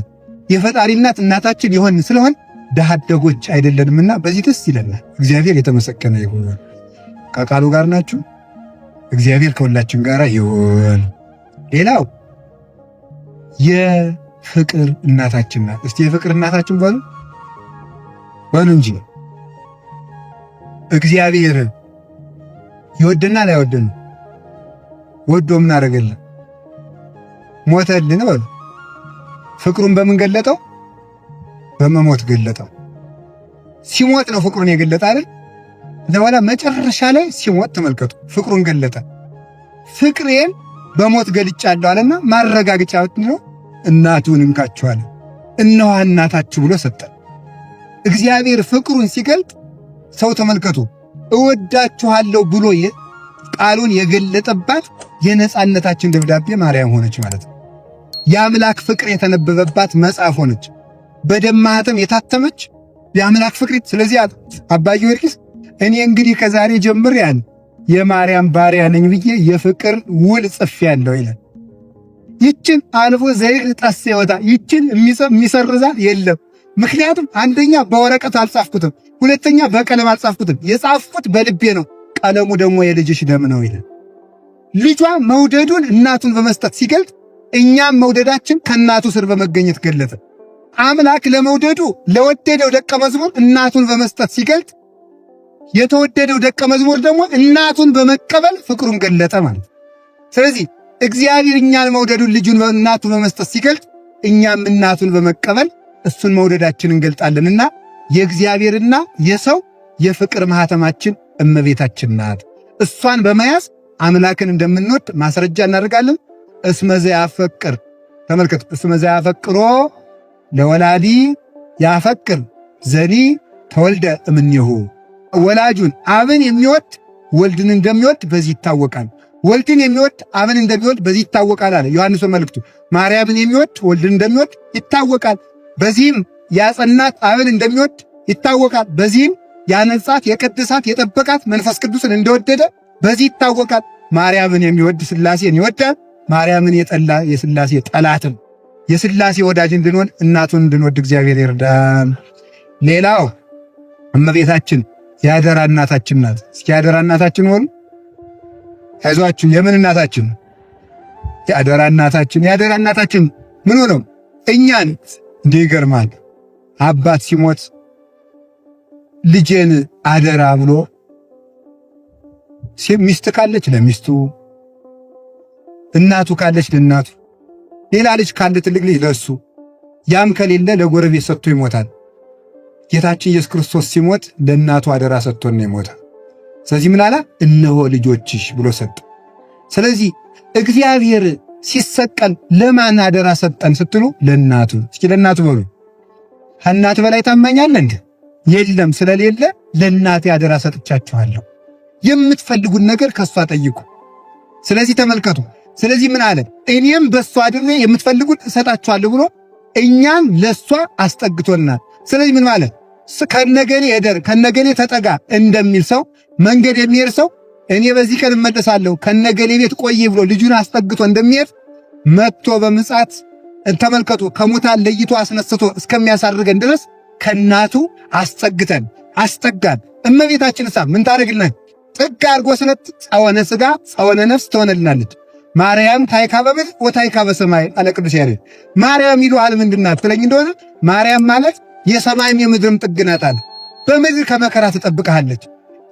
የፈጣሪ እናት እናታችን የሆን ስለሆን ድሃ አደጎች አይደለንምና በዚህ ደስ ይለናል። እግዚአብሔር የተመሰገነ ይሁን። ከቃሉ ጋር ናችሁ። እግዚአብሔር ከሁላችን ጋር ይሁን። ሌላው የፍቅር እናታችን ናት። እስቲ የፍቅር እናታችን በሉ እንጂ እግዚአብሔር ይወደናል አይወደንም? ወዶ ምን አደረገልን? ሞተልን በሉ። ፍቅሩን በምን ገለጠው? በመሞት ገለጠው። ሲሞት ነው ፍቅሩን የገለጠ አይደል? ለኋላ መጨረሻ ላይ ሲሞት ተመልከቱ፣ ፍቅሩን ገለጠ። ፍቅሬን በሞት ገልጫለሁ አለና ማረጋገጫ ነው። እናቱን እንካችኋል እነሆ እናታችሁ ብሎ ሰጠ። እግዚአብሔር ፍቅሩን ሲገልጥ ሰው ተመልከቱ፣ እወዳችኋለሁ ብሎ ቃሉን የገለጠባት የነጻነታችን ደብዳቤ ማርያም ሆነች ማለት ነው። የአምላክ ፍቅር የተነበበባት መጽሐፍ ሆነች። በደም ማኅተም የታተመች የአምላክ ፍቅር። ስለዚህ አባ ጊዮርጊስ እኔ እንግዲህ ከዛሬ ጀምር ያን የማርያም ባሪያ ነኝ ብዬ የፍቅር ውል ጽፌአለሁ ይላል። ይችን አልፎ ዘይግ ጠስ ይወጣ ይችን የሚሰርዛት የለም። ምክንያቱም አንደኛ በወረቀት አልጻፍኩትም፣ ሁለተኛ በቀለም አልጻፍኩትም፣ የጻፍኩት በልቤ ነው። ቀለሙ ደግሞ የልጅሽ ደም ነው ይላል። ልጇ መውደዱን እናቱን በመስጠት ሲገልጥ እኛም መውደዳችን ከእናቱ ስር በመገኘት ገለጠ። አምላክ ለመውደዱ ለወደደው ደቀ መዝሙር እናቱን በመስጠት ሲገልጥ የተወደደው ደቀ መዝሙር ደግሞ እናቱን በመቀበል ፍቅሩን ገለጠ ማለት። ስለዚህ እግዚአብሔር እኛን መውደዱን ልጁን እናቱ በመስጠት ሲገልጥ እኛም እናቱን በመቀበል እሱን መውደዳችንን እንገልጣለንና የእግዚአብሔርና የሰው የፍቅር ማህተማችን እመቤታችን ናት። እሷን በመያዝ አምላክን እንደምንወድ ማስረጃ እናደርጋለን። እስመ ዘያፈቅር ተመልከቱ፣ እስመ ዘያፈቅሮ ለወላዲ ያፈቅር ዘኒ ተወልደ እምኔሁ። ወላጁን አብን የሚወድ ወልድን እንደሚወድ በዚህ ይታወቃል። ወልድን የሚወድ አብን እንደሚወድ በዚህ ይታወቃል አለ ዮሐንስ መልእክቱ። ማርያምን የሚወድ ወልድን እንደሚወድ ይታወቃል። በዚህም ያጸናት አብን እንደሚወድ ይታወቃል። በዚህም ያነጻት የቀደሳት የጠበቃት መንፈስ ቅዱስን እንደወደደ በዚህ ይታወቃል። ማርያምን የሚወድ ሥላሴን ይወዳል። ማርያምን የጠላ የሥላሴ ጠላትም። የሥላሴ ወዳጅ እንድንሆን እናቱን እንድንወድ እግዚአብሔር ይርዳን። ሌላው እመቤታችን የአደራ እናታችን ናት። እስኪ የአደራ እናታችን ሆኑ አይዟችሁ። የምን እናታችን? የአደራ እናታችን። የአደራ እናታችን ምን ሆነው እኛን እንዲህ ይገርማል። አባት ሲሞት ልጄን አደራ ብሎ ሚስት ካለች ለሚስቱ፣ እናቱ ካለች ለእናቱ፣ ሌላ ልጅ ካለ ትልቅ ልጅ ለሱ፣ ያም ከሌለ ለጎረቤት ሰጥቶ ይሞታል። ጌታችን ኢየሱስ ክርስቶስ ሲሞት ለእናቱ አደራ ሰጥቶን ነው የሞተው። ስለዚህ ምን አለ? እነሆ ልጆችሽ ብሎ ሰጠ። ስለዚህ እግዚአብሔር ሲሰቀል ለማን አደራ ሰጠን ስትሉ ለእናቱ። እስኪ ለእናቱ በሉ። ከእናት በላይ ታማኛለ እንዴ? የለም። ስለሌለ ለእናቴ አደራ ሰጥቻችኋለሁ፣ የምትፈልጉን ነገር ከሷ ጠይቁ። ስለዚህ ተመልከቱ። ስለዚህ ምን አለ? እኔም በሷ አድሬ የምትፈልጉት እሰጣችኋለሁ ብሎ እኛን ለሷ አስጠግቶናል። ስለዚህ ምን ማለት ከነገኔ ሄደር ከነገኔ ተጠጋ እንደሚል ሰው መንገድ የሚሄድ ሰው እኔ በዚህ ቀን እመለሳለሁ ከነገኔ ቤት ቆይ ብሎ ልጁን አስጠግቶ እንደሚሄድ መጥቶ በምጽአት ተመልከቱ ከሙታን ለይቶ አስነስቶ እስከሚያሳርገን ድረስ ከናቱ አስጠግተን አስጠጋን። እመቤታችን ምን ታደርግልናል? ጥግ አድርጎ ስለት ጸወነ ሥጋ ጸወነ ነፍስ ትሆንልናለች። ማርያም ታይካ በምድር ወታይካ በሰማይ አለ ቅዱስ ያሬድ። ማርያም ይሉሃል ምንድናት ትለኝ እንደሆነ ማርያም ማለት የሰማይም የምድርም ጥግ ናት አለ። በምድር ከመከራ ትጠብቅሃለች፣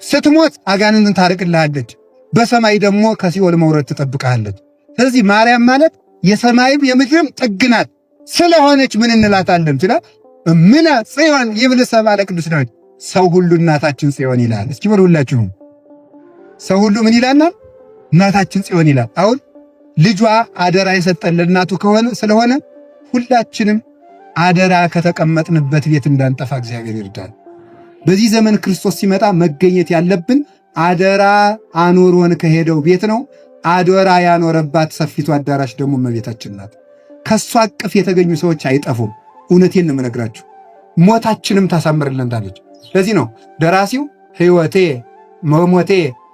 ስትሞት አጋንንትን ታርቅልሃለች፣ በሰማይ ደግሞ ከሲኦል መውረድ ትጠብቅሃለች። ስለዚህ ማርያም ማለት የሰማይም የምድርም ጥግ ናት። ስለሆነች ምን እንላታለን ሲላ እምነ ጽዮን ይብል ሰብአ ለቅዱስ ዳዊት። ሰው ሁሉ እናታችን ጽዮን ይላል። እስኪ በሉ ሁላችሁም ሰው ሁሉ ምን ይላልና እናታችን ጽዮን ይላል። አሁን ልጇ አደራ የሰጠን ለእናቱ ከሆነ ስለሆነ ሁላችንም አደራ ከተቀመጥንበት ቤት እንዳንጠፋ እግዚአብሔር ይርዳል። በዚህ ዘመን ክርስቶስ ሲመጣ መገኘት ያለብን አደራ አኖሮን ከሄደው ቤት ነው። አደራ ያኖረባት ሰፊቱ አዳራሽ ደግሞ እመቤታችን ናት። ከሷ አቅፍ የተገኙ ሰዎች አይጠፉም። እውነቴን ነው የምነግራችሁ። ሞታችንም ታሳምርልናለች። ለዚህ ነው ደራሲው ሕይወቴ መሞቴ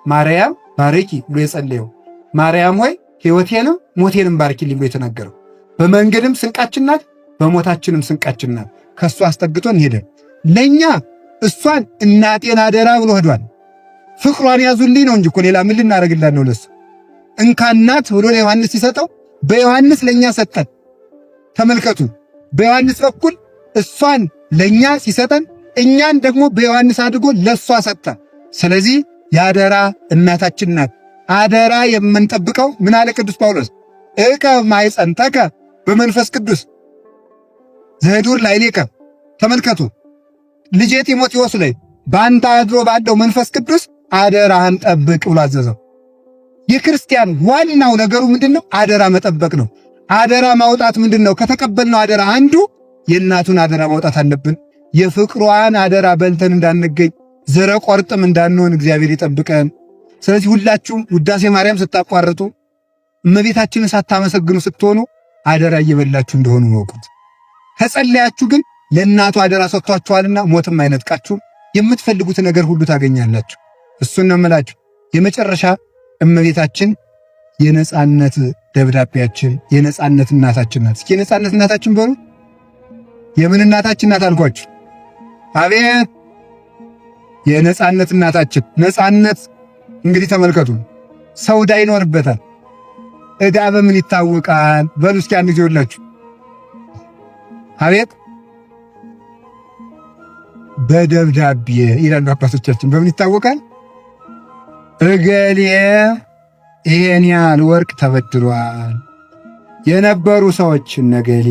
ማርያም ባርኪ ብሎ የጸለየው። ማርያም ሆይ ሕይወቴንም ሞቴንም ባርኪልኝ ብሎ የተናገረው። በመንገድም ስንቃችን ናት፣ በሞታችንም ስንቃችን ናት። ከሷ አስጠግቶን ሄደ። ለኛ እሷን እናቴን አደራ ብሎ ሄዷል። ፍቅሯን ያዙልኝ ነው እንጂ እኮ ሌላ ምን ልናደርግላት ነው? ለሱ እንካናት ብሎ ለዮሐንስ ሲሰጠው በዮሐንስ ለኛ ሰጠን። ተመልከቱ፣ በዮሐንስ በኩል እሷን ለኛ ሲሰጠን እኛን ደግሞ በዮሐንስ አድርጎ ለሷ ሰጠ። ስለዚህ የአደራ እናታችን ናት። አደራ የምንጠብቀው ምን አለ ቅዱስ ጳውሎስ? እከ ማይጸንተከ በመንፈስ ቅዱስ ዘዱር ላዕሌከ። ተመልከቱ ልጄ ጢሞቴዎስ ላይ በአንተ አድሮ ባለው መንፈስ ቅዱስ አደራህን ጠብቅ ብሎ አዘዘው። የክርስቲያን ዋናው ነገሩ ምንድነው? አደራ መጠበቅ ነው። አደራ ማውጣት ምንድነው? ከተቀበልነው አደራ አንዱ የእናቱን አደራ ማውጣት አለብን። የፍቅሯን አደራ በልተን እንዳንገኝ ዘረ ቆርጥም እንዳንሆን እግዚአብሔር ይጠብቀን። ስለዚህ ሁላችሁም ውዳሴ ማርያም ስታቋርጡ እመቤታችንን ሳታመሰግኑ ስትሆኑ አደራ እየበላችሁ እንደሆኑ ወቁት። ከጸለያችሁ ግን ለእናቱ አደራ ሰጥቷችኋልና ሞትም አይነጥቃችሁም። የምትፈልጉት ነገር ሁሉ ታገኛላችሁ። እሱን ነው የምላችሁ። የመጨረሻ እመቤታችን የነጻነት ደብዳቤያችን የነጻነት እናታችን ናት። እስኪ የነጻነት እናታችን በሉ። የምን እናታችን ናት አልኳችሁ? አቤት የነጻነት እናታችን። ነጻነት እንግዲህ ተመልከቱ፣ ሰው ዕዳ ይኖርበታል። ዕዳ በምን ይታወቃል? በሉ እስኪ አንድ ጊዜ ሁላችሁ። አቤት በደብዳቤ ይላሉ አባቶቻችን። በምን ይታወቃል? እገሌ ይሄን ያህል ወርቅ ተበድሯል፣ የነበሩ ሰዎች ነገሌ፣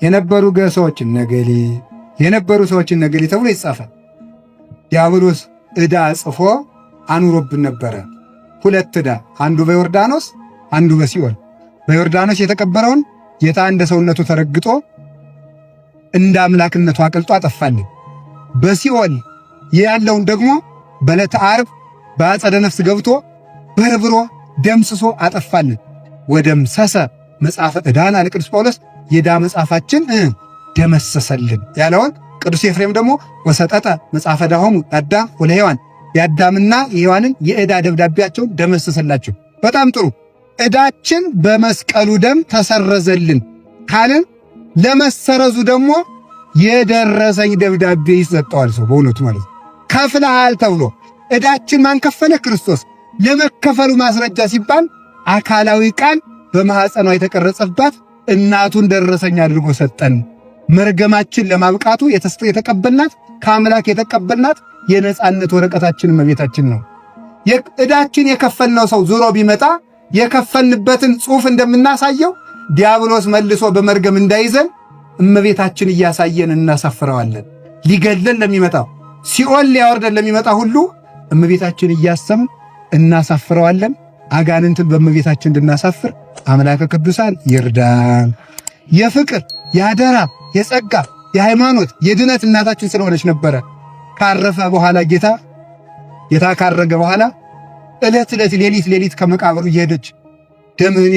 የነበሩ ሰዎች ነገሌ፣ የነበሩ ሰዎች ነገሌ ተብሎ ይጻፋል። ዲያብሎስ ዕዳ ጽፎ አኑሮብን ነበረ። 2 ዕዳ፣ አንዱ በዮርዳኖስ አንዱ በሲኦል። በዮርዳኖስ የተቀበረውን ጌታ እንደ ሰውነቱ ተረግጦ እንደ አምላክነቱ አቅልጦ አጠፋልን። በሲኦል ያለውን ደግሞ በዕለተ ዓርብ በአጸደ ነፍስ ገብቶ በርብሮ ደምስሶ አጠፋልን። ወደምሰሰ መጽሐፈ ዕዳነ አለ ቅዱስ ጳውሎስ፣ የዕዳ መጽሐፋችን ደመሰሰልን ያለውን ቅዱስ ኤፍሬም ደግሞ ወሰጠጠ መጽሐፈ ዕዳሆሙ ለአዳም ወለሔዋን፣ የአዳምና የሔዋንን የዕዳ ደብዳቤያቸውን ደመሰሰላቸው። በጣም ጥሩ። ዕዳችን በመስቀሉ ደም ተሰረዘልን ካልን ለመሰረዙ ደግሞ የደረሰኝ ደብዳቤ ይሰጠዋል ሰው በእውነቱ ማለት ነው። ከፍለሃል ተብሎ ዕዳችን ማን ከፈለ? ክርስቶስ። ለመከፈሉ ማስረጃ ሲባል አካላዊ ቃል በማኅፀኗ የተቀረጸባት እናቱን ደረሰኝ አድርጎ ሰጠን። መርገማችን ለማብቃቱ የተቀበልናት ከአምላክ የተቀበልናት የነጻነት ወረቀታችን እመቤታችን ነው። ዕዳችን የከፈልነው ሰው ዞሮ ቢመጣ የከፈልንበትን ጽሑፍ እንደምናሳየው ዲያብሎስ መልሶ በመርገም እንዳይዘን እመቤታችን እያሳየን እናሳፍረዋለን። ሊገለን ለሚመጣው ሲኦል ሊያወርደን ለሚመጣ ሁሉ እመቤታችን እያሰብን እናሳፍረዋለን። አጋንንትን በእመቤታችን እንድናሳፍር አምላከ ቅዱሳን ይርዳን። የፍቅር የአደራ የጸጋ የሃይማኖት የድነት እናታችን ስለሆነች ነበረ ካረፈ በኋላ ጌታ ካረገ በኋላ ዕለት ሌሊት ከመቃብሩ እየሄደች ደምህን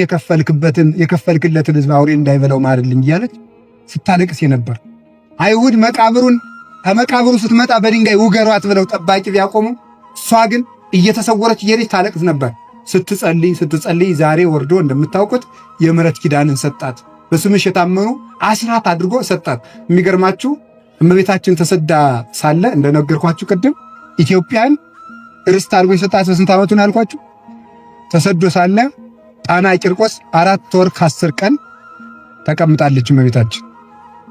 የከፈልክለትን ሕዝብ አውሬ እንዳይበላው ማርልኝ እያለች ስታለቅስ ነበር። አይሁድ ከመቃብሩ ስትመጣ በድንጋይ ውገሯት ብለው ጠባቂ ቢያቆሙ እሷ ግን እየተሰወረች እየሄደች ታለቅስ ነበር። ስትጸልይ ዛሬ ወርዶ እንደምታውቁት የምሕረት ኪዳንን ሰጣት። በስምሽ የታመኑ አስራት አድርጎ ሰጣት። የሚገርማችሁ እመቤታችን ተሰዳ ሳለ እንደነገርኳችሁ ቅድም ኢትዮጵያን ርስት አድርጎ የሰጣት በስንት ዓመቱን አልኳችሁ? ተሰዶ ሳለ ጣና ቂርቆስ 4 ወር ከ10 ቀን ተቀምጣለች እመቤታችን።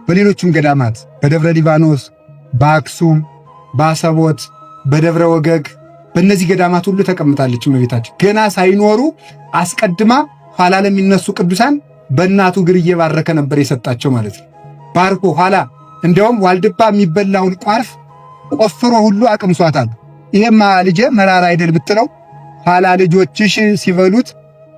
በሌሎችም ገዳማት በደብረ ሊባኖስ፣ በአክሱም፣ በአሰቦት፣ በደብረ ወገግ በእነዚህ ገዳማት ሁሉ ተቀምጣለች እመቤታችን። ገና ሳይኖሩ አስቀድማ ኋላ ለሚነሱ ቅዱሳን በእናቱ እግር እየባረከ ነበር የሰጣቸው ማለት ነው። ባርኮ ኋላ እንዲያውም ዋልድባ የሚበላውን ቋርፍ ቆፍሮ ሁሉ አቅምሷታል። ይሄማ ልጄ መራራ አይደል ብትለው ኋላ ልጆችሽ ሲበሉት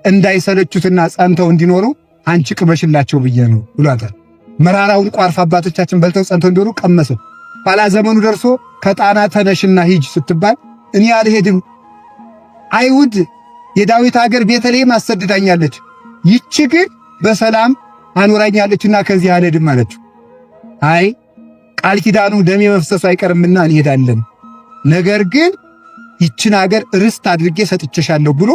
እንዳይሰለቹትና ጸንተው እንዲኖሩ አንቺ ቅመሽላቸው ብዬ ነው ብሏታል። መራራውን ቋርፍ አባቶቻችን በልተው ጸንተው እንዲኖሩ ቀመሰው። ኋላ ዘመኑ ደርሶ ከጣና ተነሽና ሂጅ ስትባል እኔ አልሄድም፣ አይሁድ የዳዊት ሀገር ቤተልሔም አሰድዳኛለች፣ ይቺ ግን በሰላም አኖራኛለችና ከዚህ አልሄድም አለችው። አይ ቃል ኪዳኑ ደሜ መፍሰሱ አይቀርምና እንሄዳለን፣ ነገር ግን ይችን ሀገር ርስት አድርጌ ሰጥቼሻለሁ ብሎ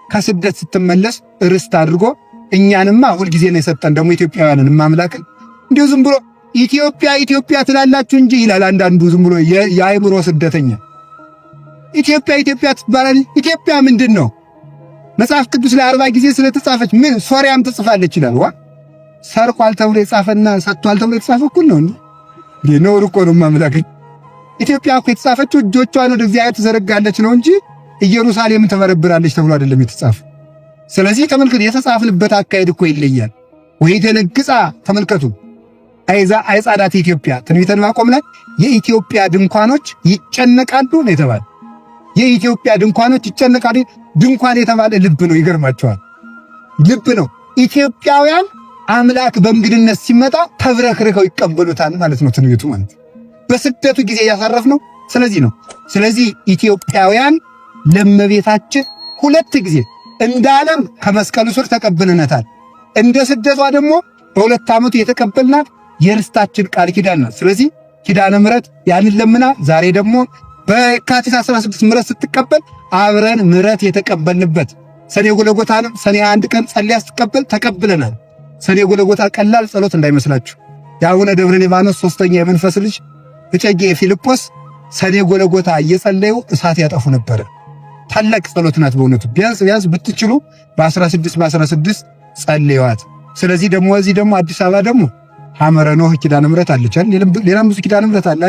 ከስደት ስትመለስ ርስት አድርጎ እኛንማ ሁልጊዜ ነው የሰጠን። ደግሞ ኢትዮጵያውያንን ማምላክን እንዲሁ ዝም ብሎ ኢትዮጵያ ትላላችሁ እንጂ ይላል አንዳንዱ ዝም ብሎ የአእምሮ ስደተኛ። ኢትዮጵያ ትባላለች። ኢትዮጵያ ምንድን ነው? መጽሐፍ ቅዱስ ላይ 40 ጊዜ ስለተጻፈች ምን ሶርያም ትጽፋለች ይላል። ሰርቋል ተብሎ የጻፈና ሰጥቷል ተብሎ የተጻፈ እኩል ነው እንዴ? ነውር እኮ ነው ማምላክ። ኢትዮጵያ እኮ የተጻፈችው እጆቿን ወደ እግዚአብሔር ትዘረጋለች ነው እንጂ ኢየሩሳሌምን ትበረብራለች ተብሎ አይደለም የተጻፈ። ስለዚህ ተመልከቱ፣ የተጻፍንበት አካሄድ እኮ ይለያል። ወይ ደነግጻ ተመልከቱ። አይጻዳት ኢትዮጵያ ትንቢተ ዕንባቆም ላይ የኢትዮጵያ ድንኳኖች ይጨነቃሉ ነው የተባለ። የኢትዮጵያ ድንኳኖች ይጨነቃሉ። ድንኳን የተባለ ልብ ነው። ይገርማቸዋል። ልብ ነው። ኢትዮጵያውያን አምላክ በእንግድነት ሲመጣ ተብረክርከው ይቀበሉታል ማለት ነው ትንቢቱ ማለት። በስደቱ ጊዜ ያሳረፍ ነው። ስለዚህ ነው። ስለዚህ ኢትዮጵያውያን ለእመቤታችን 2 ጊዜ እንደ ዓለም ከመስቀሉ ስር ተቀብለናታል። እንደ ስደቷ ደግሞ በ2 ዓመቱ የተቀበልናት የርስታችን ቃል ኪዳን ናት። ስለዚህ ኪዳነ ምሕረት ያንን ለምና ዛሬ ደግሞ በየካቲት 16 ምሕረት ስትቀበል አብረን ምሕረት የተቀበልንበት ሰኔ ጎልጎታንም ሰኔ 1 ቀን ጸልያ ስትቀበል ተቀብለናል። ሰኔ ጎልጎታ ቀላል ጸሎት እንዳይመስላችሁ። የአቡነ ደብረ ሊባኖስ 3ኛ የመንፈስ ልጅ እጨጌ ፊልጶስ ሰኔ ጎልጎታ እየጸለዩ እሳት ያጠፉ ነበር። ታላቅ ጸሎት ናት በእውነቱ። ቢያንስ ብትችሉ በ16 ጸልዩዋት። ስለዚህ ደግሞ እዚህ ደግሞ አዲስ አበባ ደግሞ ሐመረ ኖህ ኪዳነ ምሕረት አለች። ሌላም ብዙ ኪዳነ ምሕረት አለ።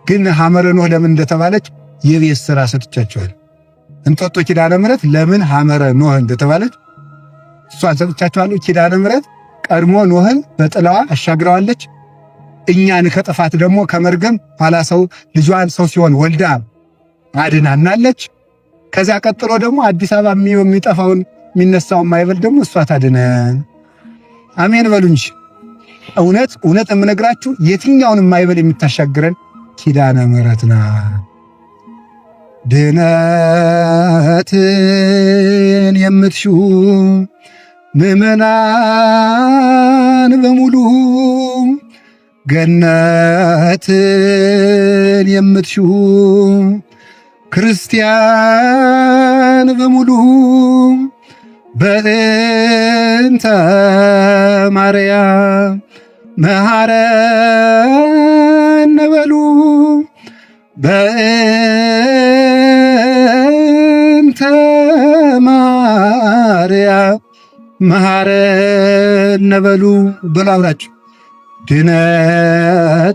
ግን ሐመረ ኖህ ለምን እንደተባለች የቤት ሥራ ሰጥቻቸዋል። እንጦጦ ኪዳነ ምሕረት ለምን ሐመረ ኖህ እንደተባለች እሷን ሰጥቻቸዋለሁ። ኪዳነ ምሕረት ቀድሞ ኖህን በጥላዋ አሻግረዋለች። እኛን ከጥፋት ደግሞ ከመርገም ኋላ ሰው ልጇን ሰው ሲሆን ወልዳ አድናናለች። ከዚያ ቀጥሎ ደግሞ አዲስ አበባ የሚጠፋውን የሚነሳውን ማይበል ደግሞ እሷ ታድነን። አሜን በሉ እንጂ እውነት እውነት የምነግራችሁ የትኛውንም ማይበል የምታሻግረን ኪዳነ ምሕረት ናት። ድነትን የምትሹ ምዕመናን በሙሉ ገነትን የምትሹ ክርስቲያን በሙሉ በእንተ ማርያም መሐረነ በሉ በእንተ ማርያም መሐረነ በሉ በሉ አብራችሁ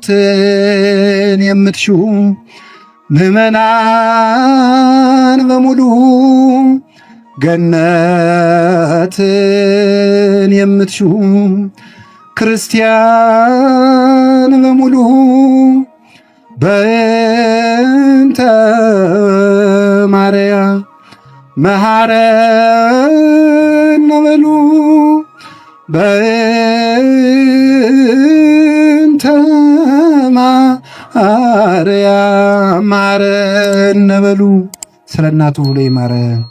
ድነትን የምትሹ ምዕመናን በሙሉ ገነትን የምትሹ ክርስቲያን በሙሉ በእንተ ማርያም መሐረነ በሉ በእንተ ማርያም መሐረነ በሉ። ስለ እናቱ ብሎ ይማረን።